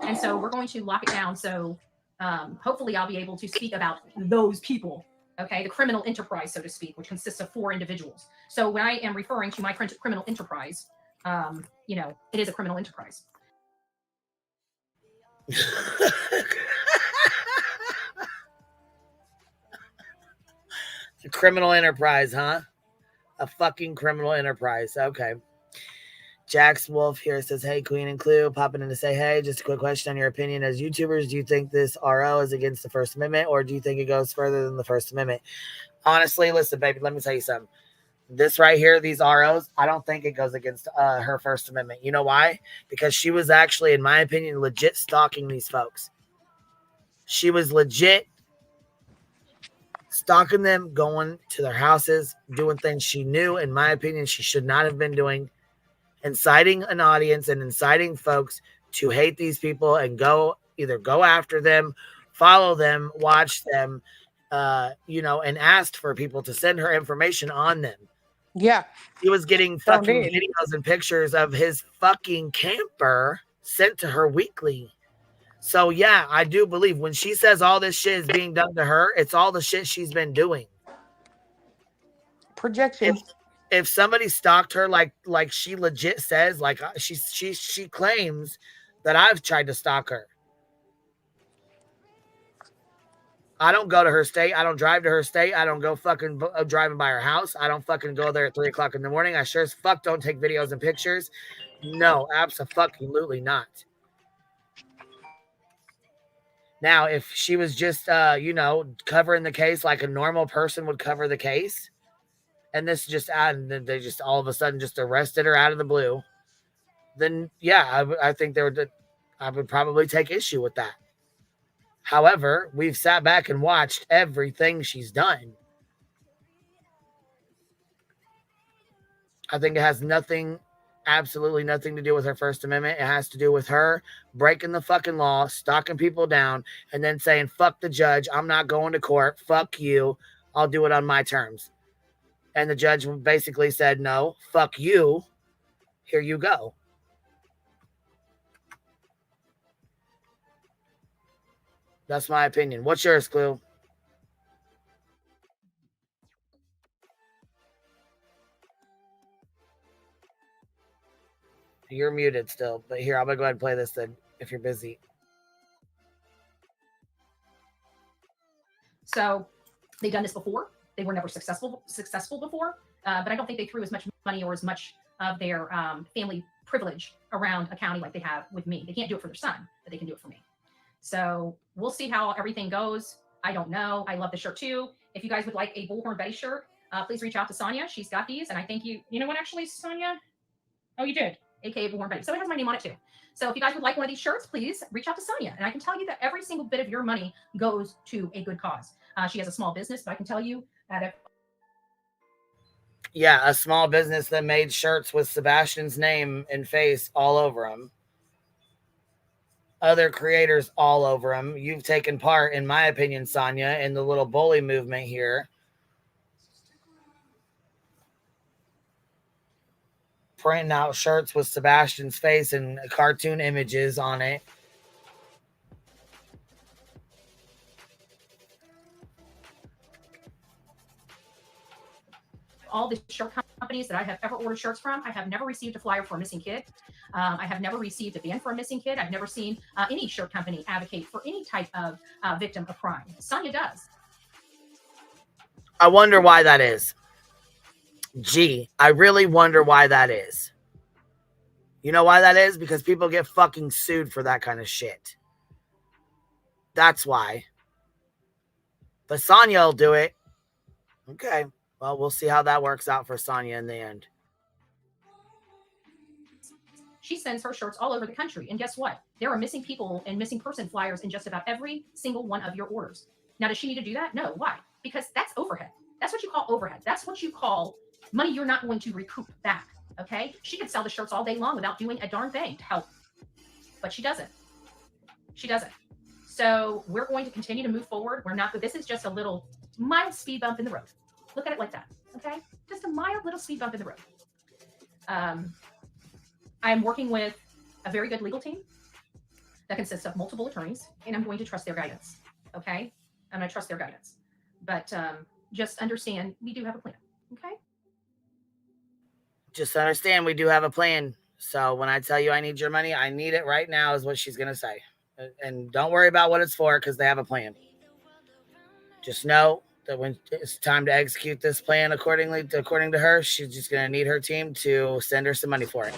Speaker 11: And so we're going to lock it down. So hopefully I'll be able to speak about those people. Okay, the criminal enterprise, so to speak, which consists of 4 individuals. So when I am referring to my criminal enterprise, it is a criminal enterprise.
Speaker 3: A criminal enterprise, huh? A fucking criminal enterprise. Okay. Jax Wolf here says, hey, Queen and Clue, popping in to say, hey, just a quick question on your opinion as YouTubers. Do you think this RO is against the First Amendment, or do you think it goes further than the First Amendment? Honestly, listen, baby, let me tell you something. This right here, these ROs, I don't think it goes against her First Amendment. You know why? Because she was actually, in my opinion, legit stalking these folks. She was legit stalking them, going to their houses, doing things she knew, in my opinion, she should not have been doing, inciting an audience and inciting folks to hate these people and either go after them, follow them, watch them, and asked for people to send her information on them.
Speaker 17: Yeah.
Speaker 3: He was getting fucking videos and pictures of his fucking camper sent to her weekly. So yeah, I do believe when she says all this shit is being done to her, it's all the shit she's been doing.
Speaker 17: Projection.
Speaker 3: If somebody stalked her like she legit says, like she claims that I've tried to stalk her. I don't go to her state. I don't drive to her state. I don't go fucking driving by her house. I don't fucking go there at 3 o'clock in the morning. I sure as fuck don't take videos and pictures. No, absolutely not. Now, if she was just, covering the case like a normal person would cover the case, and this just and they just all of a sudden just arrested her out of the blue, then yeah, I think I would probably take issue with that. However, we've sat back and watched everything she's done. I think it has absolutely nothing to do with her First Amendment. It has to do with her breaking the fucking law, stalking people down, and then saying, fuck the judge, I'm not going to court, fuck you, I'll do it on my terms. And the judge basically said, no, fuck you, here you go. That's my opinion. What's yours, Clue? You're muted still, but here, I'm going to go ahead and play this then, if you're busy.
Speaker 11: So They've done this before. They were never successful before, but I don't think they threw as much money or as much of their family privilege around a county like they have with me. They can't do it for their son, but they can do it for me. So we'll see how everything goes. I don't know. I love the shirt too. If you guys would like a Bullhorn Betty shirt, please reach out to Sonia. She's got these, and I think you know what, actually, Sonia? Oh, you did, aka Bullhorn Betty. So it has my name on it too. So if you guys would like one of these shirts, please reach out to Sonia. And I can tell you that every single bit of your money goes to a good cause. She has a small business, but I can tell you that if
Speaker 3: Yeah, a small business that made shirts with Sebastian's name and face all over them. Other creators all over them. You've taken part, in my opinion, Sonia, in the little bully movement here. Printing out shirts with Sebastian's face and cartoon images on it.
Speaker 11: all the shirt companies that I have ever ordered shirts from, I have never received a flyer for a missing kid. I have never received a ban for a missing kid. I've never seen any shirt company advocate for any type of victim of crime. Sonia does.
Speaker 3: I wonder why that is. Gee, I really wonder why that is. You know why that is? Because people get fucking sued for that kind of shit. That's why. But Sonia will do it. Okay. Well, we'll see how that works out for Sonia in the end.
Speaker 11: She sends her shirts all over the country. And guess what? There are missing people and missing person flyers in just about every single one of your orders. Now, does she need to do that? No. Why? Because that's overhead. That's what you call overhead. That's what you call money you're not going to recoup back. Okay? She could sell the shirts all day long without doing a darn thing to help. But she doesn't. She doesn't. So we're going to continue to move forward. We're not, this is just a little mild speed bump in the road. Look at it like that. Okay? Just a mild little speed bump in the road. I'm working with a very good legal team that consists of multiple attorneys, and I'm going to trust their guidance. Okay? I'm going to trust their guidance. But just understand we do have a plan. Okay?
Speaker 3: Just understand we do have a plan. So when I tell you I need your money, I need it right now is what she's going to say. And don't worry about what it's for because they have a plan. Just know that when it's time to execute this plan according to her, she's just going to need her team to send her some money for it.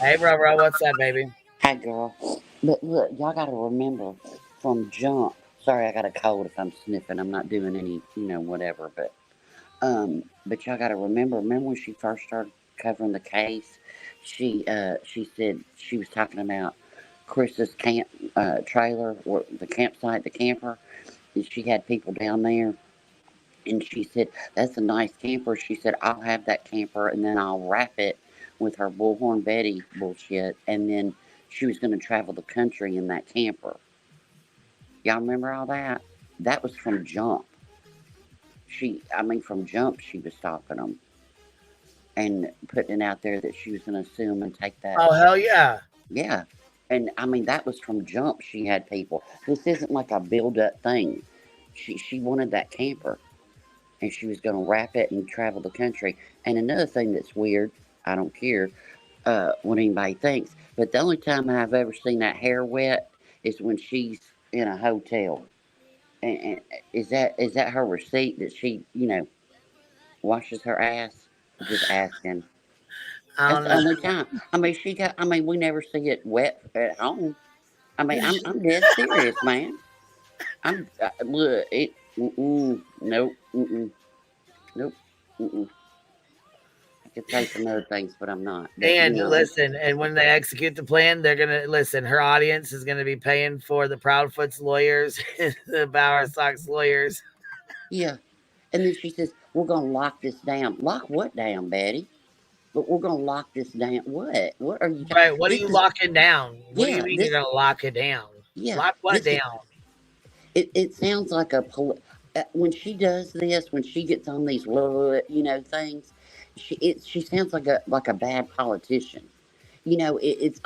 Speaker 3: Hey, bro, what's up, baby?
Speaker 20: Hi, girl. But look, y'all got to remember from jump. Sorry, I got a cold if I'm sniffing. I'm not doing any, whatever. But y'all got to remember when she first started covering the case, she said she was talking about Chris's camp trailer, or the campsite, the camper. And she had people down there. And she said, that's a nice camper. She said, I'll have that camper and then I'll wrap it with her Bullhorn Betty bullshit. And then she was going to travel the country in that camper. Y'all remember all that? That was from Jump. From Jump, she was stalking them and putting it out there that she was going to sue them and take that.
Speaker 3: Oh, hell yeah.
Speaker 20: Yeah. And that was from Jump. She had people. This isn't like a build-up thing. She wanted that camper. And she was going to wrap it and travel the country. And another thing that's weird, I don't care what anybody thinks, but the only time I've ever seen that hair wet is when she's in a hotel. And is that her receipt that she, washes her ass? I'm just asking. That's the only time. We never see it wet at home. I'm dead serious, man. Look, nope, nope, I could say some other things, but I'm not. But,
Speaker 3: and listen, and when they execute the plan, they're going to listen. Her audience is going to be paying for the Proudfoot's lawyers, the Bower Sox lawyers.
Speaker 20: Yeah. And then she says, we're going to lock this down. Lock what down, Betty? But we're going to lock this down. What? What are you?
Speaker 3: Right. What are you locking down? What do you mean you're going to lock it down?
Speaker 20: Yeah.
Speaker 3: Lock what down?
Speaker 20: It sounds like when she does this, when she gets on these things, she sounds like a bad politician. It's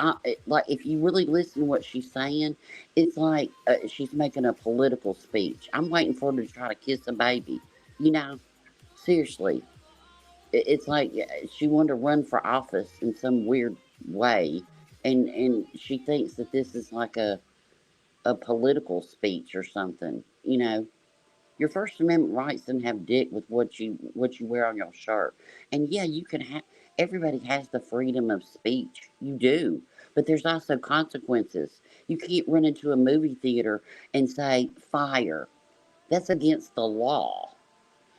Speaker 20: like if you really listen to what she's saying, it's like she's making a political speech. I'm waiting for her to try to kiss a baby. Seriously, it's like she wanted to run for office in some weird way, and she thinks that this is like a political speech or something. Your First Amendment rights don't have dick with what you wear on your shirt. And yeah, you can have. Everybody has the freedom of speech. You do, but there's also consequences. You can't run into a movie theater and say fire. That's against the law.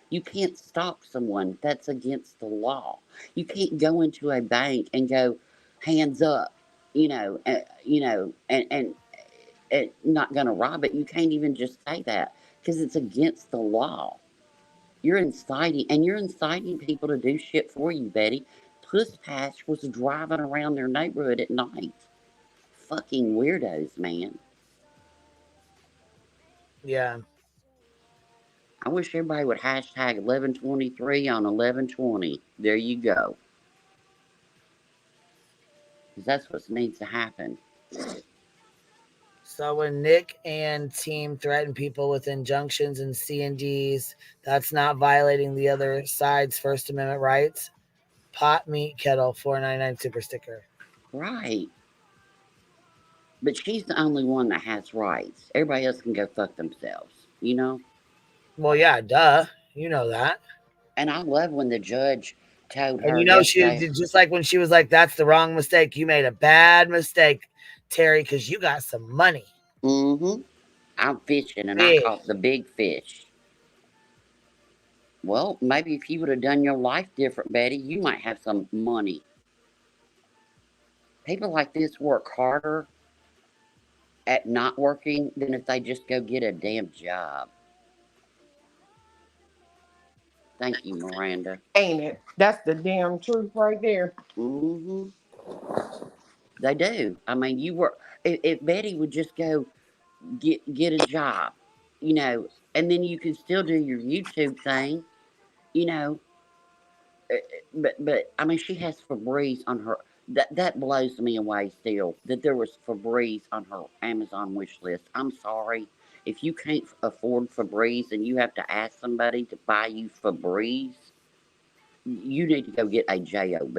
Speaker 20: You can't stop someone. That's against the law. You can't go into a bank and go hands up. And not going to rob it. You can't even just say that because it's against the law. You're inciting people to do shit for you, Betty. Puss Patch was driving around their neighborhood at night. Fucking weirdos, man.
Speaker 3: Yeah.
Speaker 20: I wish everybody would hashtag 1123 on 1120. There you go. Because that's what needs to happen.
Speaker 3: So when Nick and team threaten people with injunctions and C&Ds, that's not violating the other side's First Amendment rights. Pot meat kettle 499 super sticker.
Speaker 20: Right. But she's the only one that has rights. Everybody else can go fuck themselves, you know?
Speaker 3: Well, yeah, duh. You know that.
Speaker 20: And I love when the judge told her.
Speaker 3: And you know, she just like when she was like, that's the wrong mistake. You made a bad mistake, Terry, because you got some money.
Speaker 20: Mm-hmm. I'm fishing and I caught the big fish. Well, maybe if you would have done your life different, Betty, you might have some money. People like this work harder at not working than if they just go get a damn job. Thank you, Miranda.
Speaker 17: Ain't it? That's the damn truth right there.
Speaker 20: Mm-hmm. They do. I mean, you work. If Betty would just go get a job, you know, and then you can still do your YouTube thing, you know. But I mean, she has Febreze on her. That blows me away still. That there was Febreze on her Amazon wish list. I'm sorry. If you can't afford Febreze and you have to ask somebody to buy you Febreze, you need to go get a job.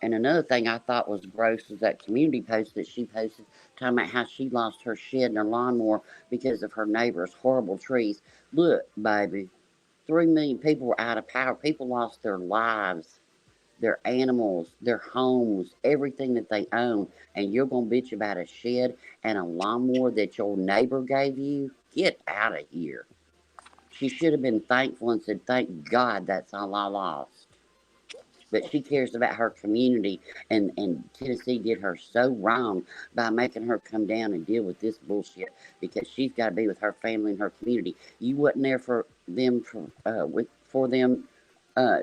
Speaker 20: And another thing I thought was gross was that community post that she posted talking about how she lost her shed and her lawnmower because of her neighbor's horrible trees. Look, baby, 3 million people were out of power. People lost their lives, their animals, their homes, everything that they own. And you're going to bitch about a shed and a lawnmower that your neighbor gave you? Get out of here. She should have been thankful and said, thank God that's all I lost. But she cares about her community, and Tennessee did her so wrong by making her come down and deal with this bullshit because she's got to be with her family and her community. You wasn't there for them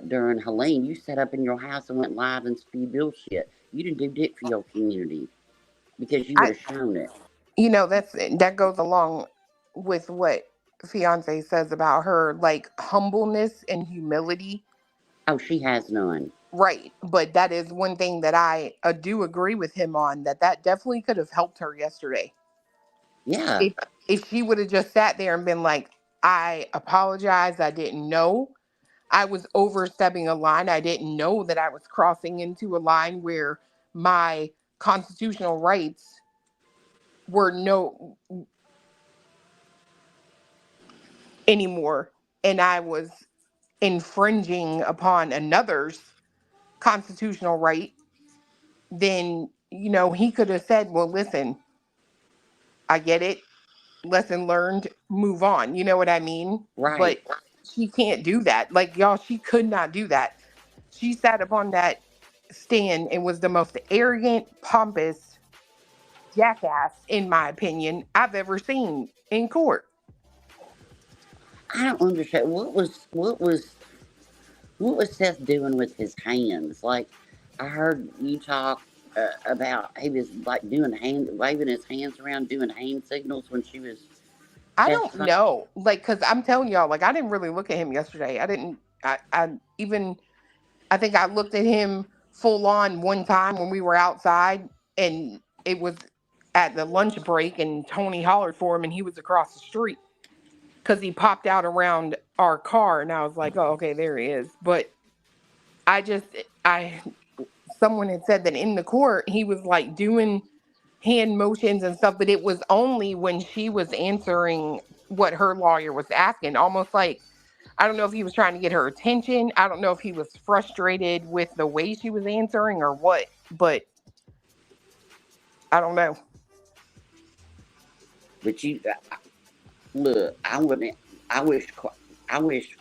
Speaker 20: during Helene. You sat up in your house and went live and spewed bullshit. You didn't do dick for your community because you would have shown it.
Speaker 17: You know, that goes along with what fiance says about her, like humbleness and humility.
Speaker 20: Oh, she has none.
Speaker 17: Right. But that is one thing that I do agree with him on, that definitely could have helped her yesterday.
Speaker 20: Yeah.
Speaker 17: If she would have just sat there and been like, I apologize, I didn't know. I was overstepping a line. I didn't know that I was crossing into a line where my constitutional rights were no anymore. And I was infringing upon another's constitutional right. Then, you know, he could have said, well, listen, I get it. Lesson learned, move on. You know what I mean?
Speaker 20: Right.
Speaker 17: But she can't do that. Like, y'all, she could not do that. She sat up on that stand and was the most arrogant, pompous jackass, in my opinion, I've ever seen in court.
Speaker 20: I don't understand. What was Seth doing with his hands? Like, I heard you talk about he was like waving his hands around, doing hand signals when she was.
Speaker 17: I don't know, like, because I'm telling y'all, like, I didn't really look at him yesterday. I think I looked at him full on one time when we were outside, and it was at the lunch break, and Tony hollered for him, and he was across the street because he popped out around our car, and I was like, oh, okay, there he is. But someone had said that in the court, he was like doing hand motions and stuff, but it was only when she was answering what her lawyer was asking, almost like, I don't know if he was trying to get her attention. I don't know if he was frustrated with the way she was answering or what, but I don't know.
Speaker 20: But you look, I wouldn't. I wish. I wish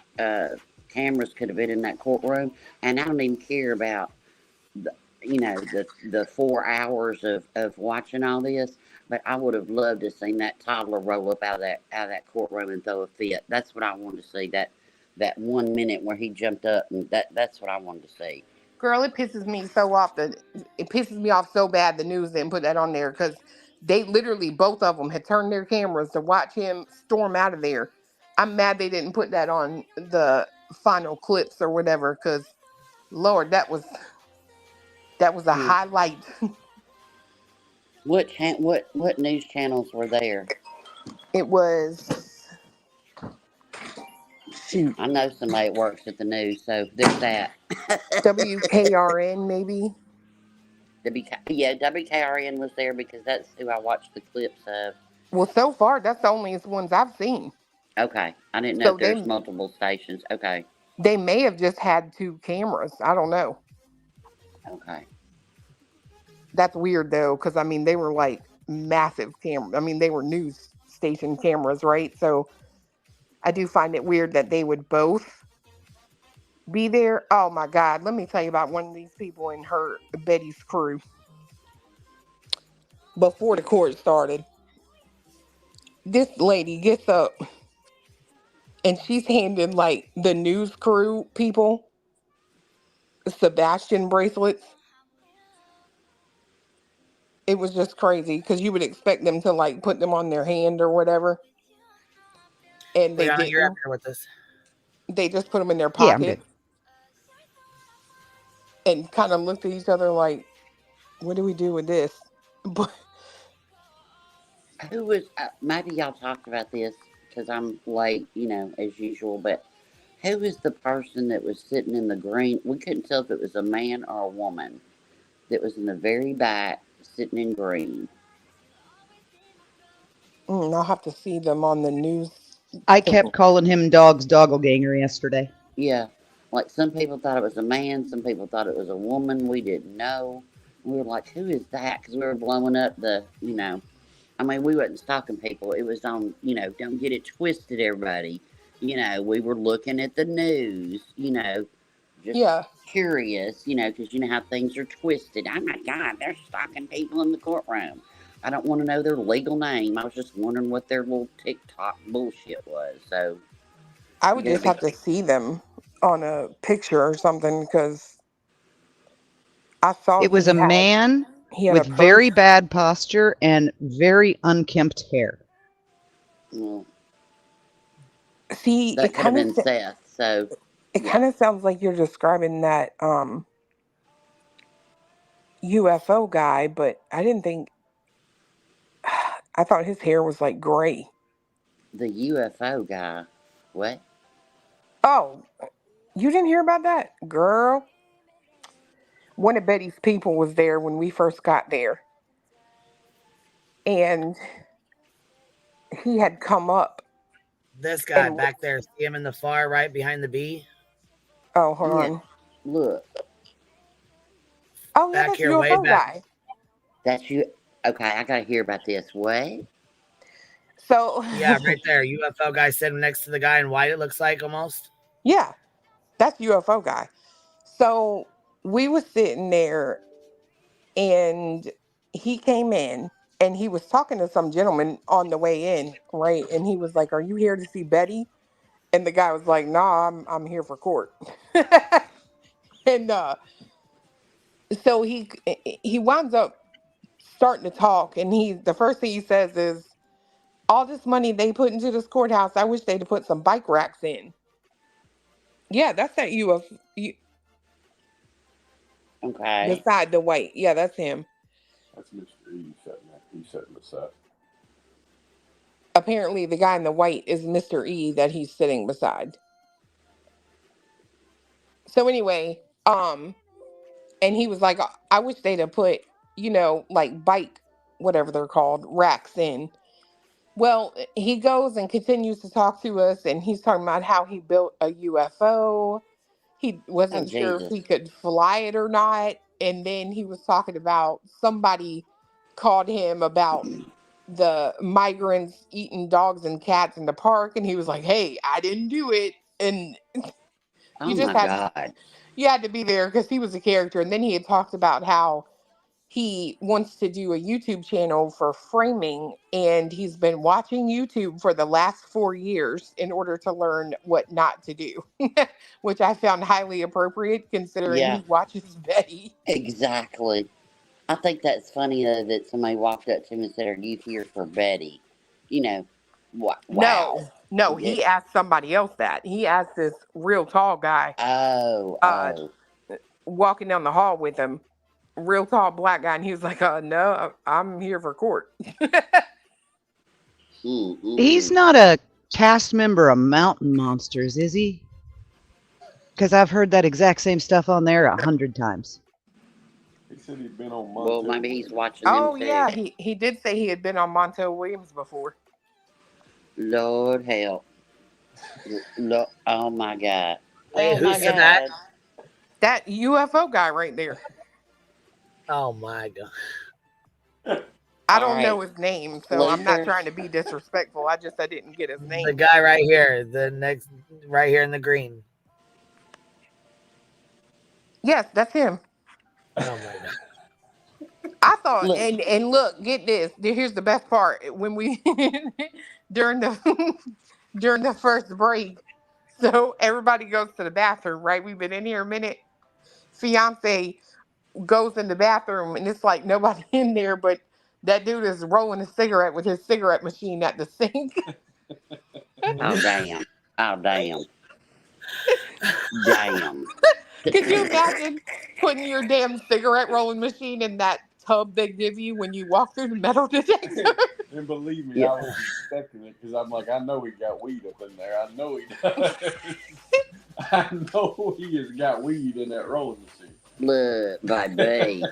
Speaker 20: cameras could have been in that courtroom, and I don't even care about the 4 hours of watching all this. But I would have loved to have seen that toddler roll up out of that courtroom and throw a fit. That's what I wanted to see. That 1 minute where he jumped up, and that's what I wanted to see.
Speaker 17: Girl, it pisses me so off it pisses me off so bad the news didn't put that on there, because they literally, both of them, had turned their cameras to watch him storm out of there. I'm mad they didn't put that on the final clips or whatever, because Lord, that was a highlight.
Speaker 20: What news channels were there?
Speaker 17: It was, shoot,
Speaker 20: I know somebody that works at the news, so there's that.
Speaker 17: WKRN maybe.
Speaker 20: WKRN was there because that's who I watched the clips of.
Speaker 17: Well, so far that's the only ones I've seen.
Speaker 20: Okay, I didn't know if there's multiple stations. Okay,
Speaker 17: they may have just had 2 cameras. I don't know.
Speaker 20: Okay,
Speaker 17: that's weird though, because I mean they were like massive cameras. I mean they were news station cameras, right? So I do find it weird that they would both be there. Oh my God, let me tell you about one of these people in Betty's crew. Before the court started, this lady gets up and she's handing like the news crew people Sebastian bracelets. It was just crazy because you would expect them to like put them on their hand or whatever, and they didn't.
Speaker 3: You're up here with us.
Speaker 17: They just put them in their
Speaker 21: Yeah, I'm
Speaker 17: pocket and kind of looked at each other like, "What do we do with this?" But
Speaker 20: who was? Maybe y'all talked about this because I'm late, as usual. But who was the person that was sitting in the green? We couldn't tell if it was a man or a woman that was in the very back, sitting in green.
Speaker 17: I'll have to see them on the news.
Speaker 21: I kept calling him Dog's Doppelganger yesterday.
Speaker 20: Yeah, like some people thought it was a man, some people thought it was a woman. We didn't know. We were like, who is that? Because we were blowing up I mean, we wasn't stalking people. It was on, don't get it twisted, everybody. We were looking at the news, just curious, because you know how things are twisted. Oh my God, they're stalking people in the courtroom. I don't want to know their legal name. I was just wondering what their little TikTok bullshit was. So
Speaker 17: I would just have to see them on a picture or something, because I saw
Speaker 21: it was a man with very bad posture and very unkempt hair.
Speaker 20: Well,
Speaker 17: see,
Speaker 20: that could have been Seth. So
Speaker 17: it kind of sounds like you're describing that UFO guy, but I didn't think. I thought his hair was like gray.
Speaker 20: The UFO guy. What?
Speaker 17: Oh, you didn't hear about that, girl? One of Betty's people was there when we first got there, and he had come up.
Speaker 3: This guy back there, see him in the far right behind the B?
Speaker 17: Oh, hold on.
Speaker 20: Look.
Speaker 17: Oh, yeah, that's UFO guy.
Speaker 20: That's you. Okay, I gotta hear about this. What?
Speaker 17: So
Speaker 3: yeah, right there, UFO guy sitting next to the guy in white. It looks like almost.
Speaker 17: Yeah, that's UFO guy. So we were sitting there, and he came in, and he was talking to some gentleman on the way in, right? And he was like, "Are you here to see Betty?" And the guy was like, "Nah, I'm here for court." And so he winds up starting to talk, and the first thing he says is, "All this money they put into this courthouse, I wish they'd put some bike racks in." Yeah, that's that UFO.
Speaker 20: Okay.
Speaker 17: Beside the white. Yeah, that's him.
Speaker 18: That's Mr. E sitting there. He's sitting beside.
Speaker 17: Apparently, the guy in the white is Mr. E that he's sitting beside. So anyway, and he was like, "I wish they'd have put, like bike whatever they're called, racks in. Well, he goes and continues to talk to us, and he's talking about how he built a UFO. He wasn't sure if
Speaker 20: Jesus.
Speaker 17: he could fly it or not. And then he was talking about somebody called him about the migrants eating dogs and cats in the park. And he was like, hey, I didn't do it. And
Speaker 20: Oh
Speaker 17: you just
Speaker 20: my
Speaker 17: had
Speaker 20: God.
Speaker 17: you had to be there because he was a character. And then he had talked about how he wants to do a YouTube channel for framing, and he's been watching YouTube for the last 4 years in order to learn what not to do, which I found highly appropriate considering
Speaker 20: Yeah,
Speaker 17: he watches Betty.
Speaker 20: exactly. I think that's funny though that somebody walked up to him and said, "Are you here for Betty?" You know, wow.
Speaker 17: No, he asked somebody else that. He asked this real tall guy
Speaker 20: Oh.
Speaker 17: walking down the hall with him, real tall black guy, and he was like, no, I'm here for court.
Speaker 21: He's not a cast member of Mountain Monsters, is he? Because I've heard that exact same stuff on there 100 times.
Speaker 18: He said he'd been on
Speaker 20: Well,
Speaker 18: Montel.
Speaker 20: maybe he's watching them too.
Speaker 17: Yeah, he did say he had been on Montel Williams before.
Speaker 20: Lord help. Look, oh my God.
Speaker 3: Wait,
Speaker 20: Oh
Speaker 3: who
Speaker 20: my
Speaker 3: said
Speaker 20: God.
Speaker 3: that?
Speaker 17: That UFO guy right there.
Speaker 3: Oh my God.
Speaker 17: I don't know his name, so I'm not
Speaker 20: Losers.
Speaker 17: trying to be disrespectful. I didn't get his name.
Speaker 3: The guy right here, right here in the green.
Speaker 17: Yes, that's him.
Speaker 3: Oh my God.
Speaker 17: I thought, and look, get this. Here's the best part. When we during the first break, so everybody goes to the bathroom, right? We've been in here a minute. Fiance goes in the bathroom, and it's like nobody in there, but that dude is rolling a cigarette with his cigarette machine at the sink.
Speaker 20: Oh damn. Oh damn. Damn.
Speaker 17: Could you imagine putting your damn cigarette rolling machine in that tub they give you when you walk through the metal detector?
Speaker 18: And believe me, I was expecting it because I'm like, I know he got weed up in there. I know he does. I know he has got weed in that rolling machine.
Speaker 20: Look, baby.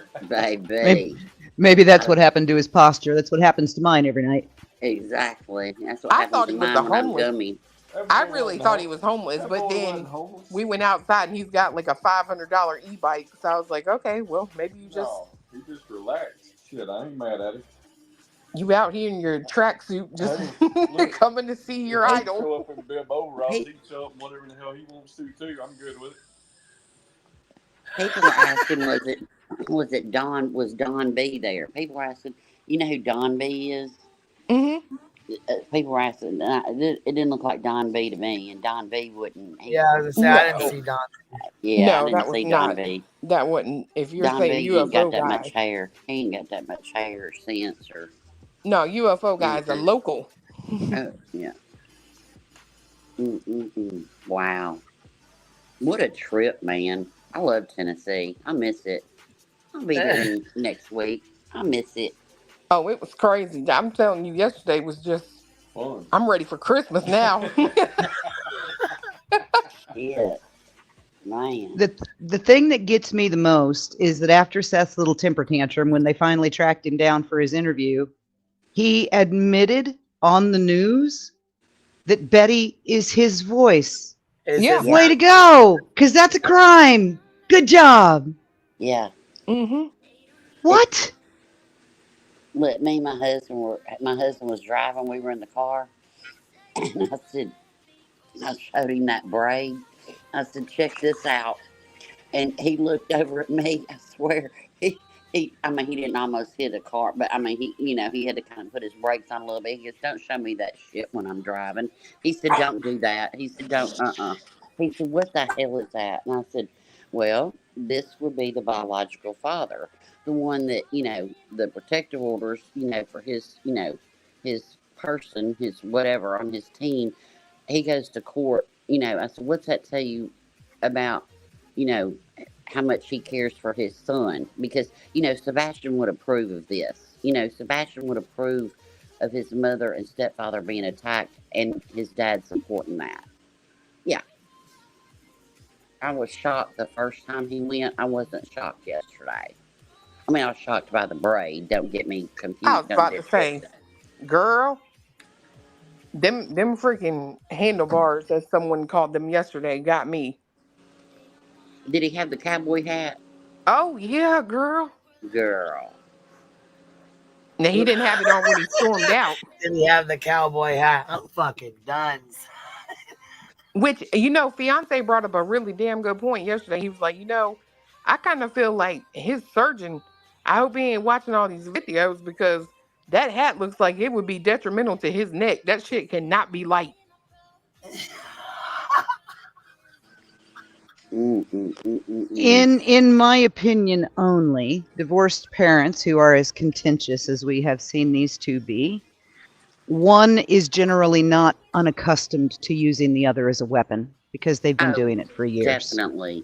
Speaker 21: Maybe that's what happened to his posture. That's what happens to mine every night.
Speaker 20: Exactly. That's what
Speaker 17: I
Speaker 20: happens
Speaker 17: thought
Speaker 20: to
Speaker 17: he was
Speaker 20: mine
Speaker 17: a
Speaker 20: when I'm
Speaker 17: homeless.
Speaker 20: gummy.
Speaker 17: I really thought he was homeless, but then we went outside and he's got like a $500 e-bike. So I was like, okay, well, maybe you just
Speaker 18: No, he just relaxed. Shit, I ain't mad at him.
Speaker 17: you out here in your tracksuit just coming to see your
Speaker 18: He
Speaker 17: idol.
Speaker 18: show up in Bill Ross. He can show up in whatever the hell he wants to too. I'm good with it.
Speaker 20: People were asking, was Don B there? People were asking, you know who Don B is?
Speaker 17: Mm-hmm.
Speaker 20: People were asking, it didn't look like Don B to me, and Don B wouldn't.
Speaker 3: Yeah, I was gonna say, I didn't see Don.
Speaker 20: Yeah,
Speaker 17: No,
Speaker 20: I didn't
Speaker 17: that was
Speaker 20: see
Speaker 17: not.
Speaker 20: Don B.
Speaker 17: That wouldn't. If you're
Speaker 20: Don
Speaker 17: saying
Speaker 20: B ain't got
Speaker 17: UFO
Speaker 20: that
Speaker 17: guy,
Speaker 20: much hair. He ain't got that much hair or sense or.
Speaker 17: no, UFO guy is a local.
Speaker 20: Oh, yeah. Wow. What a trip, man. I love Tennessee. I miss it. I'll be there next week. I miss it.
Speaker 17: Oh, it was crazy. I'm telling you, yesterday was just
Speaker 18: fun.
Speaker 17: I'm ready for Christmas now.
Speaker 20: Yeah. Man.
Speaker 21: The thing that gets me the most is that after Seth's little temper tantrum, when they finally tracked him down for his interview, he admitted on the news that Betty is his voice.
Speaker 17: Yeah.
Speaker 21: Way to go, because that's a crime. Good job.
Speaker 20: Yeah.
Speaker 17: Mm-hmm.
Speaker 21: What?
Speaker 20: Look, me and my husband was driving. We were in the car, and I showed him that braid. I said, check this out. And he looked over at me. I swear, he didn't almost hit a car, but I mean, he had to kind of put his brakes on a little bit. He goes, don't show me that shit when I'm driving. He said, don't do that. He said, don't, He said, what the hell is that? And I said, well, this would be the biological father, the one that, the protective orders, for his, his person, his whatever on his team. He goes to court, I said, what's that tell you about, how much he cares for his son? Because, Sebastian would approve of this. Sebastian would approve of his mother and stepfather being attacked and his dad supporting that. Yeah. I was shocked the first time he went. I wasn't shocked yesterday. I mean, I was shocked by the braid. Don't get me confused.
Speaker 17: I was
Speaker 20: Don't
Speaker 17: about to
Speaker 20: get
Speaker 17: say,
Speaker 20: twisted.
Speaker 17: girl, them freaking handlebars, as someone called them yesterday, got me.
Speaker 20: Did he have the cowboy hat?
Speaker 17: Oh yeah, girl.
Speaker 20: Girl.
Speaker 17: Now he didn't have it on when he stormed out.
Speaker 3: Did he have the cowboy hat? I'm fucking done.
Speaker 17: Which, fiance brought up a really damn good point yesterday. He was like, I kind of feel like his surgeon, I hope he ain't watching all these videos because that hat looks like it would be detrimental to his neck. That shit cannot be light.
Speaker 21: In my opinion only, divorced parents who are as contentious as we have seen these two be, one is generally not unaccustomed to using the other as a weapon because they've been doing it for years.
Speaker 20: Definitely.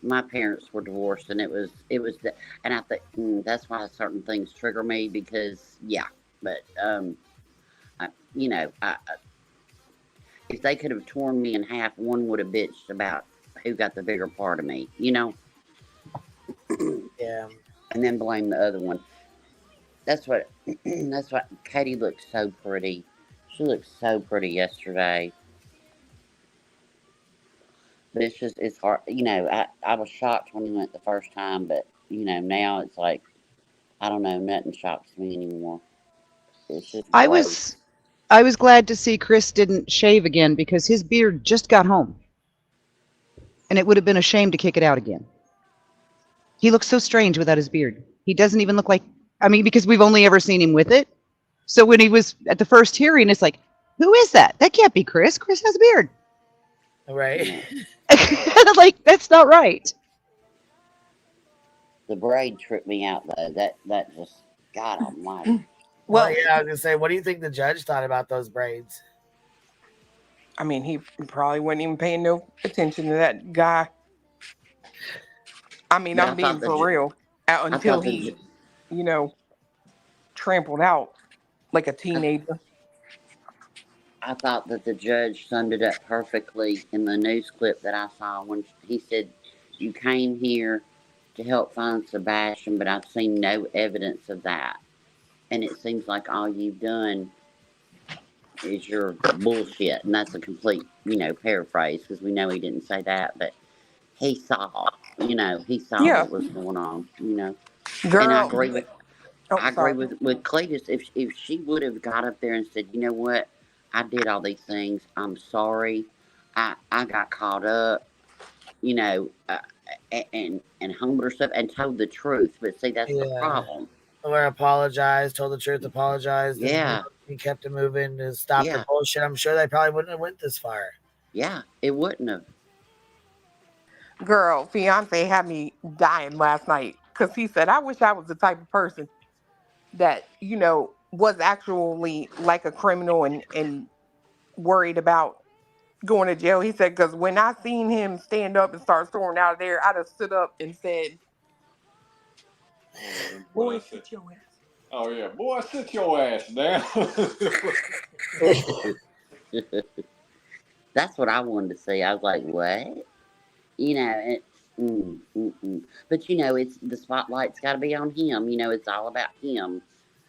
Speaker 20: My parents were divorced, and it was and I think that's why certain things trigger me because but if they could have torn me in half, one would have bitched about who got the bigger part of me,
Speaker 3: Yeah.
Speaker 20: and then blame the other one. That's what Katie looked so pretty. She looked so pretty yesterday. But it's hard. I was shocked when he went the first time, but now it's like, I don't know, nothing shocks me anymore. It's just
Speaker 21: I was glad to see Chris didn't shave again because his beard just got home. And it would have been a shame to kick it out again. He looks so strange without his beard. He doesn't even look like, because we've only ever seen him with it. So when he was at the first hearing, it's like, who is that? That can't be Chris. Chris has a beard.
Speaker 3: Right.
Speaker 21: Like, that's not right.
Speaker 20: The braid tripped me out though. That just, God almighty.
Speaker 3: Well, I was gonna say, what do you think the judge thought about those braids?
Speaker 17: He probably wasn't even paying no attention to that guy. I'm being for real. Until he, trampled out like a teenager.
Speaker 20: I thought that the judge summed it up perfectly in the news clip that I saw when he said, "You came here to help find Sebastian, but I've seen no evidence of that. And it seems like all you've done is your bullshit." And that's a complete, paraphrase because we know he didn't say that, but he saw, what was going on,
Speaker 17: Girl.
Speaker 20: And I agree with, with Cletus. If she would have got up there and said, "You know what? I did all these things. I'm sorry. I got caught up," and humbled herself and told the truth. But see, that's the problem.
Speaker 3: Or apologized, told the truth, apologized.
Speaker 20: Yeah.
Speaker 3: And he kept it moving to stop the bullshit. I'm sure they probably wouldn't have went this far.
Speaker 20: Yeah, it wouldn't have.
Speaker 17: Girl, fiance had me dying last night because he said, "I wish I was the type of person that, was actually like a criminal and worried about going to jail." He said, "Because when I seen him stand up and start storming out of there, I'd have stood up and said, boy, sit your ass."
Speaker 15: Oh, yeah. Boy, sit your ass down.
Speaker 20: That's what I wanted to see. I was like, what? But, it's the spotlight's got to be on him. It's all about him,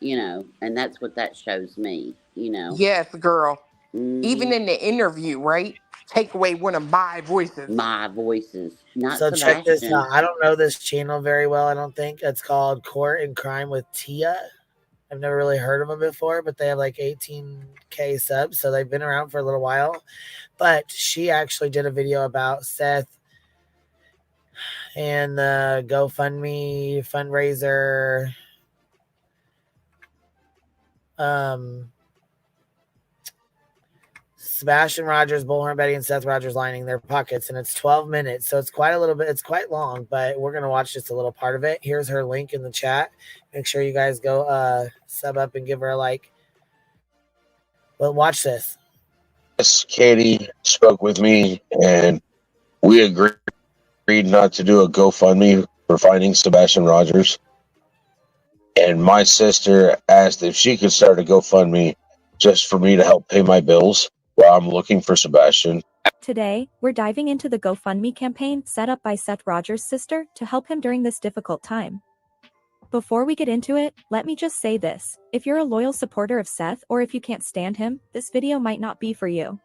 Speaker 20: and that's what that shows me,
Speaker 17: Yes, girl. Even in the interview, right? Take away one of my voices.
Speaker 20: My voices. Not
Speaker 3: so
Speaker 20: Sebastian.
Speaker 3: Check this out. I don't know this channel very well. I don't think it's called Court and Crime with Tia. I've never really heard of them before, but they have like 18K subs, so they've been around for a little while. But she actually did a video about Seth and the GoFundMe fundraiser. Sebastian Rogers, Bullhorn Betty, and Seth Rogers lining their pockets, and it's 12 minutes, so it's quite a little bit. It's quite long, but we're gonna watch just a little part of it. Here's her link in the chat. Make sure you guys go sub up and give her a like. Well, watch this.
Speaker 2: Yes, Katie spoke with me, and we agreed not to do a GoFundMe for finding Sebastian Rogers. And my sister asked if she could start a GoFundMe just for me to help pay my bills while I'm looking for Sebastian.
Speaker 22: Today, we're diving into the GoFundMe campaign set up by Seth Rogers' sister to help him during this difficult time. Before we get into it, let me just say this. If you're a loyal supporter of Seth or if you can't stand him, this video might not be for you.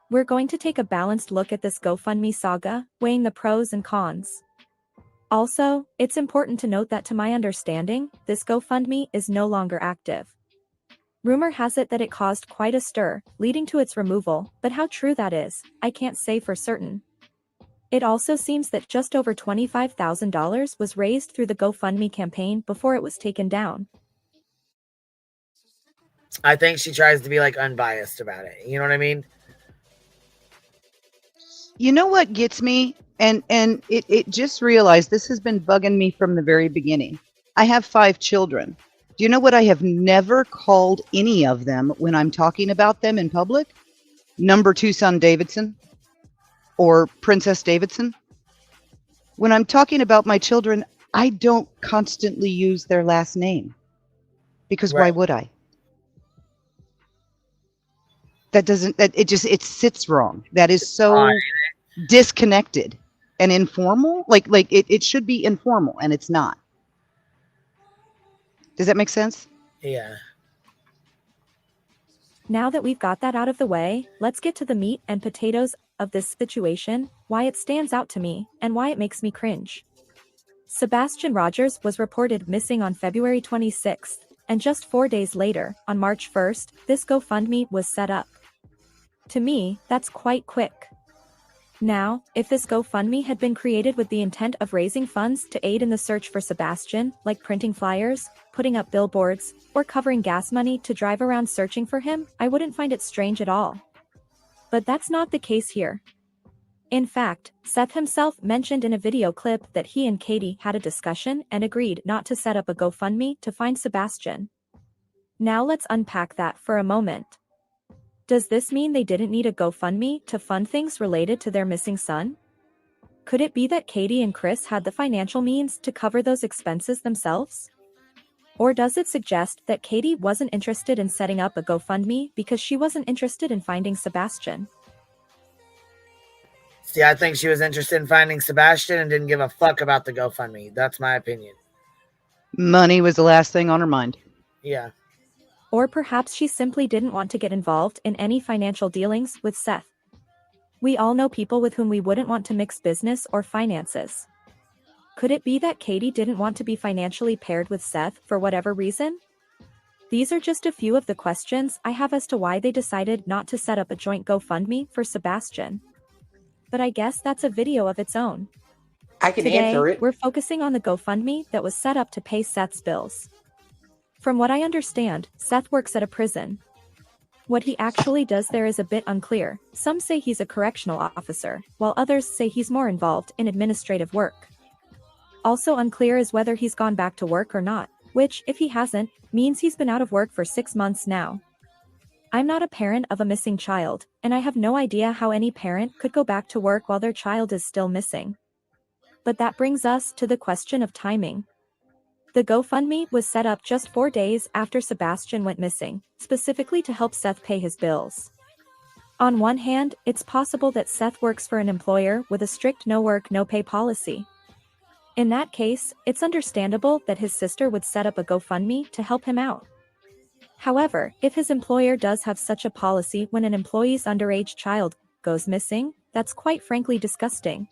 Speaker 22: We're going to take a balanced look at this GoFundMe saga, weighing the pros and cons. Also, it's important to note that to my understanding, this GoFundMe is no longer active. Rumor has it that it caused quite a stir, leading to its removal, but how true that is, I can't say for certain. It also seems that just over $25,000 was raised through the GoFundMe campaign before it was taken down.
Speaker 3: I think she tries to be like unbiased about it. You know what I mean?
Speaker 21: You know what gets me? And it just realized this has been bugging me from the very beginning. I have 5 children. Do you know what I have never called any of them when I'm talking about them in public? Number 2 son Davidson or Princess Davidson. When I'm talking about my children, I don't constantly use their last name. Because why would I? That doesn't, it sits wrong. That is so disconnected and informal. Like it should be informal and it's not. Does that make sense?
Speaker 3: Yeah.
Speaker 22: Now that we've got that out of the way, let's get to the meat and potatoes of this situation, why it stands out to me, and why it makes me cringe. Sebastian Rogers was reported missing on February 26th, and just 4 days later, on March 1st, this GoFundMe was set up. To me, that's quite quick. Now, if this GoFundMe had been created with the intent of raising funds to aid in the search for Sebastian, like printing flyers, putting up billboards, or covering gas money to drive around searching for him, I wouldn't find it strange at all. But that's not the case here. In fact, Seth himself mentioned in a video clip that he and Katie had a discussion and agreed not to set up a GoFundMe to find Sebastian. Now let's unpack that for a moment. Does this mean they didn't need a GoFundMe to fund things related to their missing son? Could it be that Katie and Chris had the financial means to cover those expenses themselves? Or does it suggest that Katie wasn't interested in setting up a GoFundMe because she wasn't interested in finding Sebastian?
Speaker 3: See, I think she was interested in finding Sebastian and didn't give a fuck about the GoFundMe. That's my opinion.
Speaker 21: Money was the last thing on her mind.
Speaker 3: Yeah.
Speaker 22: Or perhaps she simply didn't want to get involved in any financial dealings with Seth. We all know people with whom we wouldn't want to mix business or finances. Could it be that Katie didn't want to be financially paired with Seth for whatever reason? These are just a few of the questions I have as to why they decided not to set up a joint GoFundMe for Sebastian. But I guess that's a video of its own.
Speaker 17: I can
Speaker 22: Today,
Speaker 17: answer it.
Speaker 22: we're focusing on the GoFundMe that was set up to pay Seth's bills. From what I understand, Seth works at a prison. What he actually does there is a bit unclear. Some say he's a correctional officer, while others say he's more involved in administrative work. Also unclear is whether he's gone back to work or not, which, if he hasn't, means he's been out of work for 6 months now. I'm not a parent of a missing child, and I have no idea how any parent could go back to work while their child is still missing. But that brings us to the question of timing. The GoFundMe was set up just 4 days after Sebastian went missing, specifically to help Seth pay his bills. On one hand, it's possible that Seth works for an employer with a strict no work, no pay policy. In that case, it's understandable that his sister would set up a GoFundMe to help him out. However, if his employer does have such a policy when an employee's underage child goes missing, that's quite frankly disgusting.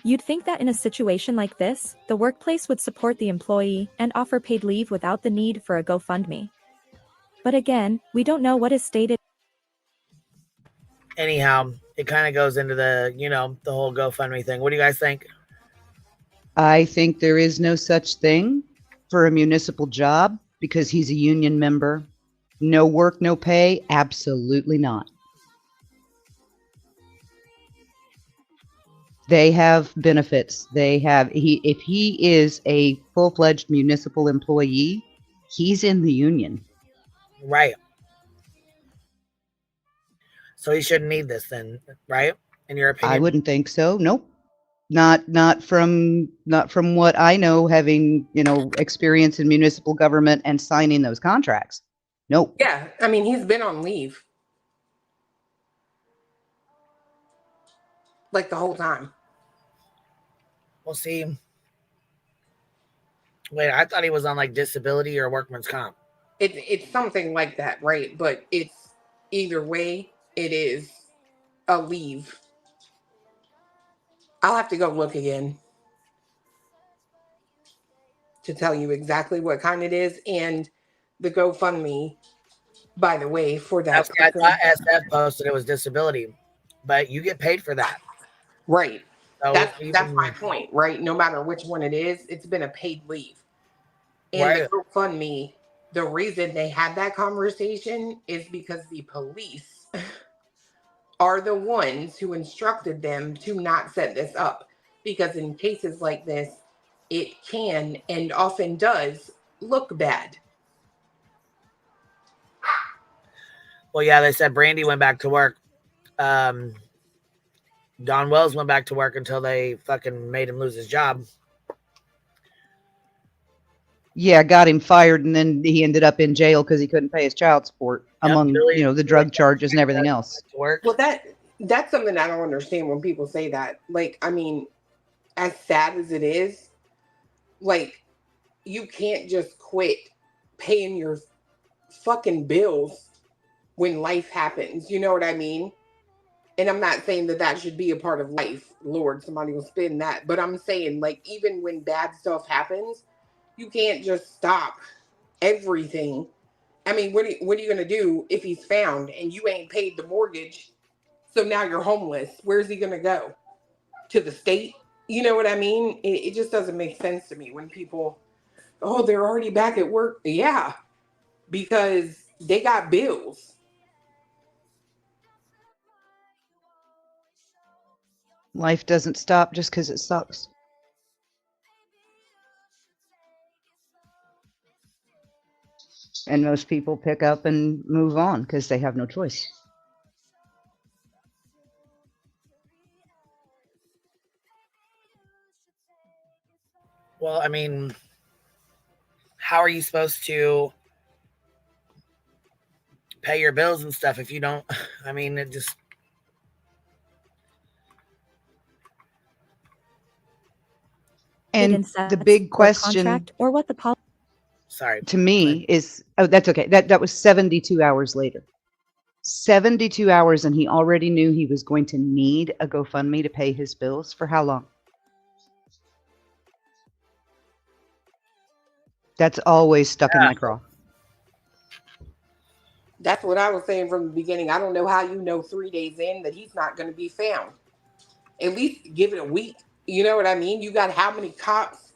Speaker 22: You'd think that in a situation like this, the workplace would support the employee and offer paid leave without the need for a GoFundMe. But again, we don't know what is stated.
Speaker 3: Anyhow, it kind of goes into the, the whole GoFundMe thing. What do you guys think?
Speaker 21: I think there is no such thing for a municipal job because he's a union member. No work, no pay? Absolutely not. They have benefits. If he is a full-fledged municipal employee, he's in the union.
Speaker 3: Right. So he shouldn't need this then, right? In your opinion?
Speaker 21: I wouldn't think so. Nope. Not from what I know, having, experience in municipal government and signing those contracts. Nope.
Speaker 17: Yeah, I mean, he's been on leave. Like the whole time.
Speaker 3: We'll see. Wait, I thought he was on like disability or workman's comp.
Speaker 17: It's something like that, right? But it's either way, it is a leave. I'll have to go look again to tell you exactly what kind it is. And the GoFundMe, by the way, for that.
Speaker 3: Okay, I thought SF posted it was disability, but you get paid for that.
Speaker 17: Right.
Speaker 3: So
Speaker 17: That's my point, right? No matter which one it is, it's been a paid leave. And
Speaker 3: Right.
Speaker 17: the GoFundMe, the reason they had that conversation is because the police are the ones who instructed them to not set this up. Because in cases like this, it can and often does look bad.
Speaker 3: Well, yeah, they said Brandy went back to work. Don Wells went back to work until they fucking made him lose his job.
Speaker 21: Yeah, got him fired, and then he ended up in jail because he couldn't pay his child support, among the drug charges and everything else.
Speaker 17: Well, that's something I don't understand when people say that. Like, I mean, as sad as it is, like, you can't just quit paying your fucking bills when life happens. You know what I mean? And I'm not saying that that should be a part of life. Lord, somebody will spin that. But I'm saying, like, even when bad stuff happens, you can't just stop everything. I mean, what are you going to do if he's found and you ain't paid the mortgage? So now you're homeless. Where's he going to go? To the state? You know what I mean? It just doesn't make sense to me when people, oh, they're already back at work. Yeah, because they got bills.
Speaker 21: Life doesn't stop just because it sucks. And most people pick up and move on because they have no choice.
Speaker 3: Well, I mean, how are you supposed to pay your bills and stuff if you don't? I mean, it just.
Speaker 21: And the big question
Speaker 22: or what the
Speaker 3: sorry
Speaker 21: to me is, oh, that's okay. That was 72 hours later. 72 hours, and he already knew he was going to need a GoFundMe to pay his bills for how long? That's always stuck in my craw.
Speaker 17: That's what I was saying from the beginning. I don't know how you know 3 days in that he's not going to be found. At least give it a week. You know what I mean? You got how many cops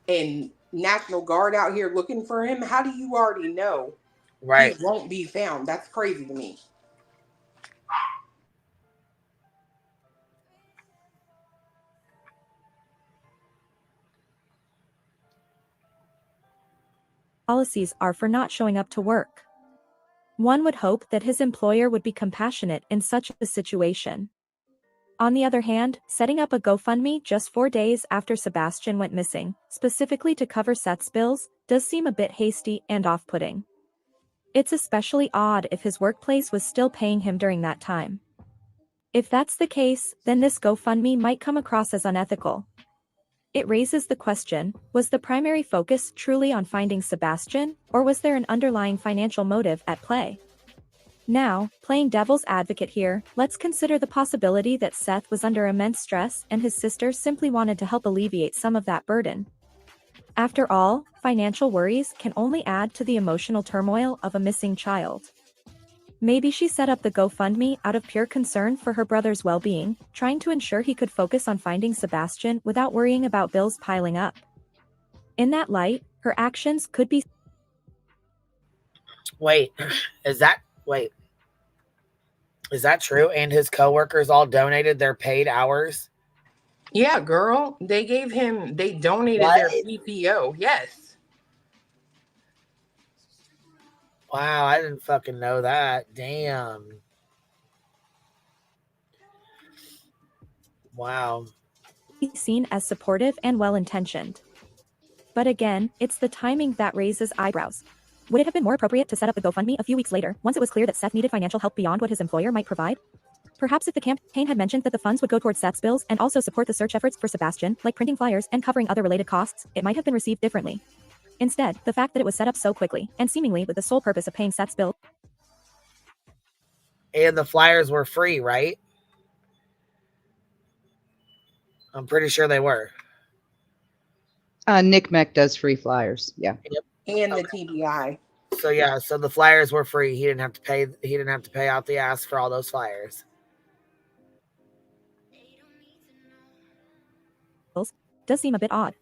Speaker 17: and National Guard out here looking for him? How do you already know he won't be found? That's crazy to me.
Speaker 22: policies are for not showing up to work. One would hope that his employer would be compassionate in such a situation. On the other hand, setting up a GoFundMe just 4 days after Sebastian went missing, specifically to cover Seth's bills, does seem a bit hasty and off-putting. It's especially odd if his workplace was still paying him during that time. If that's the case, then this GoFundMe might come across as unethical. It raises the question, was the primary focus truly on finding Sebastian, or was there an underlying financial motive at play? Now, playing devil's advocate here, let's consider the possibility that Seth was under immense stress and his sister simply wanted to help alleviate some of that burden. After all, financial worries can only add to the emotional turmoil of a missing child. Maybe she set up the GoFundMe out of pure concern for her brother's well-being, trying to ensure he could focus on finding Sebastian without worrying about bills piling up. In that light, her actions could be...
Speaker 3: Wait, is that true? And his coworkers all donated their paid hours?
Speaker 17: Yeah, girl. They donated their PPO. Yes.
Speaker 3: Wow, I didn't fucking know that. Damn. Wow.
Speaker 22: Seen as supportive and well-intentioned. But again, it's the timing that raises eyebrows. Would it have been more appropriate to set up the GoFundMe a few weeks later, once it was clear that Seth needed financial help beyond what his employer might provide? Perhaps if the campaign had mentioned that the funds would go towards Seth's bills and also support the search efforts for Sebastian, like printing flyers and covering other related costs, it might have been received differently. Instead, the fact that it was set up so quickly, and seemingly with the sole purpose of paying Seth's bill.
Speaker 3: And the flyers were free, right? I'm pretty sure they were.
Speaker 21: Nick Meck does free flyers. Yeah.
Speaker 3: Yep.
Speaker 17: And the TBI.
Speaker 3: So yeah, so the flyers were free. He didn't have to pay. He didn't have to pay out the ass for all those flyers.
Speaker 22: Does seem a bit odd.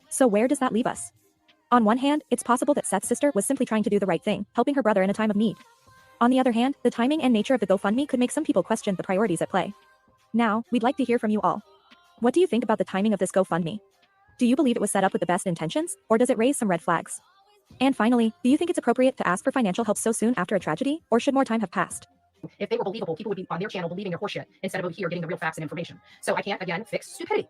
Speaker 22: So where does that leave us? On one hand, it's possible that Seth's sister was simply trying to do the right thing, helping her brother in a time of need. On the other hand, the timing and nature of the GoFundMe could make some people question the priorities at play. Now, we'd like to hear from you all. What do you think about the timing of this GoFundMe? Do you believe it was set up with the best intentions, or does it raise some red flags? And finally, do you think it's appropriate to ask for financial help so soon after a tragedy, or should more time have passed?
Speaker 10: If they were believable, people would be on their channel believing their horseshit instead of over here getting the real facts and information. So I can't, again, fix stupidity.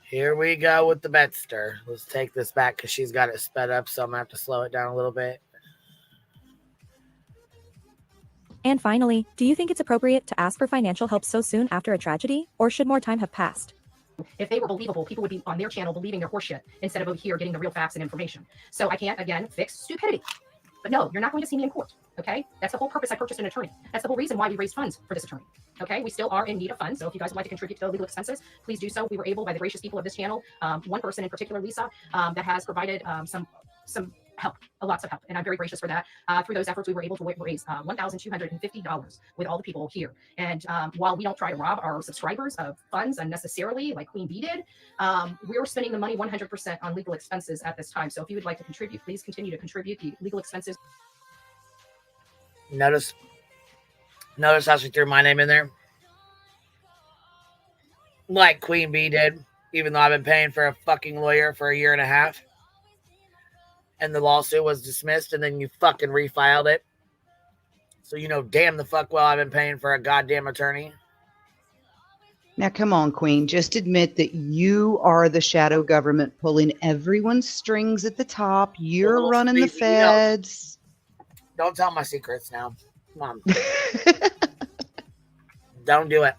Speaker 3: Here we go with the Betster. Let's take this back because she's got it sped up, so I'm going to have to slow it down a little bit.
Speaker 22: And finally, do you think it's appropriate to ask for financial help so soon after a tragedy, or should more time have passed?
Speaker 10: If they were believable, people would be on their channel believing their horseshit instead of over here getting the real facts and information. So I can't, again, fix stupidity. But no, you're not going to see me in court, okay? That's the whole purpose I purchased an attorney. That's the whole reason why we raised funds for this attorney, okay? We still are in need of funds, so if you guys would like to contribute to the legal expenses, please do so. We were able, by the gracious people of this channel, one person in particular, Lisa, that has provided some help, lots of help, and I'm very gracious for that. Through those efforts, we were able to raise $1,250 with all the people here. And while we don't try to rob our subscribers of funds unnecessarily, like Queen Bee did, we're spending the money 100% on legal expenses at this time. So if you would like to contribute, please continue to contribute the legal expenses.
Speaker 3: Notice how she threw my name in there? Like Queen Bee did, even though I've been paying for a fucking lawyer for a year and a half. And the lawsuit was dismissed, and then you fucking refiled it. So you know damn the fuck well I've been paying for a goddamn attorney.
Speaker 21: Now, come on, Queen. Just admit that you are the shadow government pulling everyone's strings at the top. You're running the feds.
Speaker 3: Don't tell my secrets now. Come on. Don't do it.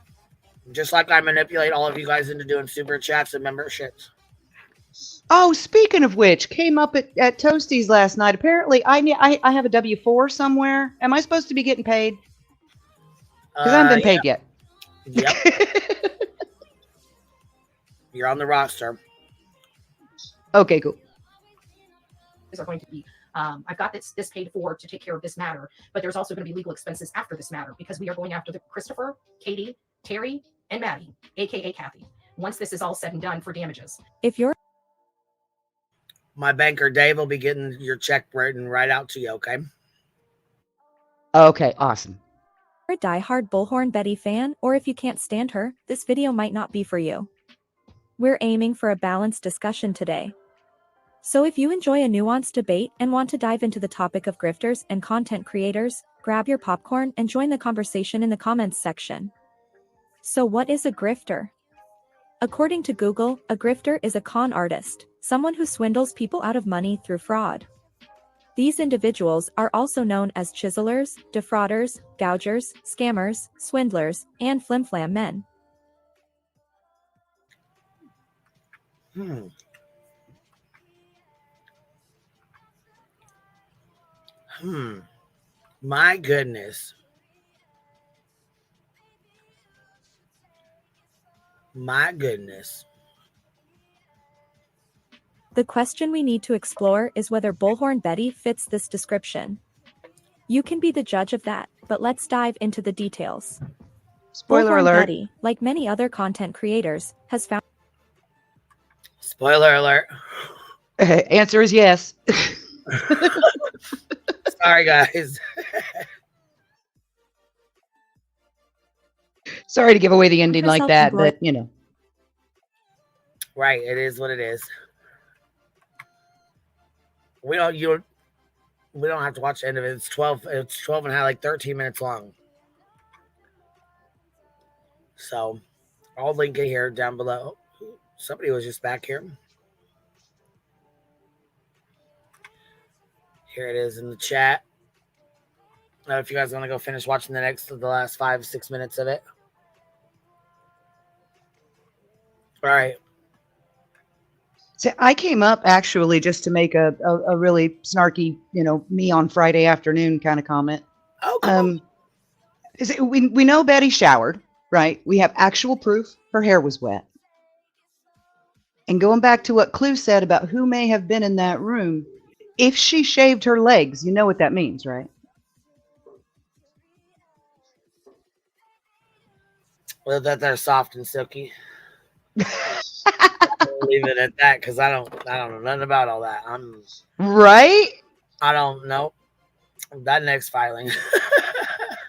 Speaker 3: Just like I manipulate all of you guys into doing super chats and memberships.
Speaker 21: Oh, speaking of which, came up at Toasties last night. Apparently, I have a W-4 somewhere. Am I supposed to be getting paid? Because I haven't been paid yet.
Speaker 3: Yep. You're on the roster.
Speaker 21: Okay, cool.
Speaker 10: Are going to be I've got this paid for to take care of this matter, but there's also going to be legal expenses after this matter because we are going after the Christopher, Katie, Terry, and Maddie, aka Kathy. Once this is all said and done for damages.
Speaker 22: If you're
Speaker 3: my banker Dave will be getting your check written right out to you, okay?
Speaker 21: Okay, awesome.
Speaker 22: a diehard Bullhorn Betty fan, or if you can't stand her, this video might not be for you. We're aiming for a balanced discussion today. So if you enjoy a nuanced debate and want to dive into the topic of grifters and content creators, grab your popcorn and join the conversation in the comments section. So what is a grifter? According to Google, a grifter is a con artist, someone who swindles people out of money through fraud. These individuals are also known as chiselers, defrauders, gougers, scammers, swindlers, and flimflam men.
Speaker 3: My goodness. My goodness.
Speaker 22: The question we need to explore is whether Bullhorn Betty fits this description. You can be the judge of that, but let's dive into the details.
Speaker 21: Spoiler
Speaker 22: Bullhorn
Speaker 21: alert.
Speaker 22: Betty, like many other content creators, has found...
Speaker 3: Spoiler alert.
Speaker 21: Answer is yes.
Speaker 3: Sorry, guys.
Speaker 21: Sorry to give away the ending like that, but you know.
Speaker 3: Right, it is what it is. We don't have to watch the end of it. It's 12 and a half, like 13 minutes long. So I'll link it here down below. Somebody was just back here. Here it is in the chat. If you guys want to go finish watching the last 5-6 minutes of it. All right.
Speaker 21: So I came up actually just to make a really snarky, me on Friday afternoon kind of comment.
Speaker 3: Oh, come on.
Speaker 21: We know Betty showered, right? We have actual proof her hair was wet. And going back to what Clue said about who may have been in that room, if she shaved her legs, you know what that means, right?
Speaker 3: Well, that they're soft and silky. I'll leave it at that because I don't know nothing about all that.
Speaker 21: Right?
Speaker 3: I don't know. That next filing.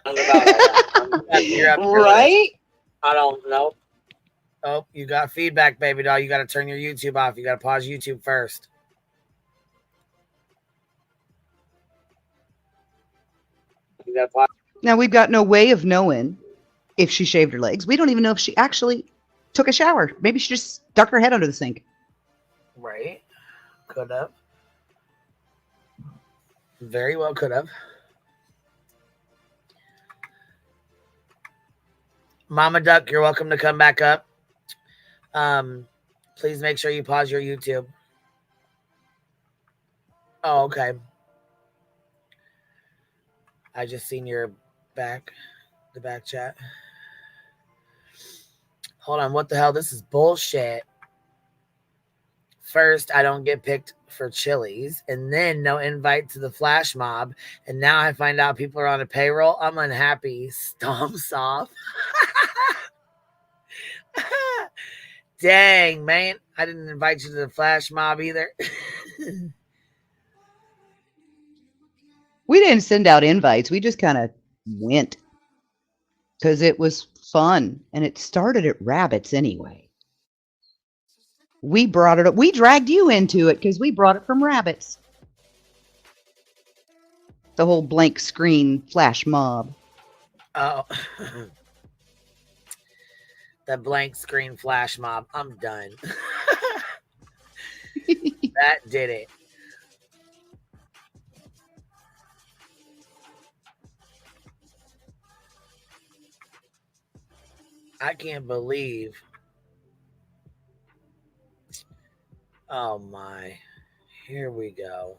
Speaker 3: Right? I don't know. Oh, you got feedback, baby doll. You got to turn your YouTube off. You got to pause YouTube first. You got to pause.
Speaker 21: Now, we've got no way of knowing if she shaved her legs. We don't even know if she actually took a shower. Maybe she just stuck her head under the sink.
Speaker 3: Right. Could have. Very well could have. Mama Duck, you're welcome to come back up. Please make sure you pause your YouTube. Oh, okay. I just seen the back chat. Hold on, what the hell? This is bullshit. First, I don't get picked for Chili's, and then no invite to the flash mob, and now I find out people are on a payroll. I'm unhappy. Stomps off. Dang, man. I didn't invite you to the flash mob either.
Speaker 21: We didn't send out invites. We just kind of went because it was fun, and it started at Rabbits anyway. We brought it up. We dragged you into it because we brought it from Rabbits. The whole blank screen flash mob.
Speaker 3: Oh. The blank screen flash mob. I'm done. That did it. I can't believe. Oh my. Here we go.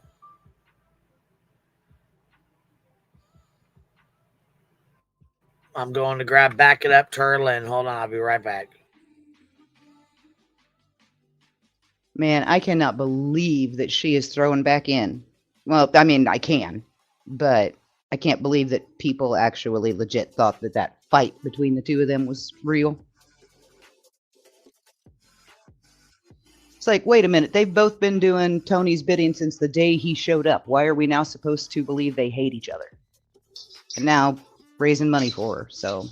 Speaker 3: I'm going to back it up, Turlin. Hold on, I'll be right back.
Speaker 21: Man, I cannot believe that she is throwing back in. Well, I mean, I can, but I can't believe that people actually legit thought that fight between the two of them was real. It's like, wait a minute, they've both been doing Tony's bidding since the day he showed up. Why are we now supposed to believe they hate each other? And now raising money for her, so.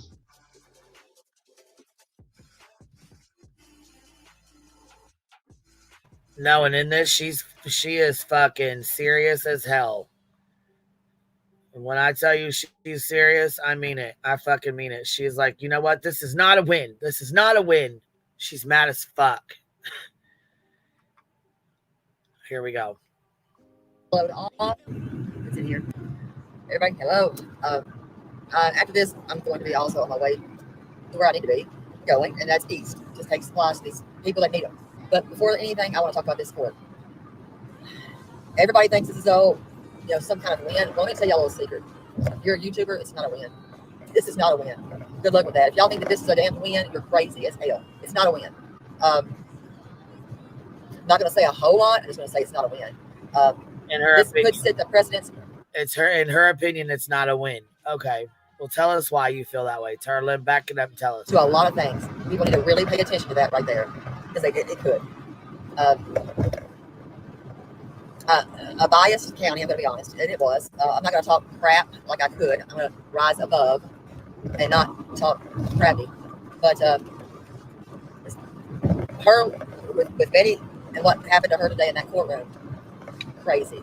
Speaker 3: No, and in this, she is fucking serious as hell. And when I tell you she's serious, I mean it. I fucking mean it. She's like, you know what? This is not a win. This is not a win. She's mad as fuck. Here we go.
Speaker 1: Hello to all. It's in here. Everybody, hello. After this, I'm going to be also on my way to where I need to be going, and that's east. Just take supplies to these people that need them. But before anything, I want to talk about this sport. Everybody thinks this is some kind of win. Well, let me tell y'all a little secret. If you're a YouTuber, it's not a win. This is not a win. Good luck with that. If y'all think that this is a damn win, you're crazy as hell. It's not a win. I'm not going to say a whole lot. I'm just going to say it's not a win.
Speaker 3: In her
Speaker 1: this
Speaker 3: opinion,
Speaker 1: could set the precedence.
Speaker 3: In her opinion, it's not a win. Okay. Well, tell us why you feel that way. Turlin, back it up and tell us.
Speaker 1: To a lot of things. People need to really pay attention to that right there. Because it could. A biased county, I'm going to be honest, and it was. I'm not going to talk crap like I could. I'm going to rise above and not talk crappy. But her, with Betty, and what happened to her today in that courtroom, crazy.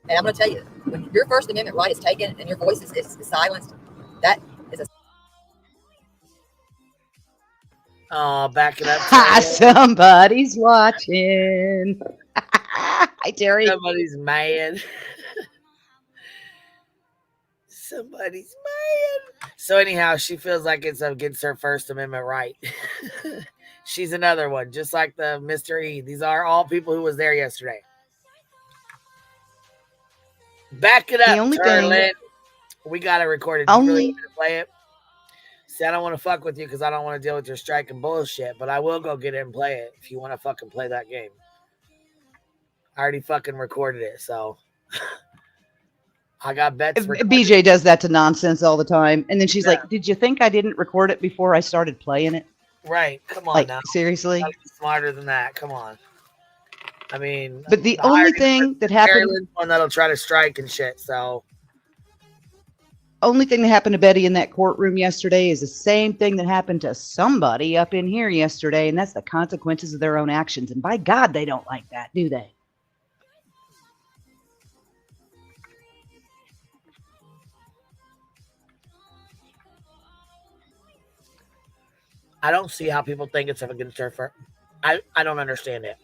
Speaker 1: And I'm going to tell you, when your First Amendment right is taken and your voice is silenced, that is a...
Speaker 3: Oh, back it up.
Speaker 21: Somebody's watching. Hi, Terry.
Speaker 3: Somebody's mad. Somebody's man. So anyhow, she feels like it's against her First Amendment right. She's another one, just like the Mr. E. These are all people who was there yesterday. Back it up, Turlin. We got it recorded. Do you really want me to play it? See, I don't want to fuck with you because I don't want to deal with your strike and bullshit, but I will go get it and play it if you want to fucking play that game. I already fucking recorded it, so I got bets.
Speaker 21: BJ does that to nonsense all the time. And then she's like, did you think I didn't record it before I started playing it?
Speaker 3: Right. Come on
Speaker 21: like,
Speaker 3: now.
Speaker 21: Seriously?
Speaker 3: You gotta be smarter than that. Come on. I mean,
Speaker 21: but the only thing that happened,
Speaker 3: one that'll try to strike and shit. So,
Speaker 21: only thing that happened to Betty in that courtroom yesterday is the same thing that happened to somebody up in here yesterday, and that's the consequences of their own actions. And by God, they don't like that, do they?
Speaker 3: I don't see how people think it's against her. I don't understand it.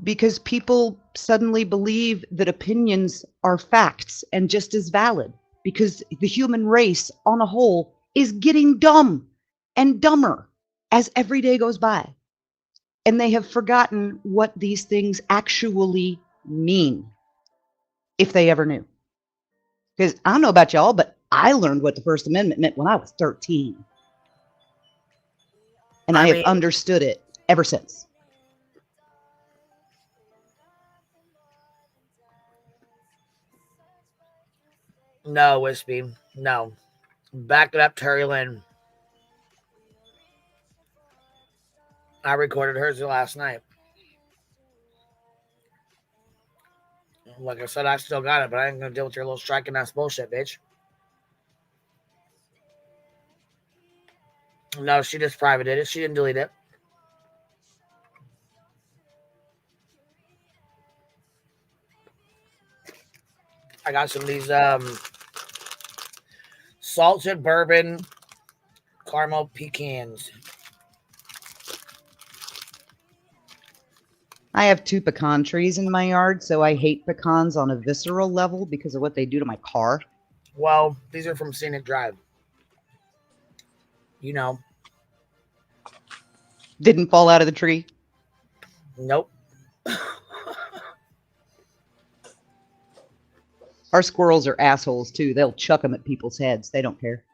Speaker 21: Because people suddenly believe that opinions are facts and just as valid, because the human race on a whole is getting dumb and dumber as every day goes by. And they have forgotten what these things actually mean, if they ever knew. Because I don't know about y'all, but I learned what the First Amendment meant when I was 13. And I have understood it ever since.
Speaker 3: No, Wispy. No. Back it up, Terry Lynn. I recorded hers last night. Like I said, I still got it, but I ain't gonna deal with your little striking ass bullshit, bitch. No, she just privated it. She didn't delete it. I got some of these salted bourbon caramel pecans.
Speaker 21: I have 2 pecan trees in my yard, so I hate pecans on a visceral level because of what they do to my car.
Speaker 3: Well, these are from Scenic Drive. You know.
Speaker 21: Didn't fall out of the tree?
Speaker 3: Nope.
Speaker 21: Our squirrels are assholes, too. They'll chuck them at people's heads. They don't care.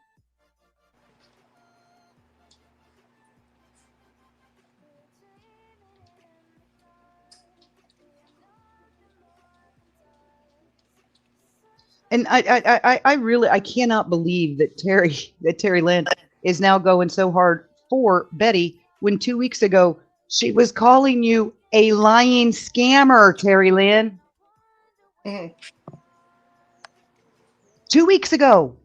Speaker 21: And I really, I cannot believe that Terry Lynn is now going so hard for Betty when 2 weeks ago she was calling you a lying scammer, Terry Lynn. 2 weeks ago.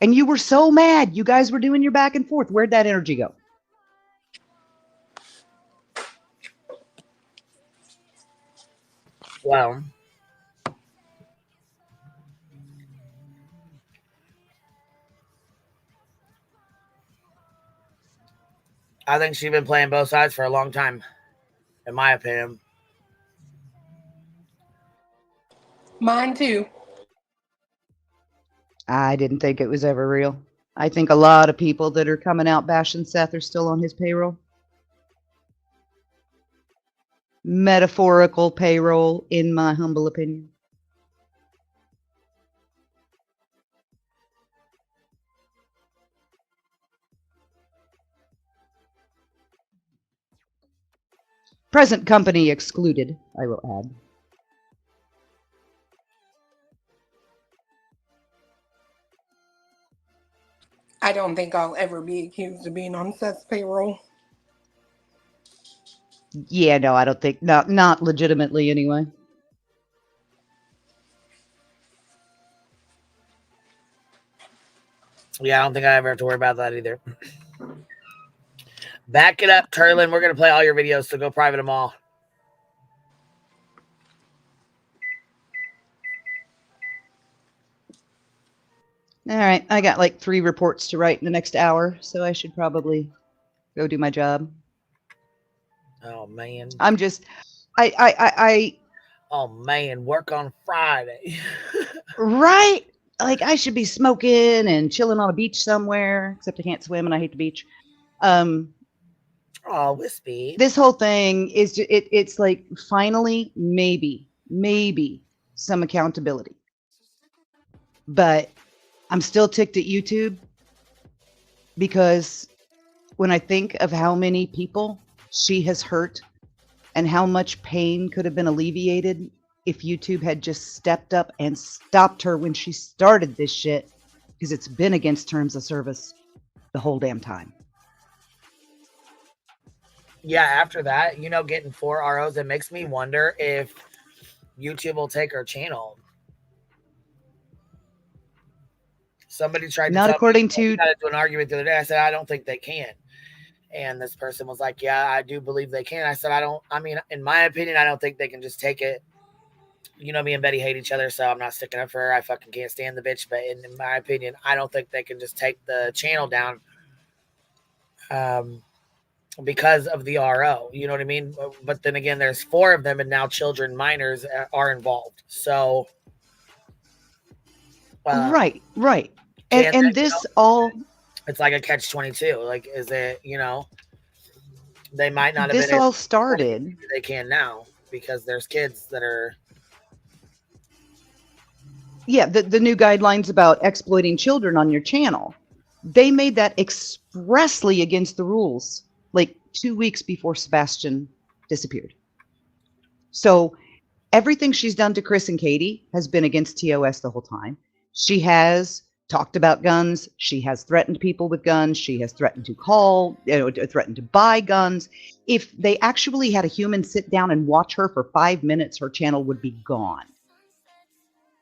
Speaker 21: And you were so mad. You guys were doing your back and forth. Where'd that energy go?
Speaker 3: Well, I think she's been playing both sides for a long time, in my opinion.
Speaker 17: Mine too.
Speaker 21: I didn't think it was ever real. I think a lot of people that are coming out bashing Seth are still on his payroll. Metaphorical payroll, in my humble opinion. Present company excluded, I will add.
Speaker 17: I don't think I'll ever be accused of being on Seth's payroll.
Speaker 21: Yeah, no, I don't think, not legitimately anyway.
Speaker 3: Yeah, I don't think I ever have to worry about that either. Back it up, Turlin. We're going to play all your videos, so go private them all.
Speaker 21: All right, I got like 3 reports to write in the next hour, so I should probably go do my job.
Speaker 3: Oh man.
Speaker 21: I'm just, I
Speaker 3: Oh man, work on Friday.
Speaker 21: right? Like I should be smoking and chilling on a beach somewhere, except I can't swim and I hate the beach.
Speaker 3: Oh, wispy.
Speaker 21: This whole thing is just, it's like finally maybe some accountability. But I'm still ticked at YouTube because when I think of how many people she has hurt and how much pain could have been alleviated if YouTube had just stepped up and stopped her when she started this shit, because it's been against terms of service the whole damn time.
Speaker 3: Yeah, after that, getting 4 ROs, it makes me wonder if YouTube will take her channel. Somebody tried to
Speaker 21: Not
Speaker 3: tell
Speaker 21: according
Speaker 3: me,
Speaker 21: to
Speaker 3: got into an argument the other day. I said, I don't think they can. And this person was like, yeah, I do believe they can. I said, in my opinion, I don't think they can just take it. Me and Betty hate each other, so I'm not sticking up for her. I fucking can't stand the bitch. But in my opinion, I don't think they can just take the channel down because of the RO. You know what I mean? But then again, there's 4 of them, and now children, minors are involved. So,
Speaker 21: right. And this all...
Speaker 3: It's like a catch-22. Like, is it, they might not have
Speaker 21: this
Speaker 3: been
Speaker 21: all started.
Speaker 3: They can now because there's kids that are...
Speaker 21: Yeah, the new guidelines about exploiting children on your channel. They made that expressly against the rules like 2 weeks before Sebastian disappeared. So everything she's done to Chris and Katie has been against TOS the whole time. She has talked about guns. She has threatened people with guns. She has threatened to threatened to buy guns. If they actually had a human sit down and watch her for 5 minutes, her channel would be gone.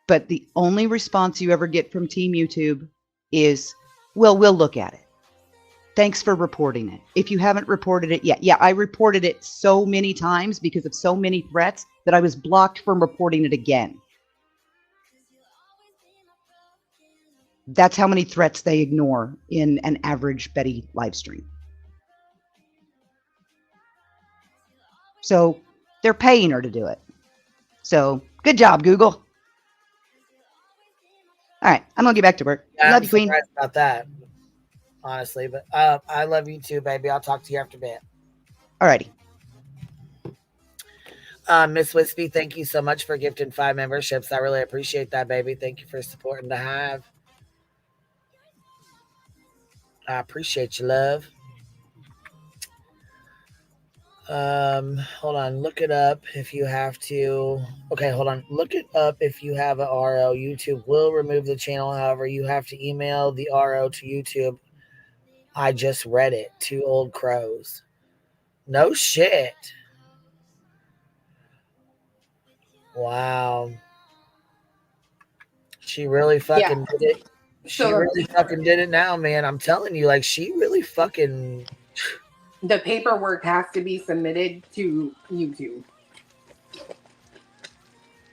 Speaker 21: But the only response you ever get from Team YouTube is, well, we'll look at it. Thanks for reporting it. If you haven't reported it yet. Yeah, I reported it so many times because of so many threats that I was blocked from reporting it again. That's how many threats they ignore in an average Betty live stream. So they're paying her to do it. So good job, Google. All right, I'm gonna get back to work.
Speaker 3: Yeah,
Speaker 21: Love
Speaker 3: I'm
Speaker 21: you, Queen.
Speaker 3: surprised about that, honestly. But I love you too, baby. I'll talk to you after bed.
Speaker 21: Alrighty.
Speaker 3: Miss Wispy, thank you so much for gifting 5 memberships. I really appreciate that, baby. Thank you for supporting the Hive. I appreciate you, love. Hold on. Look it up if you have to. Okay, hold on. Look it up if you have an RO. YouTube will remove the channel. However, you have to email the RO to YouTube. I just read it. 2 old crows. No shit. Wow. She really fucking did it. She really fucking did it now, man. I'm telling you, like, she really fucking...
Speaker 17: The paperwork has to be submitted to YouTube.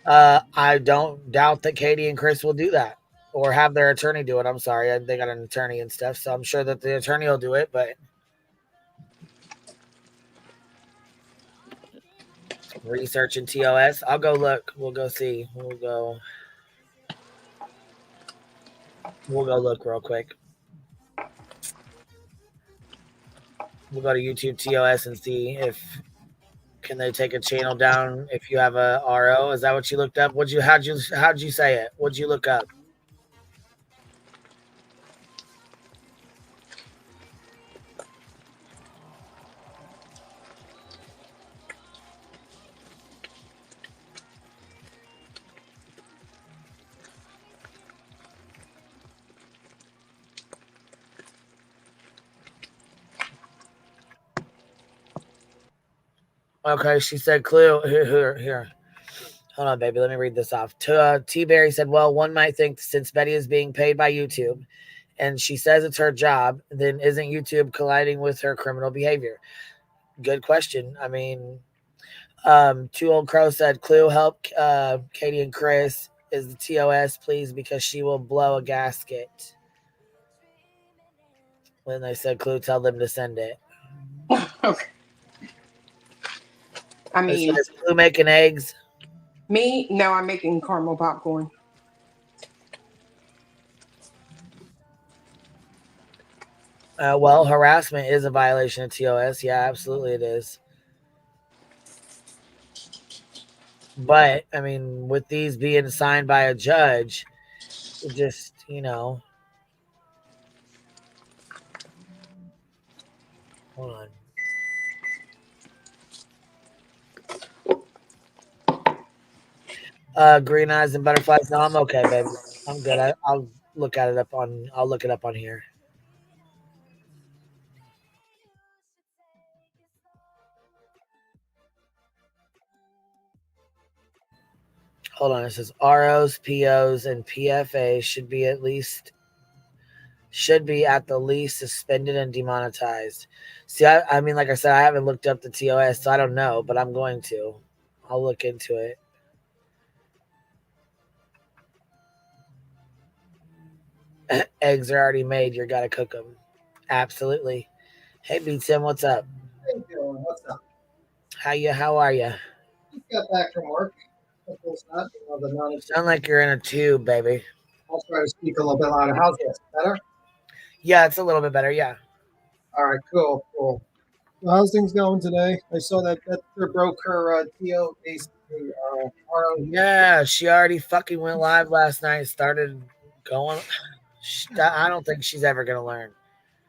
Speaker 3: I don't doubt that Katie and Chris will do that or have their attorney do it. I'm sorry. They got an attorney and stuff, so I'm sure that the attorney will do it, but researching TOS. I'll go look. We'll go see. We'll go look real quick. We'll go to YouTube TOS and see if can they take a channel down if you have a RO. Is that what you looked up? How'd you say it? What'd you look up? Okay, she said clue. Here. Hold on, baby. Let me read this off. T-Berry said, well, one might think since Betty is being paid by YouTube and she says it's her job, then isn't YouTube colliding with her criminal behavior? Good question. I mean, 2 Old Crow said, clue, help Katie and Chris is the TOS, please, because she will blow a gasket. When they said clue, tell them to send it.
Speaker 17: Okay. I mean,
Speaker 3: is Blue making eggs?
Speaker 17: me? No, I'm making caramel popcorn.
Speaker 3: Well, harassment is a violation of TOS. Yeah, absolutely it is. But, I mean, with these being assigned by a judge, it just, hold on. Green eyes and butterflies. No, I'm okay, baby. I'm good. I'll look it up on here. Hold on. It says ROs, POs, and PFA should be at the least suspended and demonetized. See, I mean, like I said, I haven't looked up the TOS, so I don't know, but I'm going to. I'll look into it. Eggs are already made. You got to cook them. Absolutely. Hey, B-Tim, what's up?
Speaker 4: How you doing? What's up?
Speaker 3: How are you?
Speaker 4: Just got back from work.
Speaker 3: Sound like you're in a tube, baby.
Speaker 4: I'll try to speak a little bit louder. How's this? Better?
Speaker 3: Yeah, it's a little bit better. Yeah.
Speaker 4: All right, cool. Well, how's things going today? I saw that broke her TO basically.
Speaker 3: Yeah, she already fucking went live last night. Started going. I don't think she's ever gonna learn.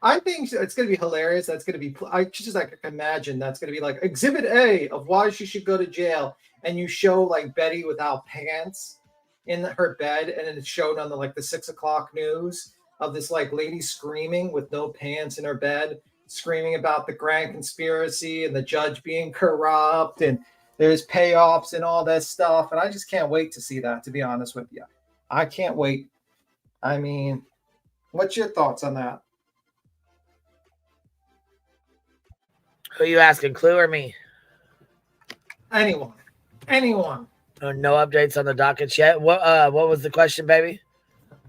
Speaker 4: I think it's going to be hilarious. That's going to be, I just like imagine that's going to be like exhibit A of why she should go to jail. And you show like Betty without pants in her bed. And then it's showed on the 6 o'clock news of this like lady screaming with no pants in her bed, screaming about the grand conspiracy and the judge being corrupt. And there's payoffs and all that stuff. And I just can't wait to see that, to be honest with you. I can't wait. I mean, what's your thoughts on that?
Speaker 3: Who are you asking, Clue or me?
Speaker 4: Anyone.
Speaker 3: No updates on the docket yet. What was the question, baby?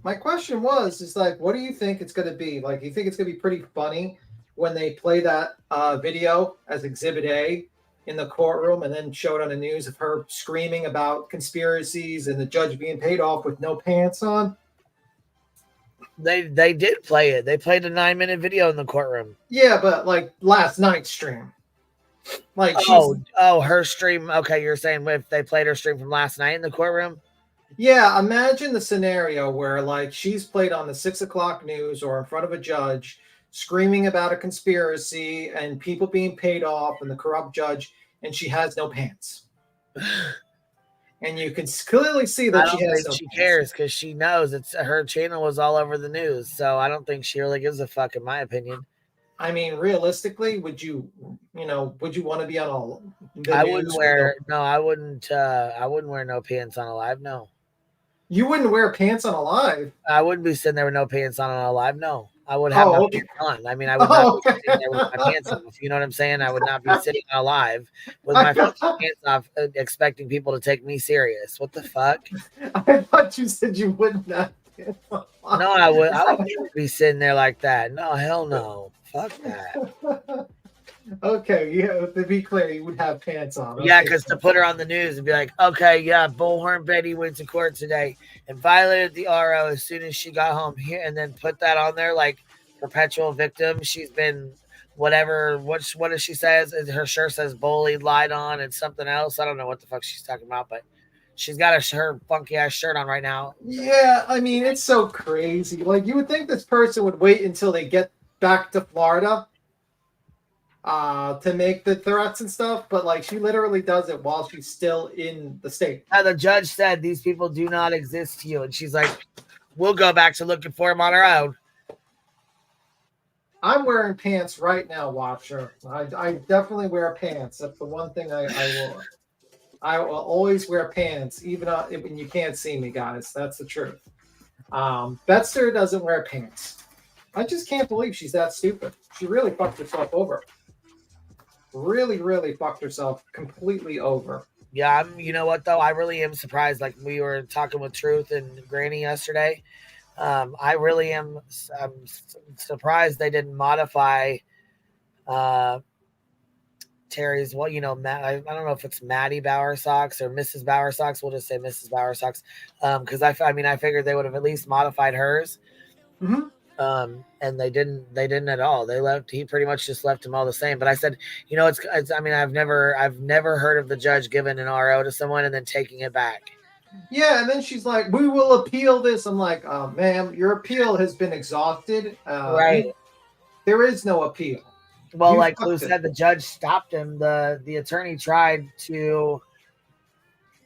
Speaker 4: My question was, what do you think it's going to be? Like, you think it's going to be pretty funny when they play that video as Exhibit A in the courtroom and then show it on the news of her screaming about conspiracies and the judge being paid off with no pants on?
Speaker 3: They did play it. They played a 9-minute video in the courtroom.
Speaker 4: Yeah, but like last night's stream. Like
Speaker 3: her stream. Okay, you're saying if they played her stream from last night in the courtroom?
Speaker 4: Yeah, imagine the scenario where like she's played on the 6 o'clock news or in front of a judge screaming about a conspiracy and people being paid off and the corrupt judge, and she has no pants. And you can clearly see that she has no
Speaker 3: she cares because she knows her channel was all over the news. So I don't think she really gives a fuck, in my opinion.
Speaker 4: I mean, realistically, would you want to be on all?
Speaker 3: I wouldn't wear I wouldn't wear no pants on a live. No.
Speaker 4: You wouldn't wear pants on a live?
Speaker 3: I wouldn't be sitting there with no pants on a live. No. I would have my pants on. I mean, I would not be sitting there with my pants off. You know what I'm saying? I would not be sitting on live with my fucking pants off, expecting people to take me serious. What the fuck?
Speaker 4: I thought you said you wouldn't have pants on.
Speaker 3: No, I would never be sitting there like that. No, hell no. Fuck that.
Speaker 4: Okay, yeah, to be clear, you would have pants on. Okay.
Speaker 3: Yeah, because to put her on the news and be like, okay, yeah, Bullhorn Betty went to court today and violated the RO as soon as she got home here, and then put that on there like perpetual victim. She's been whatever. What does she says? Her shirt says bullied, lied on, and something else. I don't know what the fuck she's talking about, but she's got her funky ass shirt on right now.
Speaker 4: Yeah, I mean, it's so crazy. Like, you would think this person would wait until they get back to Florida to make the threats and stuff, but like she literally does it while she's still in the state.
Speaker 3: Now, the judge said these people do not exist to you, and she's like, we'll go back to looking for them on our own.
Speaker 4: I'm wearing pants right now, Watcher. I definitely wear pants. That's the one thing I will. I will always wear pants, even when you can't see me, guys. That's the truth. Betster doesn't wear pants. I just can't believe she's that stupid. She really fucked herself over. Really, really fucked herself completely over.
Speaker 3: Yeah, you know what, though? I really am surprised. Like, we were talking with Truth and Granny yesterday. I really am I'm surprised they didn't modify Terry's, well, you know, I don't know if it's Maddie Bowersox or Mrs. Bowersox. We'll just say Mrs. Bowersox. Because I figured they would have at least modified hers. And they didn't at all. He pretty much just left them all the same. But I said, you know, it's I mean, I've never heard of the judge giving an RO to someone and then taking it back.
Speaker 4: Yeah, and then she's like, we will appeal this. I'm like, ma'am, your appeal has been exhausted.
Speaker 3: Right.
Speaker 4: There is no appeal.
Speaker 3: Well,
Speaker 4: You
Speaker 3: like
Speaker 4: fucked
Speaker 3: Lou
Speaker 4: it.
Speaker 3: said, the judge stopped him. The attorney tried to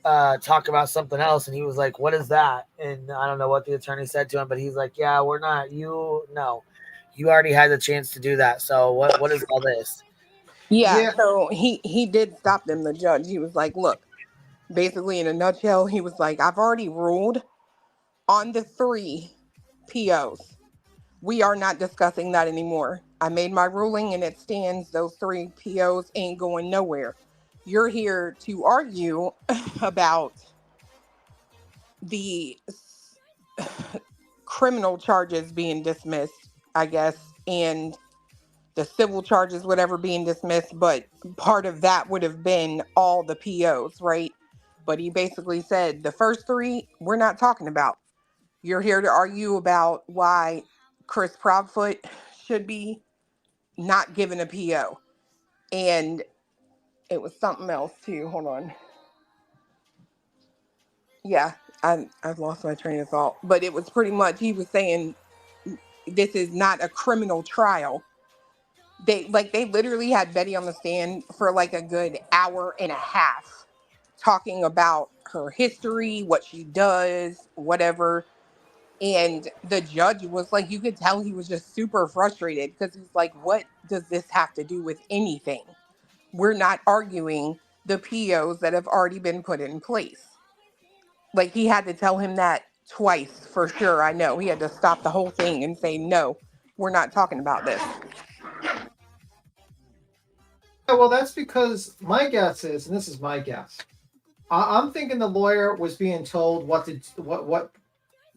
Speaker 3: talk about something else, and he was like, what is that? And I don't know what the attorney said to him, but he's like, yeah, we're not, you already had the chance to do that, so what is all this?
Speaker 17: Yeah, so he did stop them, the judge. He was like, look, basically in a nutshell, he was like, I've already ruled on the 3 POs. We are not discussing that anymore. I made my ruling and it stands. Those 3 POs ain't going nowhere. You're here to argue about the criminal charges being dismissed, I guess, and the civil charges, whatever, being dismissed, but part of that would have been all the POs, right? But he basically said the first 3 we're not talking about. You're here to argue about why Chris Proudfoot should be not given a PO. And it was something else too. Hold on. Yeah, I've lost my train of thought. But it was pretty much, he was saying this is not a criminal trial. They literally had Betty on the stand for like a good hour and a half talking about her history, what she does, whatever. And the judge was like, you could tell he was just super frustrated because he's like, what does this have to do with anything? We're not arguing the POs that have already been put in place. Like, he had to tell him that twice for sure. I know he had to stop the whole thing and say, no, we're not talking about this.
Speaker 4: Yeah, well, that's because my guess is, and this is my guess, I'm thinking the lawyer was being told what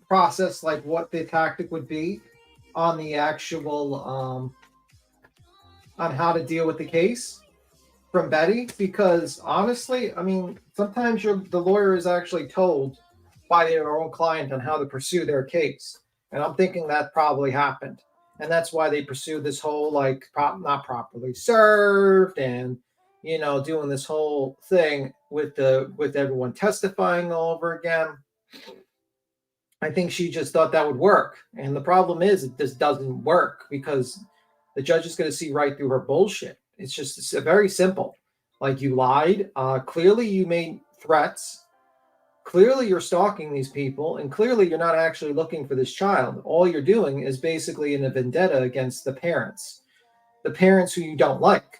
Speaker 4: process, like what the tactic would be on the actual on how to deal with the case from Betty. Because honestly, I mean, sometimes the lawyer is actually told by their own client on how to pursue their case, and I'm thinking that probably happened. And that's why they pursue this whole like not properly served, and doing this whole thing with everyone testifying all over again. I think she just thought that would work, and the problem is this doesn't work because the judge is going to see right through her bullshit. It's very simple. Like, you lied. Clearly, you made threats. Clearly, you're stalking these people, and clearly, you're not actually looking for this child. All you're doing is basically in a vendetta against the parents who you don't like.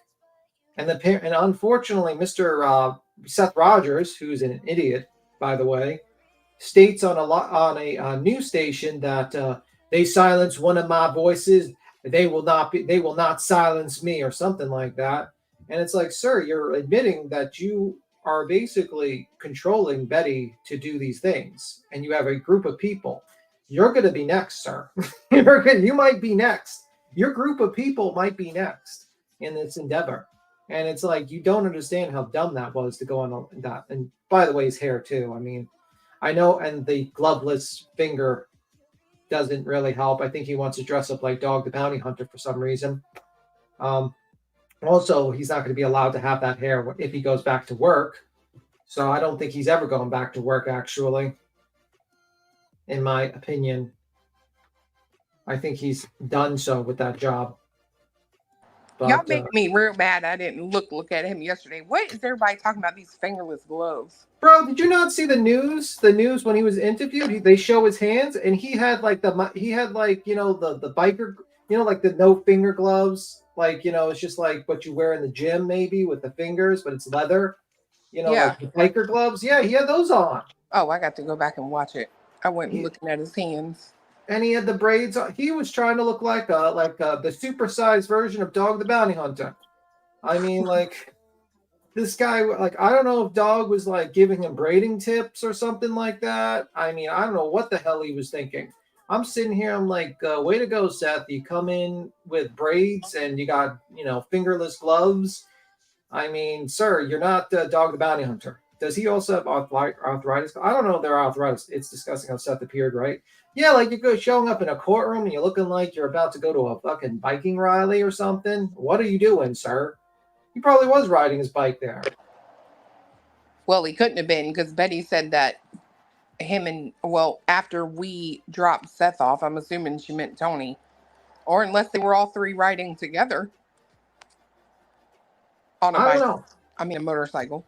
Speaker 4: And unfortunately, Mr. Seth Rogers, who's an idiot, by the way, states on a news station that they silence one of my voices, they will not silence me, or something like that. And it's like, sir, you're admitting that you are basically controlling Betty to do these things, and you have a group of people. You're going to be next, sir. You might be next. Your group of people might be next in this endeavor. And it's like, you don't understand how dumb that was to go on that. And by the way, his hair too. I mean, I know, and the gloveless finger doesn't really help. I think he wants to dress up like Dog the Bounty Hunter for some reason. Also, he's not going to be allowed to have that hair if he goes back to work. So I don't think he's ever going back to work, actually. In my opinion, I think he's done so with that job. But,
Speaker 17: y'all make me real mad. I didn't look at him yesterday. What is everybody talking about these fingerless gloves?
Speaker 4: Bro, did you not see the news? The news when he was interviewed, they show his hands, and he had like the biker, like the no finger gloves, like it's just like what you wear in the gym maybe with the fingers, but it's leather, like the biker gloves. Yeah, he had those on.
Speaker 17: Oh, I got to go back and watch it. I went looking at his hands.
Speaker 4: And he had the braids on. He was trying to look like the supersized version of Dog the Bounty Hunter. I mean, like, this guy, like, I don't know if Dog was like giving him braiding tips or something like that. I mean, I don't know what the hell he was thinking. I'm sitting here, I'm like, way to go, Seth. You come in with braids and you got, fingerless gloves. I mean, sir, you're not Dog the Bounty Hunter. Does he also have arthritis? I don't know if they're arthritis. It's discussing how Seth appeared, right? Yeah, like you're showing up in a courtroom and you're looking like you're about to go to a fucking biking rally or something. What are you doing, sir? He probably was riding his bike there.
Speaker 17: Well, he couldn't have been because Betty said that after we dropped Seth off, I'm assuming she meant Tony, or unless they were all three riding together on a
Speaker 4: I
Speaker 17: bike.
Speaker 4: don't know.
Speaker 17: I mean, a motorcycle.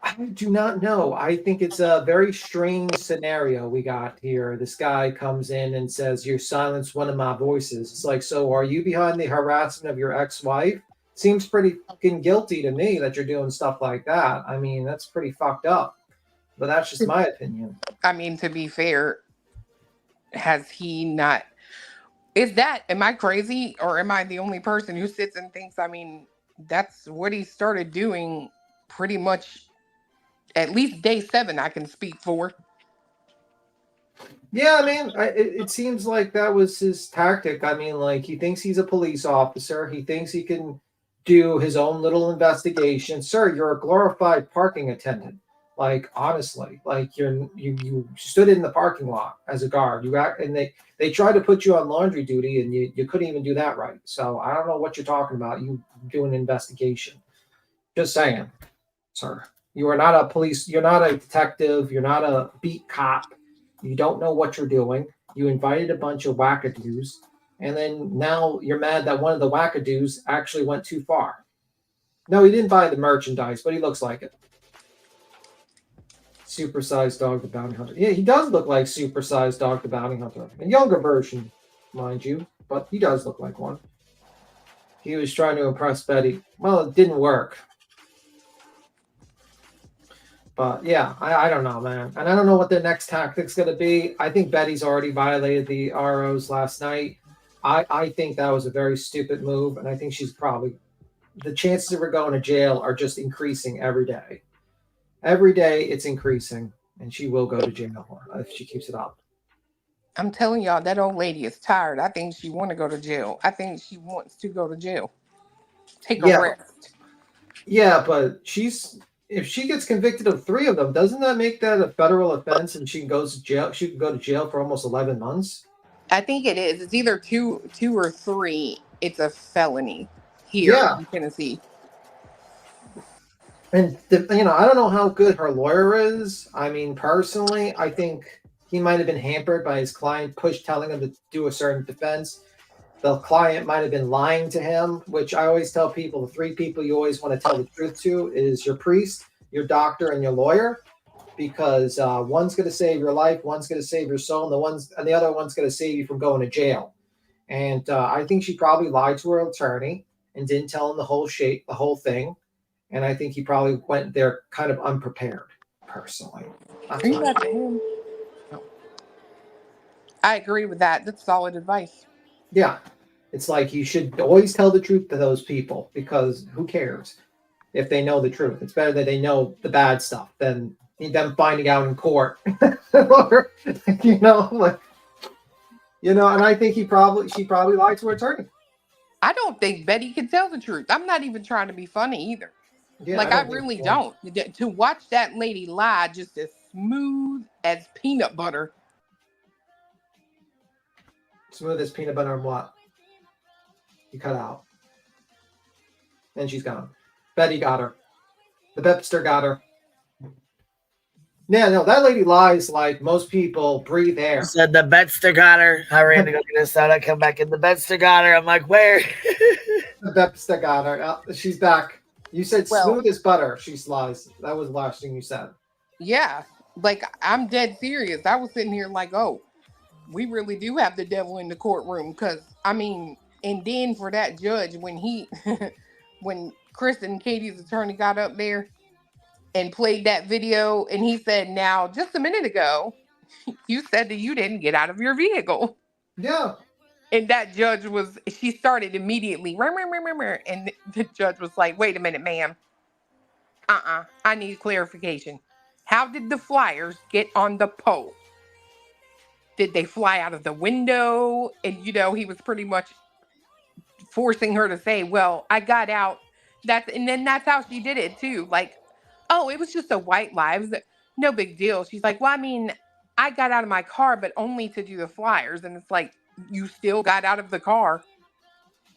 Speaker 4: I do not know. I think it's a very strange scenario we got here. This guy comes in and says, "You silenced one of my voices." It's like, so are you behind the harassment of your ex-wife? Seems pretty fucking guilty to me that you're doing stuff like that. I mean, that's pretty fucked up. But that's just my opinion.
Speaker 17: I mean, to be fair, has he not? Am I crazy or am I the only person who sits and thinks, I mean, that's what he started doing pretty much at least day 7 I can speak for.
Speaker 4: Yeah, I mean, it seems like that was his tactic. I mean, like he thinks he's a police officer. He thinks he can do his own little investigation. Sir, you're a glorified parking attendant. Like honestly, like you stood in the parking lot as a guard. And they tried to put you on laundry duty, and you couldn't even do that right. So I don't know what you're talking about. You do an investigation. Just saying, sir. You are not a police. You're not a detective. You're not a beat cop. You don't know what you're doing. You invited a bunch of wackadoos, and then now you're mad that one of the wackadoos actually went too far. No, he didn't buy the merchandise, but he looks like it. Supersized Dog the Bounty Hunter. Yeah, he does look like Supersized Dog the Bounty Hunter. A younger version, mind you, but he does look like one. He was trying to impress Betty. Well, it didn't work. But yeah, I don't know, man. And I don't know what their next tactic's going to be. I think Betty's already violated the ROs last night. I think that was a very stupid move. And I think she's probably, the chances of her going to jail are just increasing every day. Every day it's increasing. And she will go to jail if she keeps it up.
Speaker 17: I'm telling y'all, that old lady is tired. I think she want to go to jail. I think she wants to go to jail. Take a rest.
Speaker 4: Yeah, but if she gets convicted of 3 of them, doesn't that make that a federal offense and she goes to jail? She could go to jail for almost 11 months.
Speaker 17: I think it is. It's either two or 3. It's a felony here in Tennessee.
Speaker 4: And I don't know how good her lawyer is. I mean, personally, I think he might have been hampered by his client telling him to do a certain defense. The client might have been lying to him, which I always tell people, the 3 people you always want to tell the truth to is your priest, your doctor, and your lawyer, because one's going to save your life, one's going to save your soul, and the other one's going to save you from going to jail. And I think she probably lied to her attorney and didn't tell him the whole thing. And I think he probably went there kind of unprepared, personally.
Speaker 17: I agree with that. That's solid advice.
Speaker 4: Yeah. It's like you should always tell the truth to those people, because who cares if they know the truth? It's better that they know the bad stuff than them finding out in court. And I think she probably lied to her attorney.
Speaker 17: I don't think Betty can tell the truth. I'm not even trying to be funny either.
Speaker 4: Yeah,
Speaker 17: I really don't. To watch that lady lie just as smooth as peanut butter.
Speaker 4: Smooth as peanut butter and what? You cut out. And she's gone. Betty got her. The Bepster got her. Yeah, no, that lady lies like most people breathe air.
Speaker 3: Said the Betster got her. I ran to go get a soda. I come back and the Betster got her. I'm like, where?
Speaker 4: The Bepster got her. She's back. You said smooth as butter. She lies. That was the last thing you said.
Speaker 17: Yeah, I'm dead serious. I was sitting here like, oh, we really do have the devil in the courtroom. Because, I mean, and then for that judge, when Chris and Katie's attorney got up there and played that video, and he said, now, just a minute ago, you said that you didn't get out of your vehicle.
Speaker 4: Yeah.
Speaker 17: And that judge she started immediately, and the judge was like, wait a minute, ma'am. I need clarification. How did the flyers get on the pole? Did they fly out of the window? And, he was pretty much forcing her to say, well, I got out That's how she did it too. Like, oh, it was just a white lie. It was no big deal. She's like, well, I mean, I got out of my car, but only to do the flyers. And it's like, you still got out of the car.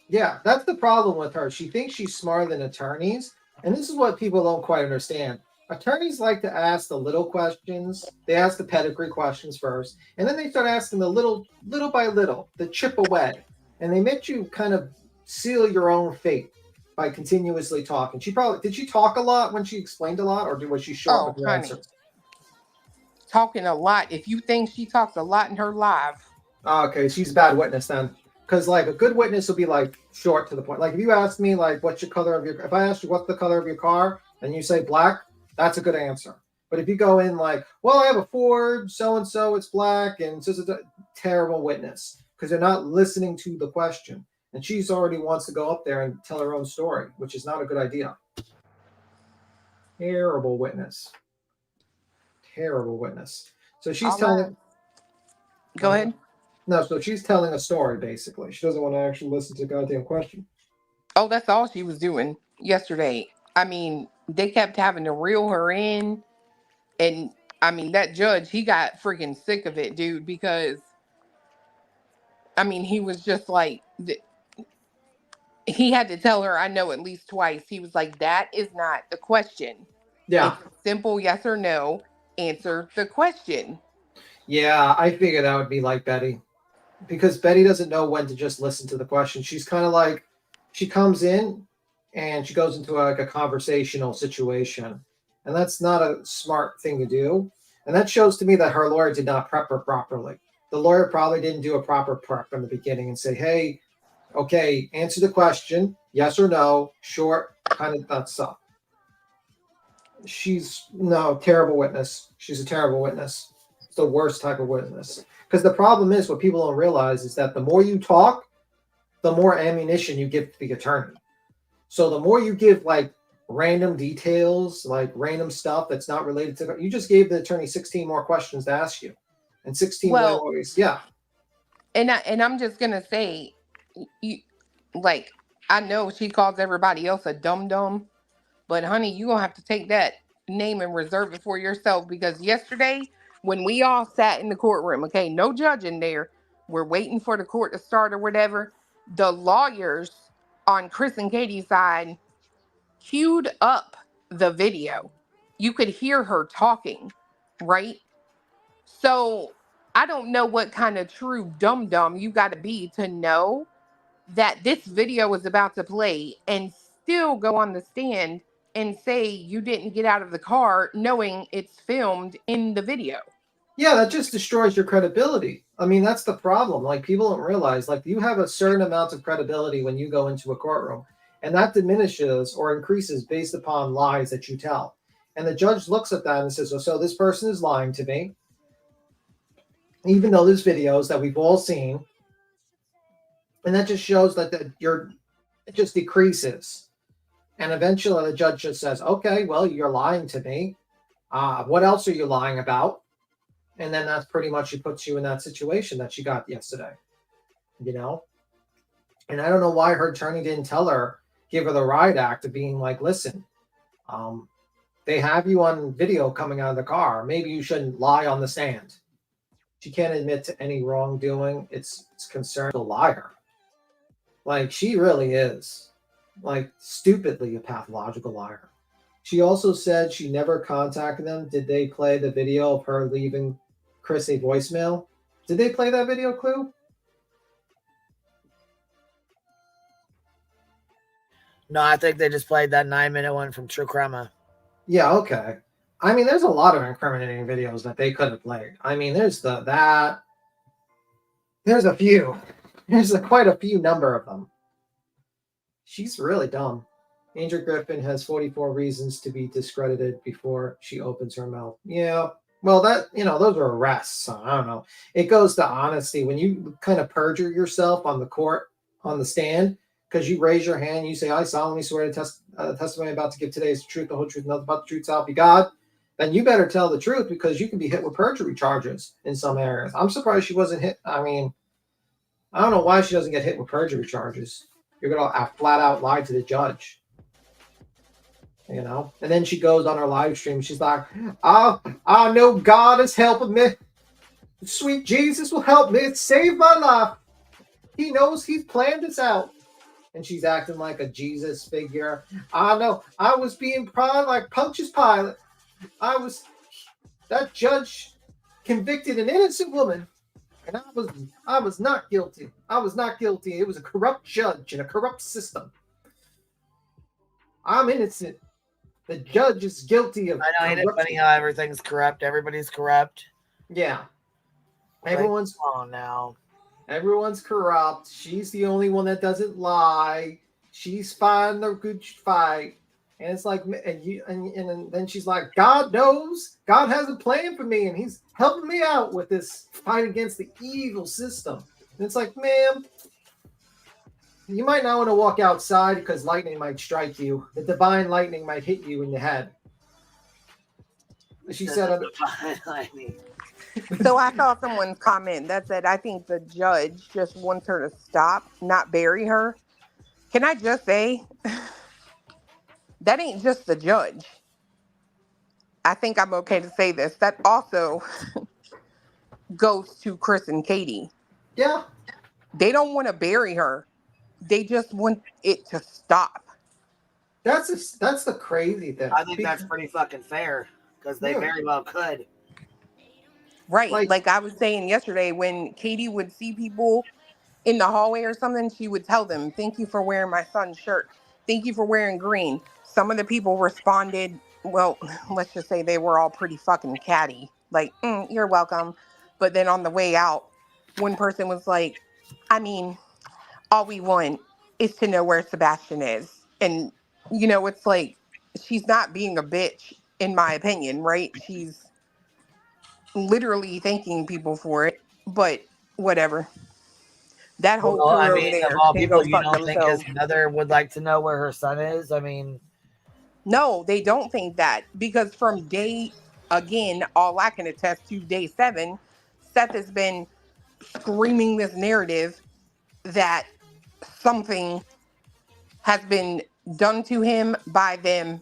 Speaker 4: Yeah, that's the problem with her. She thinks she's smarter than attorneys. And this is what people don't quite understand. Attorneys like to ask the little questions. They ask the pedigree questions first. And then they start asking the little by little, the chip away. And they make you kind of seal your own fate by continuously talking. Did she talk a lot when she explained a lot, or was she short with her
Speaker 17: honey.
Speaker 4: answers?
Speaker 17: Talking a lot. If you think she talks a lot in her live.
Speaker 4: Oh, okay, she's a bad witness then. Because like a good witness will be like short to the point. Like if you ask me like what's your color of your, if I ask you what's the color of your car and you say black, that's a good answer. But if you go in like, well, I have a Ford, so and so, it's black, and it's just a terrible witness because they're not listening to the question. And she's already wants to go up there and tell her own story, which is not a good idea. Terrible witness. Terrible witness. So she's telling.
Speaker 17: Go ahead.
Speaker 4: No, so she's telling a story basically. She doesn't want to actually listen to the goddamn question.
Speaker 17: Oh, that's all she was doing yesterday. I mean, they kept having to reel her in. And I mean, that judge, he got freaking sick of it, dude, because I mean, he was just like, he had to tell her, I know, at least twice. He was like, that is not the question.
Speaker 4: Yeah.
Speaker 17: It's a simple yes or no. Answer the question.
Speaker 4: Yeah, I figured that would be like Betty. Because Betty doesn't know when to just listen to the question. She's kind of like, she comes in and she goes into like a conversational situation. And that's not a smart thing to do. And that shows to me that her lawyer did not prep her properly. The lawyer probably didn't do a proper prep in the beginning and say, hey, okay, answer the question, yes or no, short, kind of that stuff. Terrible witness. She's a terrible witness. It's the worst type of witness. Because the problem is, what people don't realize is that the more you talk, the more ammunition you give to the attorney. So the more you give like random details, like random stuff that's not related to, you just gave the attorney 16 more questions to ask you. And 16 more ways. Yeah.
Speaker 17: And I'm just going to say, like, I know she calls everybody else a dum-dum, but honey, you're going to have to take that name and reserve it for yourself, because yesterday when we all sat in the courtroom, okay, no judge in there, we're waiting for the court to start or whatever, the lawyers on Chris and Katie's side queued up the video. You could hear her talking, right? So I don't know what kind of true dum-dum you got to be to know that this video is about to play and still go on the stand and say you didn't get out of the car knowing it's filmed in the video.
Speaker 4: Yeah, that just destroys your credibility. I mean, that's the problem. Like, people don't realize, like, you have a certain amount of credibility when you go into a courtroom, and that diminishes or increases based upon lies that you tell. And the judge looks at that and says, well, so this person is lying to me, even though there's videos that we've all seen. And that just shows that it just decreases. And eventually the judge just says, okay, well, you're lying to me. What else are you lying about? And then that's pretty much, she puts you in that situation that she got yesterday, you know? And I don't know why her attorney didn't tell her, give her the riot act of being like, listen, they have you on video coming out of the car. Maybe you shouldn't lie on the stand. She can't admit to any wrongdoing. It's concerned the liar. Like, she really is, like, stupidly a pathological liar. She also said she never contacted them. Did they play the video of her leaving Chris a voicemail? Did they play that video, Clue?
Speaker 3: No, I think they just played that 9-minute one from True Crime.
Speaker 4: Yeah, okay. I mean, there's a lot of incriminating videos that they could have played. I mean, there's there's a few. There's quite a few number of them. She's really dumb. Angel Griffin has 44 reasons to be discredited before she opens her mouth. Yeah. Well, that, those are arrests. So I don't know. It goes to honesty. When you kind of perjure yourself on the court, on the stand, because you raise your hand, you say, I solemnly swear to testimony I'm about to give today is the truth, the whole truth, nothing but the truth, so help you God. Then you better tell the truth, because you can be hit with perjury charges in some areas. I'm surprised she wasn't hit. I mean, I don't know why she doesn't get hit with perjury charges. You're going to flat out lie to the judge. You know, and then she goes on her live stream. She's like, I know God is helping me. Sweet Jesus will help me. It saved my life. He knows he's planned this out. And she's acting like a Jesus figure. I know. I was being pried like Pontius Pilate. That judge convicted an innocent woman. And I was not guilty. I was not guilty. It was a corrupt judge and a corrupt system. I'm innocent. The judge is guilty of.
Speaker 3: I know, ain't it funny how everything's corrupt? Everybody's corrupt.
Speaker 4: Yeah. Everyone's
Speaker 3: come on now.
Speaker 4: Everyone's corrupt. She's the only one that doesn't lie. She's fighting the good fight. And it's like, and then she's like, God knows. God has a plan for me, and he's helping me out with this fight against the evil system. And it's like, ma'am, you might not want to walk outside because lightning might strike you. The divine lightning might hit you in the head. She said,
Speaker 17: So I saw someone's comment that said, I think the judge just wants her to stop, not bury her. Can I just say, that ain't just the judge. I think I'm okay to say this. That also goes to Chris and Katie.
Speaker 4: Yeah.
Speaker 17: They don't want to bury her. They just want it to stop.
Speaker 4: That's the crazy thing.
Speaker 3: I think that's pretty fucking fair because they very well could.
Speaker 17: Right. Like I was saying yesterday, when Katie would see people in the hallway or something, she would tell them, thank you for wearing my son's shirt. Thank you for wearing green. Some of the people responded, well, let's just say they were all pretty fucking catty. Like, you're welcome. But then on the way out, one person was like, I mean, all we want is to know where Sebastian is. And, you know, it's like, she's not being a bitch, in my opinion, right? She's literally thanking people for it, but whatever. That whole crew
Speaker 3: I
Speaker 17: over
Speaker 3: mean,
Speaker 17: there
Speaker 3: of all
Speaker 17: can go
Speaker 3: people, you
Speaker 17: fuck
Speaker 3: don't think
Speaker 17: themselves.
Speaker 3: his mother would like to know where her son is? I mean,
Speaker 17: No, they don't think that, because from day, again, all I can attest to, day 7, Seth has been screaming this narrative that something has been done to him by them,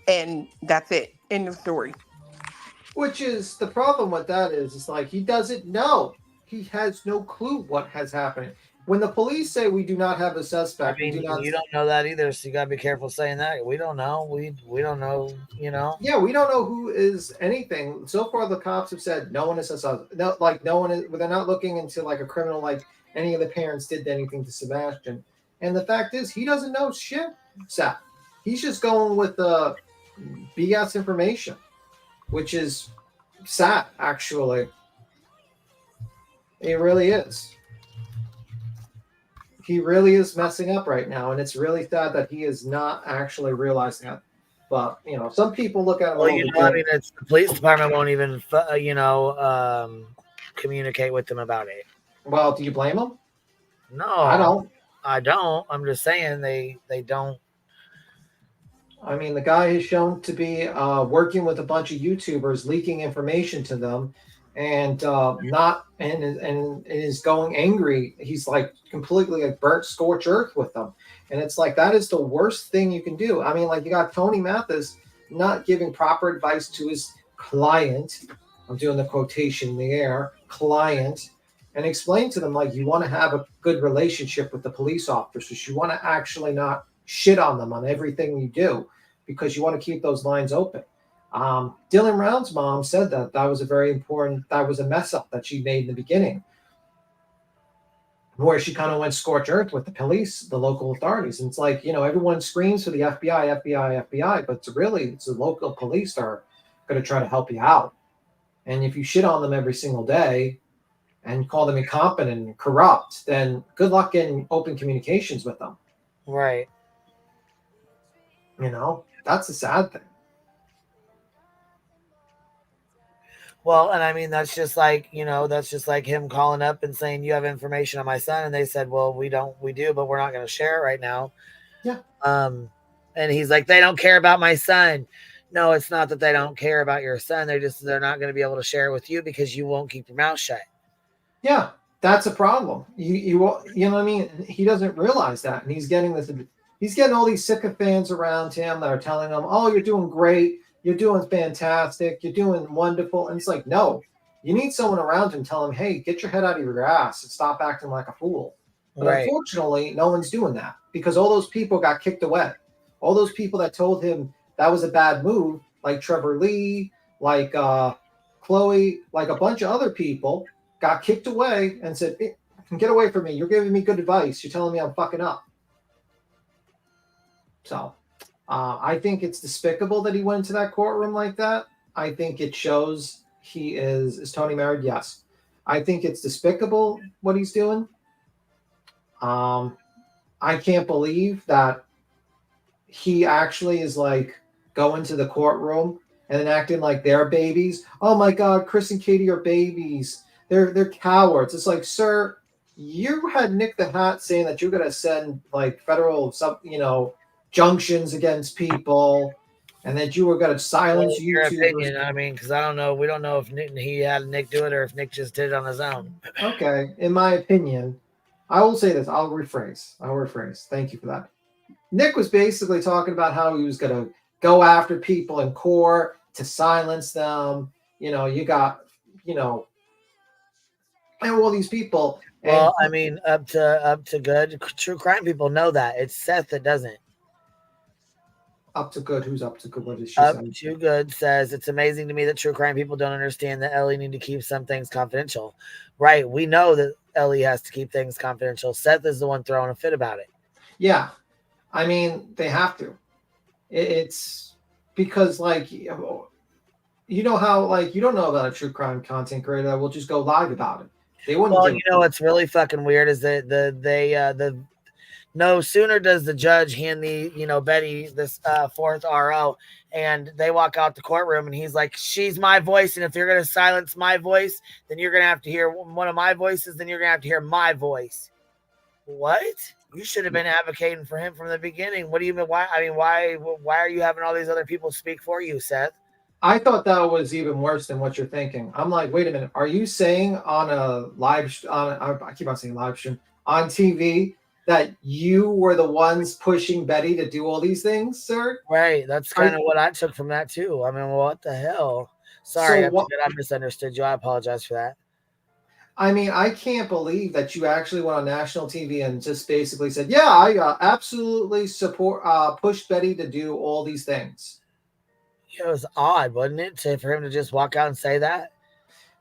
Speaker 17: and that's it. End of story.
Speaker 4: Which is the problem with that is, it's like he doesn't know. He has no clue what has happened. When the police say we do not have a suspect,
Speaker 3: I mean,
Speaker 4: we do not.
Speaker 3: you don't know that either, so you gotta be careful saying that. We don't know. We don't know. You know.
Speaker 4: Yeah, we don't know who is anything. So far, the cops have said no one is a suspect. No, like no one is. They're not looking into like a criminal, like any of the parents did anything to Sebastian. And the fact is, he doesn't know shit. Seth. He's just going with the BS information, which is sad, actually. It really is. He really is messing up right now, and it's really sad that he is not actually realizing it. But, you know, some people look at him.
Speaker 3: Well, you know, I mean, it's the police department won't even, communicate with them about it.
Speaker 4: Well, do you blame them?
Speaker 3: No,
Speaker 4: I don't.
Speaker 3: I don't. I'm just saying they don't.
Speaker 4: I mean, the guy is shown to be working with a bunch of YouTubers, leaking information to them, and is going angry. He's like completely like burnt, scorched earth with them, and it's like that is the worst thing you can do. I mean, like you got Tony Mathis not giving proper advice to his client. I'm doing the quotation in the air, client, and explain to them like you want to have a good relationship with the police officers. You want to actually not shit on them on everything you do, because you want to keep those lines open. Dylan Round's mom said that was a very important, that was a mess up that she made in the beginning, where she kind of went scorched earth with the police, the local authorities. And it's like, you know, everyone screams for the FBI, but it's the local police that are going to try to help you out. And if you shit on them every single day and call them incompetent and corrupt, then good luck getting open communications with them.
Speaker 3: Right.
Speaker 4: You know, that's a sad thing.
Speaker 3: Well, and I mean, that's just like him calling up and saying, you have information on my son. And they said, well, we do, but we're not going to share it right now.
Speaker 4: Yeah.
Speaker 3: And he's like, they don't care about my son. No, it's not that they don't care about your son. They're not going to be able to share it with you because you won't keep your mouth shut.
Speaker 4: Yeah, that's a problem. You know what I mean? He doesn't realize that. And he's getting this He's getting all these sycophants around him that are telling him, "Oh, you're doing great. You're doing fantastic. You're doing wonderful." And it's like, no, you need someone around him telling him, "Hey, get your head out of your ass and stop acting like a fool." But
Speaker 3: Right.
Speaker 4: unfortunately, no one's doing that because all those people got kicked away. All those people that told him that was a bad move, like Trevor Lee, like Chloe, like a bunch of other people, got kicked away and said, "Hey, get away from me. You're giving me good advice. You're telling me I'm fucking up." So I think it's despicable that he went into that courtroom like that. I think it shows he is Tony married? Yes. I think it's despicable what he's doing. I can't believe that he actually is like going to the courtroom and then acting like they're babies. Oh my God, Chris and Katie are babies. They're cowards. It's like, sir, you had Nick the Hat saying that you're gonna send like federal junctions against people, and that you were gonna silence
Speaker 3: Your
Speaker 4: YouTubers.
Speaker 3: opinion, I mean, because I don't know. We don't know if he had Nick do it or if Nick just did it on his own.
Speaker 4: Okay, in my opinion, I will say this. I'll rephrase. Thank you for that. Nick was basically talking about how he was going to go after people in court to silence them. You got, and all these people.
Speaker 3: Well, I mean, up to good. True crime people know that. It's Seth that doesn't.
Speaker 4: Up to good. Who's up to good? What is she
Speaker 3: Up
Speaker 4: saying?
Speaker 3: to good says it's amazing to me that true crime people don't understand that Ellie need to keep some things confidential. Right. We know that Ellie has to keep things confidential. Seth is the one throwing a fit about it.
Speaker 4: Yeah. I mean, they have to. It's because, like, you know how, like, you don't know about a true crime content creator that will just go live about it. They wouldn't.
Speaker 3: Well, what's really fucking weird is that no sooner does the judge hand Betty this fourth RO, and they walk out the courtroom, and he's like, "She's my voice, and if you're gonna silence my voice, then you're gonna have to hear one of my voices. Then you're gonna have to hear my voice." What? You should have been advocating for him from the beginning. What do you mean? Why are you having all these other people speak for you, Seth?
Speaker 4: I thought that was even worse than what you're thinking. I'm like, wait a minute. Are you saying on a I keep on saying live stream on TV that you were the ones pushing Betty to do all these things, sir?
Speaker 3: Right. That's kind of what I took from that too. I mean, what the hell? Sorry, I misunderstood you. I apologize for that.
Speaker 4: I mean, I can't believe that you actually went on national TV and just basically said, "Yeah, I absolutely support push Betty to do all these things."
Speaker 3: It was odd, wasn't it, for him to just walk out and say that?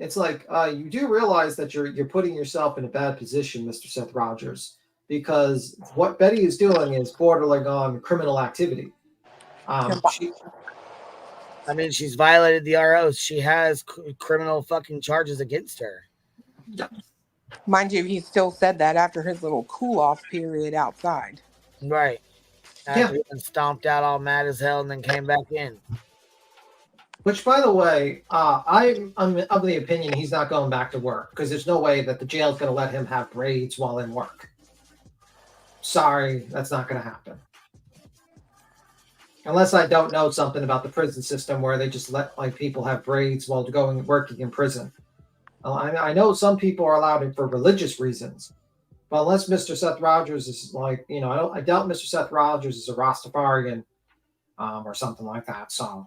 Speaker 4: It's like you do realize that you're putting yourself in a bad position, Mr. Seth Rogers, because what Betty is doing is bordering on criminal activity.
Speaker 3: She's violated the ROs. She has criminal fucking charges against her.
Speaker 17: Mind you, he still said that after his little cool-off period outside.
Speaker 3: Right. After he been stomped out all mad as hell and then came back in.
Speaker 4: Which, by the way, I'm of the opinion he's not going back to work because there's no way that the jail's going to let him have braids while in work. Sorry, that's not going to happen. Unless I don't know something about the prison system where they just let people have braids while working in prison. I know some people are allowed it for religious reasons, but unless Mr. Seth Rogers is I doubt Mr. Seth Rogers is a Rastafarian or something like that. So,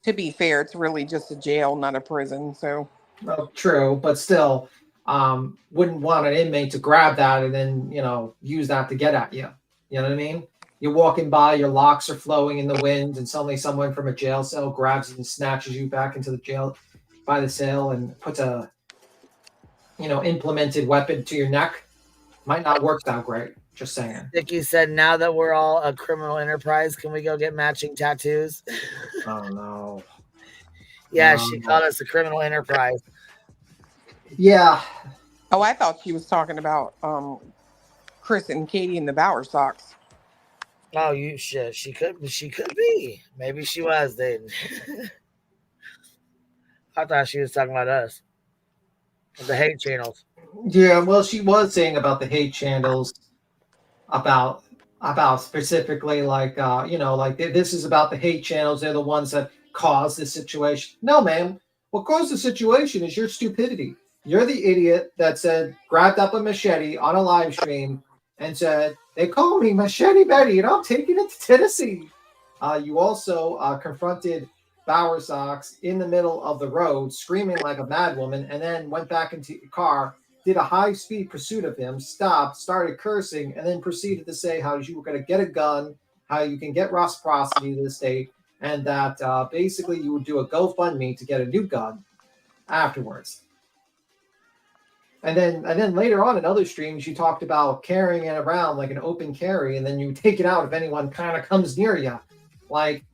Speaker 17: To be fair, it's really just a jail, not a prison. So,
Speaker 4: well, true, but still, wouldn't want an inmate to grab that and then use that to get at you. You know what I mean? You're walking by, your locks are flowing in the wind, and suddenly someone from a jail cell grabs you and snatches you back into the jail by the cell and puts a implemented weapon to your neck. Might not work that great. Just saying.
Speaker 3: Dickie said, "Now that we're all a criminal enterprise, can we go get matching tattoos?"
Speaker 4: Oh no.
Speaker 3: Yeah, she called us a criminal enterprise.
Speaker 4: Yeah.
Speaker 17: Oh, I thought she was talking about Chris and Katie in the Bower socks.
Speaker 3: Oh, she could be. Maybe she was then. I thought she was talking about us. The hate channels.
Speaker 4: Yeah, well, she was saying about the hate channels, about specifically this is about the hate channels. They're the ones that caused this situation. No, ma'am. What caused the situation is your stupidity. You're the idiot that grabbed up a machete on a live stream and said, They call me Machete Betty, and I'm taking it to Tennessee. You also confronted Bowersox in the middle of the road, screaming like a madwoman, and then went back into your car, did a high-speed pursuit of him, stopped, started cursing, and then proceeded to say how you were going to get a gun, how you can get reciprocity to the state, and that basically you would do a GoFundMe to get a new gun afterwards. And then later on in other streams, you talked about carrying it around like an open carry, and then you take it out if anyone kind of comes near you. Like,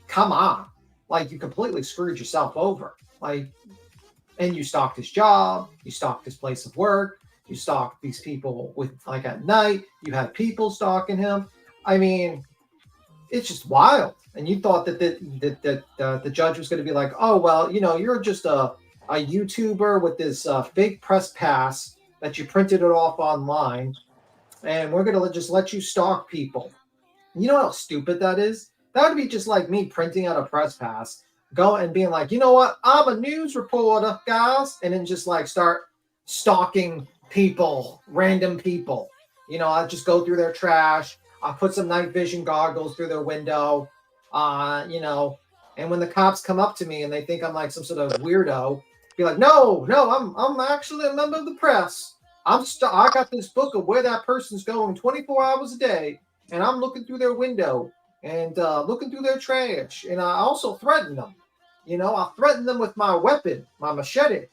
Speaker 4: come on. Like, you completely screwed yourself over. Like, and you stalked his job, you stalked his place of work, you stalked these people with, like, at night, you had people stalking him. I mean, it's just wild. And you thought that the judge was going to be like, oh, well, you know, you're just a YouTuber with this fake press pass that you printed it off online, and we're going to just let you stalk people. You know how stupid that is? That would be just like me printing out a press pass, go and being like, you know what? I'm a news reporter, guys. And then just like start stalking people, random people. You know, I'll just go through their trash. I'll put some night vision goggles through their window, you know, and when the cops come up to me and they think I'm like some sort of weirdo, be like, no, I'm actually a member of the press. I got this book of where that person's going 24 hours a day, and I'm looking through their window and looking through their trash, and I also threaten them. You know, I threaten them with my weapon, my machete,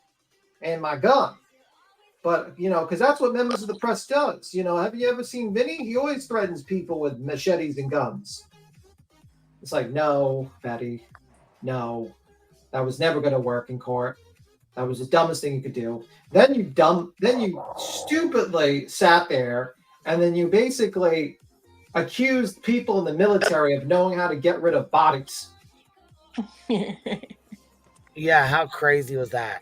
Speaker 4: and my gun. But, you know, because that's what members of the press does. You know, have you ever seen Vinny? He always threatens people with machetes and guns. It's like, no, Betty, no, that was never going to work in court. That was the dumbest thing you could do. Then you stupidly sat there, and then you basically accused people in the military of knowing how to get rid of bodies.
Speaker 3: Yeah, how crazy was that?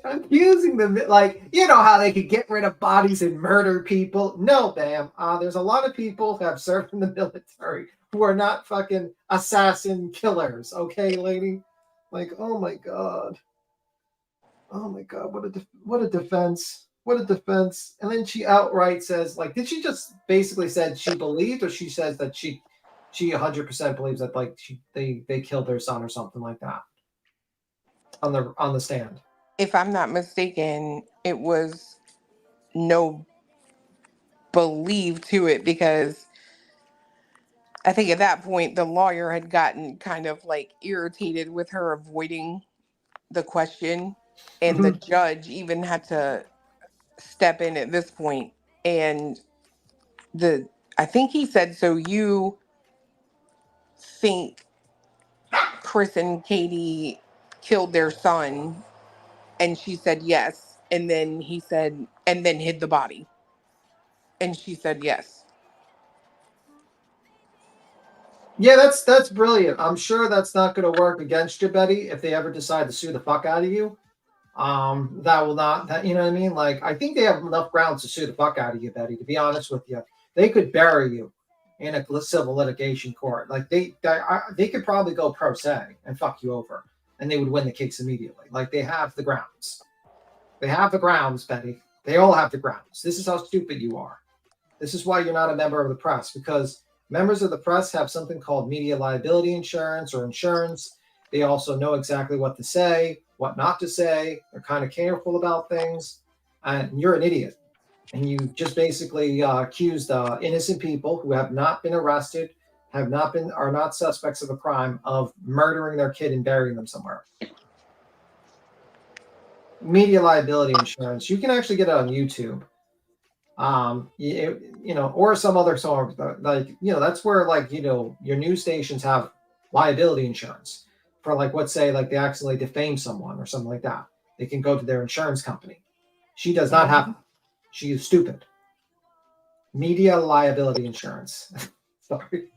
Speaker 4: Accusing them, like, you know how they could get rid of bodies and murder people. No, ma'am. There's a lot of people who have served in the military who are not fucking assassin killers. Okay, lady? Like, oh my God. Oh my God. What a defense. What a defense. And then she outright says, like, did she just basically said she believed, or she says that she 100% believes that, like, they killed their son or something like that on the stand?
Speaker 17: If I'm not mistaken, it was no believe to it, because I think at that point the lawyer had gotten kind of like irritated with her avoiding the question, and the judge even had to step in at this point. And I think he said, so you think Chris and Katie killed their son? And she said yes. And then he said, and then hid the body. And she said yes.
Speaker 4: Yeah, that's brilliant. I'm sure that's not going to work against you, Betty, if they ever decide to sue the fuck out of you. That will not, that, you know what I mean? Like, I think they have enough grounds to sue the fuck out of you, Betty, to be honest with you. They could bury you in a civil litigation court. Like, they could probably go pro se and fuck you over, and they would win the case immediately. Like, they have the grounds. They have the grounds, Betty. They all have the grounds. This is how stupid you are. This is why you're not a member of the press, because members of the press have something called media liability insurance or insurance. They also know exactly what to say, what not to say. They're kind of careful about things. And you're an idiot. And you just basically accused innocent people who have not been arrested, are not suspects of a crime, of murdering their kid and burying them somewhere. Media liability insurance. You can actually get it on YouTube. You know, or some other songs, like, you know, that's where, like, you know, your news stations have liability insurance for, like, let's say, like, they accidentally defame someone or something like that. They can go to their insurance company. She does not have, she is stupid. Media liability insurance. Sorry.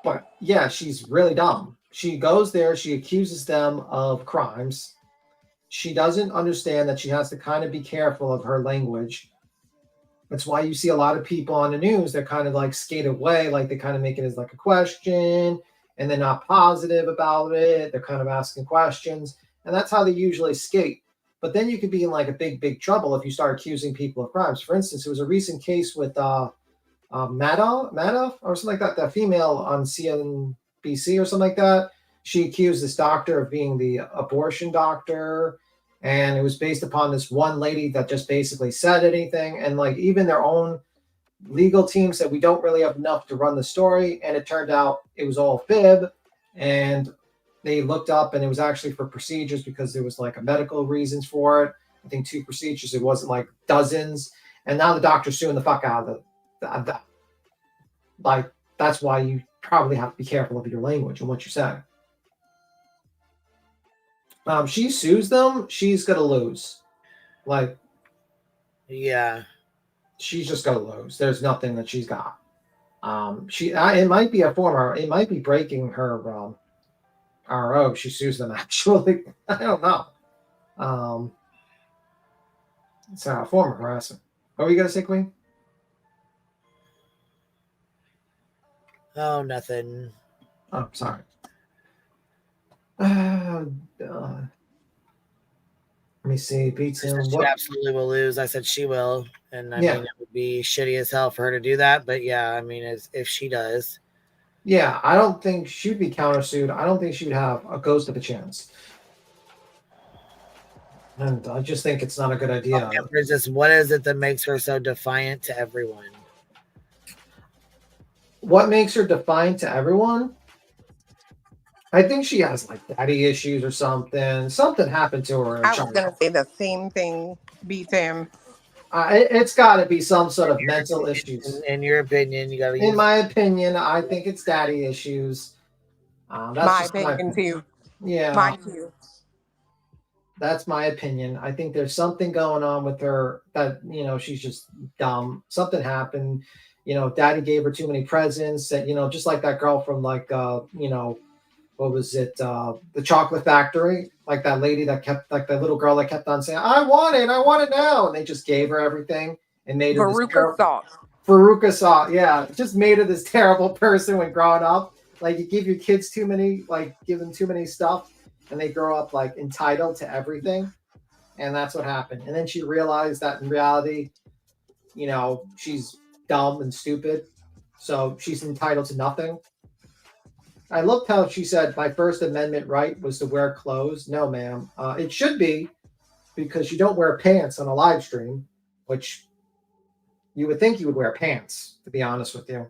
Speaker 4: But yeah, she's really dumb. She goes there, she accuses them of crimes. She doesn't understand that she has to kind of be careful of her language. That's why you see a lot of people on the news, they're kind of like skate away, like they kind of make it as like a question, and they're not positive about it. They're kind of asking questions, and that's how they usually skate. But then you could be in like a big trouble if you start accusing people of crimes. For instance, there was a recent case with Madoff or something like that, that female on CNBC or something like that. She accused this doctor of being the abortion doctor, and it was based upon this one lady that just basically said anything. And like even their own legal team said, we don't really have enough to run the story. And it turned out it was all fib. And they looked up and it was actually for procedures because there was like a medical reasons for it. I think 2 procedures. It wasn't like dozens. And now the doctor's suing the fuck out of the like, that's why you probably have to be careful of your language and what you say. She sues them, she's gonna lose. Like,
Speaker 3: yeah,
Speaker 4: she's just gonna lose. There's nothing that she's got. It might be a former. It might be breaking her RO. She sues them actually. I don't know. It's a form of harassment. What were you gonna say, Queen?
Speaker 3: Oh, nothing.
Speaker 4: Oh, sorry. Let me see. Beats him.
Speaker 3: She absolutely will lose. I said she will, and I
Speaker 4: Yeah.
Speaker 3: mean it would be shitty as hell for her to do that. But yeah, I mean, if she does,
Speaker 4: Yeah, I don't think she'd be countersued. I don't think she would have a ghost of a chance. And I just think it's not a good idea.
Speaker 3: It's just, what is it that makes her so defiant to everyone?
Speaker 4: What makes her defiant to everyone? I think she has like daddy issues or something. Something happened to her.
Speaker 17: I was gonna say the same thing. Beat him.
Speaker 4: It's got to be some sort of mental issues.
Speaker 3: In your opinion, you got to.
Speaker 4: In my opinion, I think it's daddy issues. That's
Speaker 17: My
Speaker 4: just
Speaker 17: opinion too.
Speaker 4: Yeah.
Speaker 17: Mine too.
Speaker 4: That's my opinion. I think there's something going on with her that, she's just dumb. Something happened. Daddy gave her too many presents that, just like that girl from like, what was it? The Chocolate Factory. Like that lady that kept, like that little girl that kept on saying, I want it now. And they just gave her everything and made her
Speaker 17: Veruca Salt.
Speaker 4: Veruca Salt. Yeah. Just made her this terrible person when growing up. Like you give your kids give them too many stuff. And they grow up like entitled to everything. And that's what happened. And then she realized that in reality, she's dumb and stupid. So she's entitled to nothing. I looked how she said my First Amendment right was to wear clothes. No, ma'am. It should be, because you don't wear pants on a live stream, which you would think you would wear pants, to be honest with you.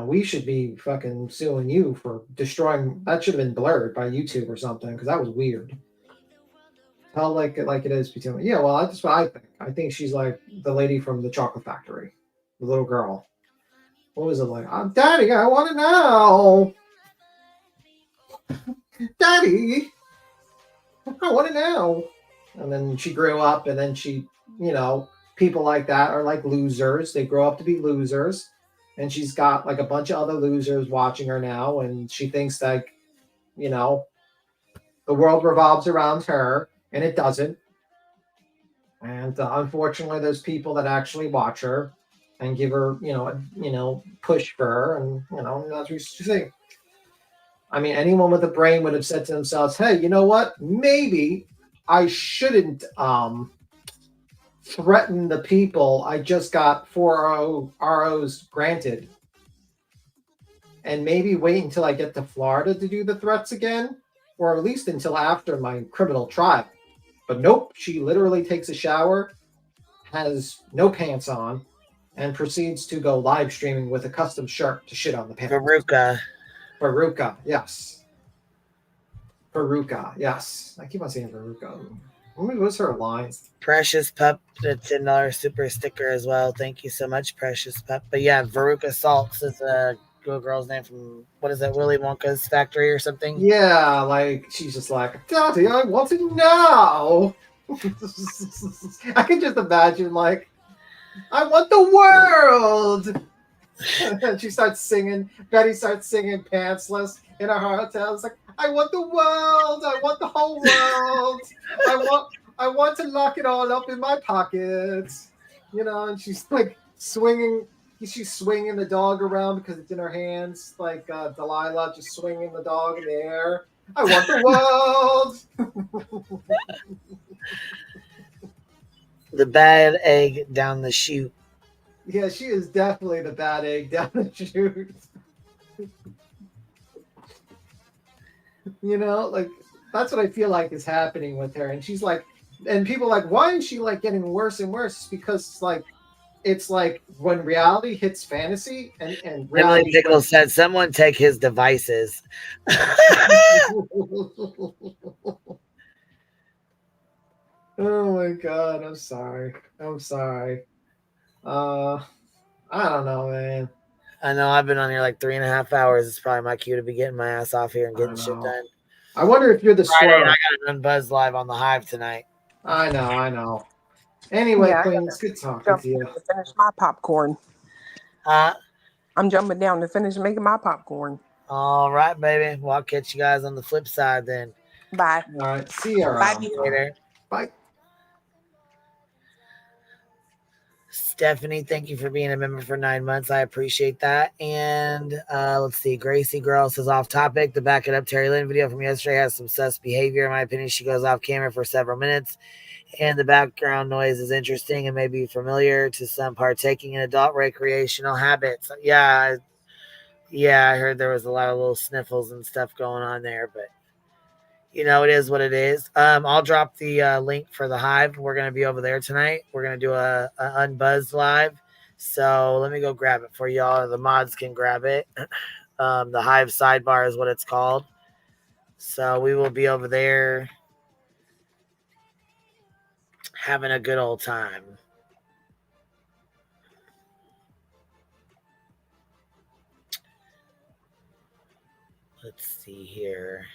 Speaker 4: We should be fucking suing you for destroying. That should have been blurred by YouTube or something, because that was weird. Tell like it is between. Yeah, well, that's what I think. I think she's like the lady from the Chocolate Factory, the little girl. What was it like? Daddy, I want it now. Daddy, I want it now. And then she grew up, and then she, people like that are like losers. They grow up to be losers. And she's got like a bunch of other losers watching her now. And she thinks like, the world revolves around her, and it doesn't. And unfortunately, there's people that actually watch her and give her, push for her. And, that's what you see. I mean, anyone with a brain would have said to themselves, hey, you know what? Maybe I shouldn't threaten the people I just got 4 ROs granted. And maybe wait until I get to Florida to do the threats again, or at least until after my criminal trial. But nope, she literally takes a shower, has no pants on, and proceeds to go live streaming with a custom shirt to shit on the pants. Veruca, yes. Veruca, yes. I keep on saying Veruca. What was her line?
Speaker 3: Precious Pup, the $10 super sticker as well. Thank you so much, Precious Pup. But yeah, Veruca Salts is a little girl's name from, what is that, Willy Wonka's factory or something?
Speaker 4: Yeah, like she's just like, Daddy, I want it now. I can just imagine, like, I want the world. And she starts singing. Betty starts singing pantsless in her hotel. It's like, I want the world. I want the whole world. I want to lock it all up in my pockets. And she's like swinging. She's swinging the dog around because it's in her hands, like Delilah, just swinging the dog in the air. I want the world.
Speaker 3: The bad egg down the chute.
Speaker 4: Yeah, she is definitely the bad egg down the chute. You know, like that's what I feel like is happening with her. And she's like, and people are like, why is she like getting worse and worse? It's because it's like when reality hits fantasy and
Speaker 3: Emily
Speaker 4: reality.
Speaker 3: Pickle said, "Someone take his devices."
Speaker 4: Oh my god, I'm sorry. I'm sorry. I don't know, man.
Speaker 3: I know I've been on here like 3.5 hours. It's probably my cue to be getting my ass off here and getting shit
Speaker 4: know.
Speaker 3: done.
Speaker 4: I wonder if you're the
Speaker 3: Friday,
Speaker 4: squirrel.
Speaker 3: and I got an Unbuzz live on the Hive tonight.
Speaker 4: I know. Anyway,
Speaker 17: Yeah, I
Speaker 4: Queens, good talking
Speaker 17: jump
Speaker 4: to you.
Speaker 17: down to finish my popcorn. I'm jumping down to finish making my popcorn.
Speaker 3: All right, baby. Well, I'll catch you guys on the flip side then.
Speaker 17: Bye.
Speaker 4: All right, see you
Speaker 17: Bye,
Speaker 4: around.
Speaker 3: Later.
Speaker 4: Bye.
Speaker 3: Stephanie, thank you for being a member for 9 months. I appreciate that. And let's see. Gracie Girl says, off topic. To back it up, Terry Lynn video from yesterday has some sus behavior. In my opinion, she goes off camera for several minutes, and the background noise is interesting and may be familiar to some partaking in adult recreational habits. Yeah, I heard there was a lot of little sniffles and stuff going on there, but you know, it is what it is. I'll drop the link for the Hive. We're going to be over there tonight. We're going to do a Unbuzzed live. So let me go grab it for y'all. The mods can grab it. The Hive sidebar is what it's called. So we will be over there having a good old time. Let's see here.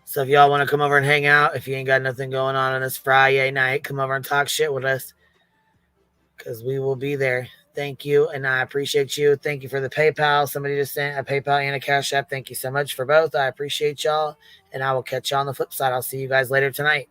Speaker 3: So if y'all want to come over and hang out, if you ain't got nothing going on this FRI-yay night, come over and talk shit with us, because we will be there. Thank you, and I appreciate you. Thank you for the PayPal. Somebody just sent a PayPal and a Cash App. Thank you so much for both. I appreciate y'all, and I will catch y'all on the flip side. I'll see you guys later tonight.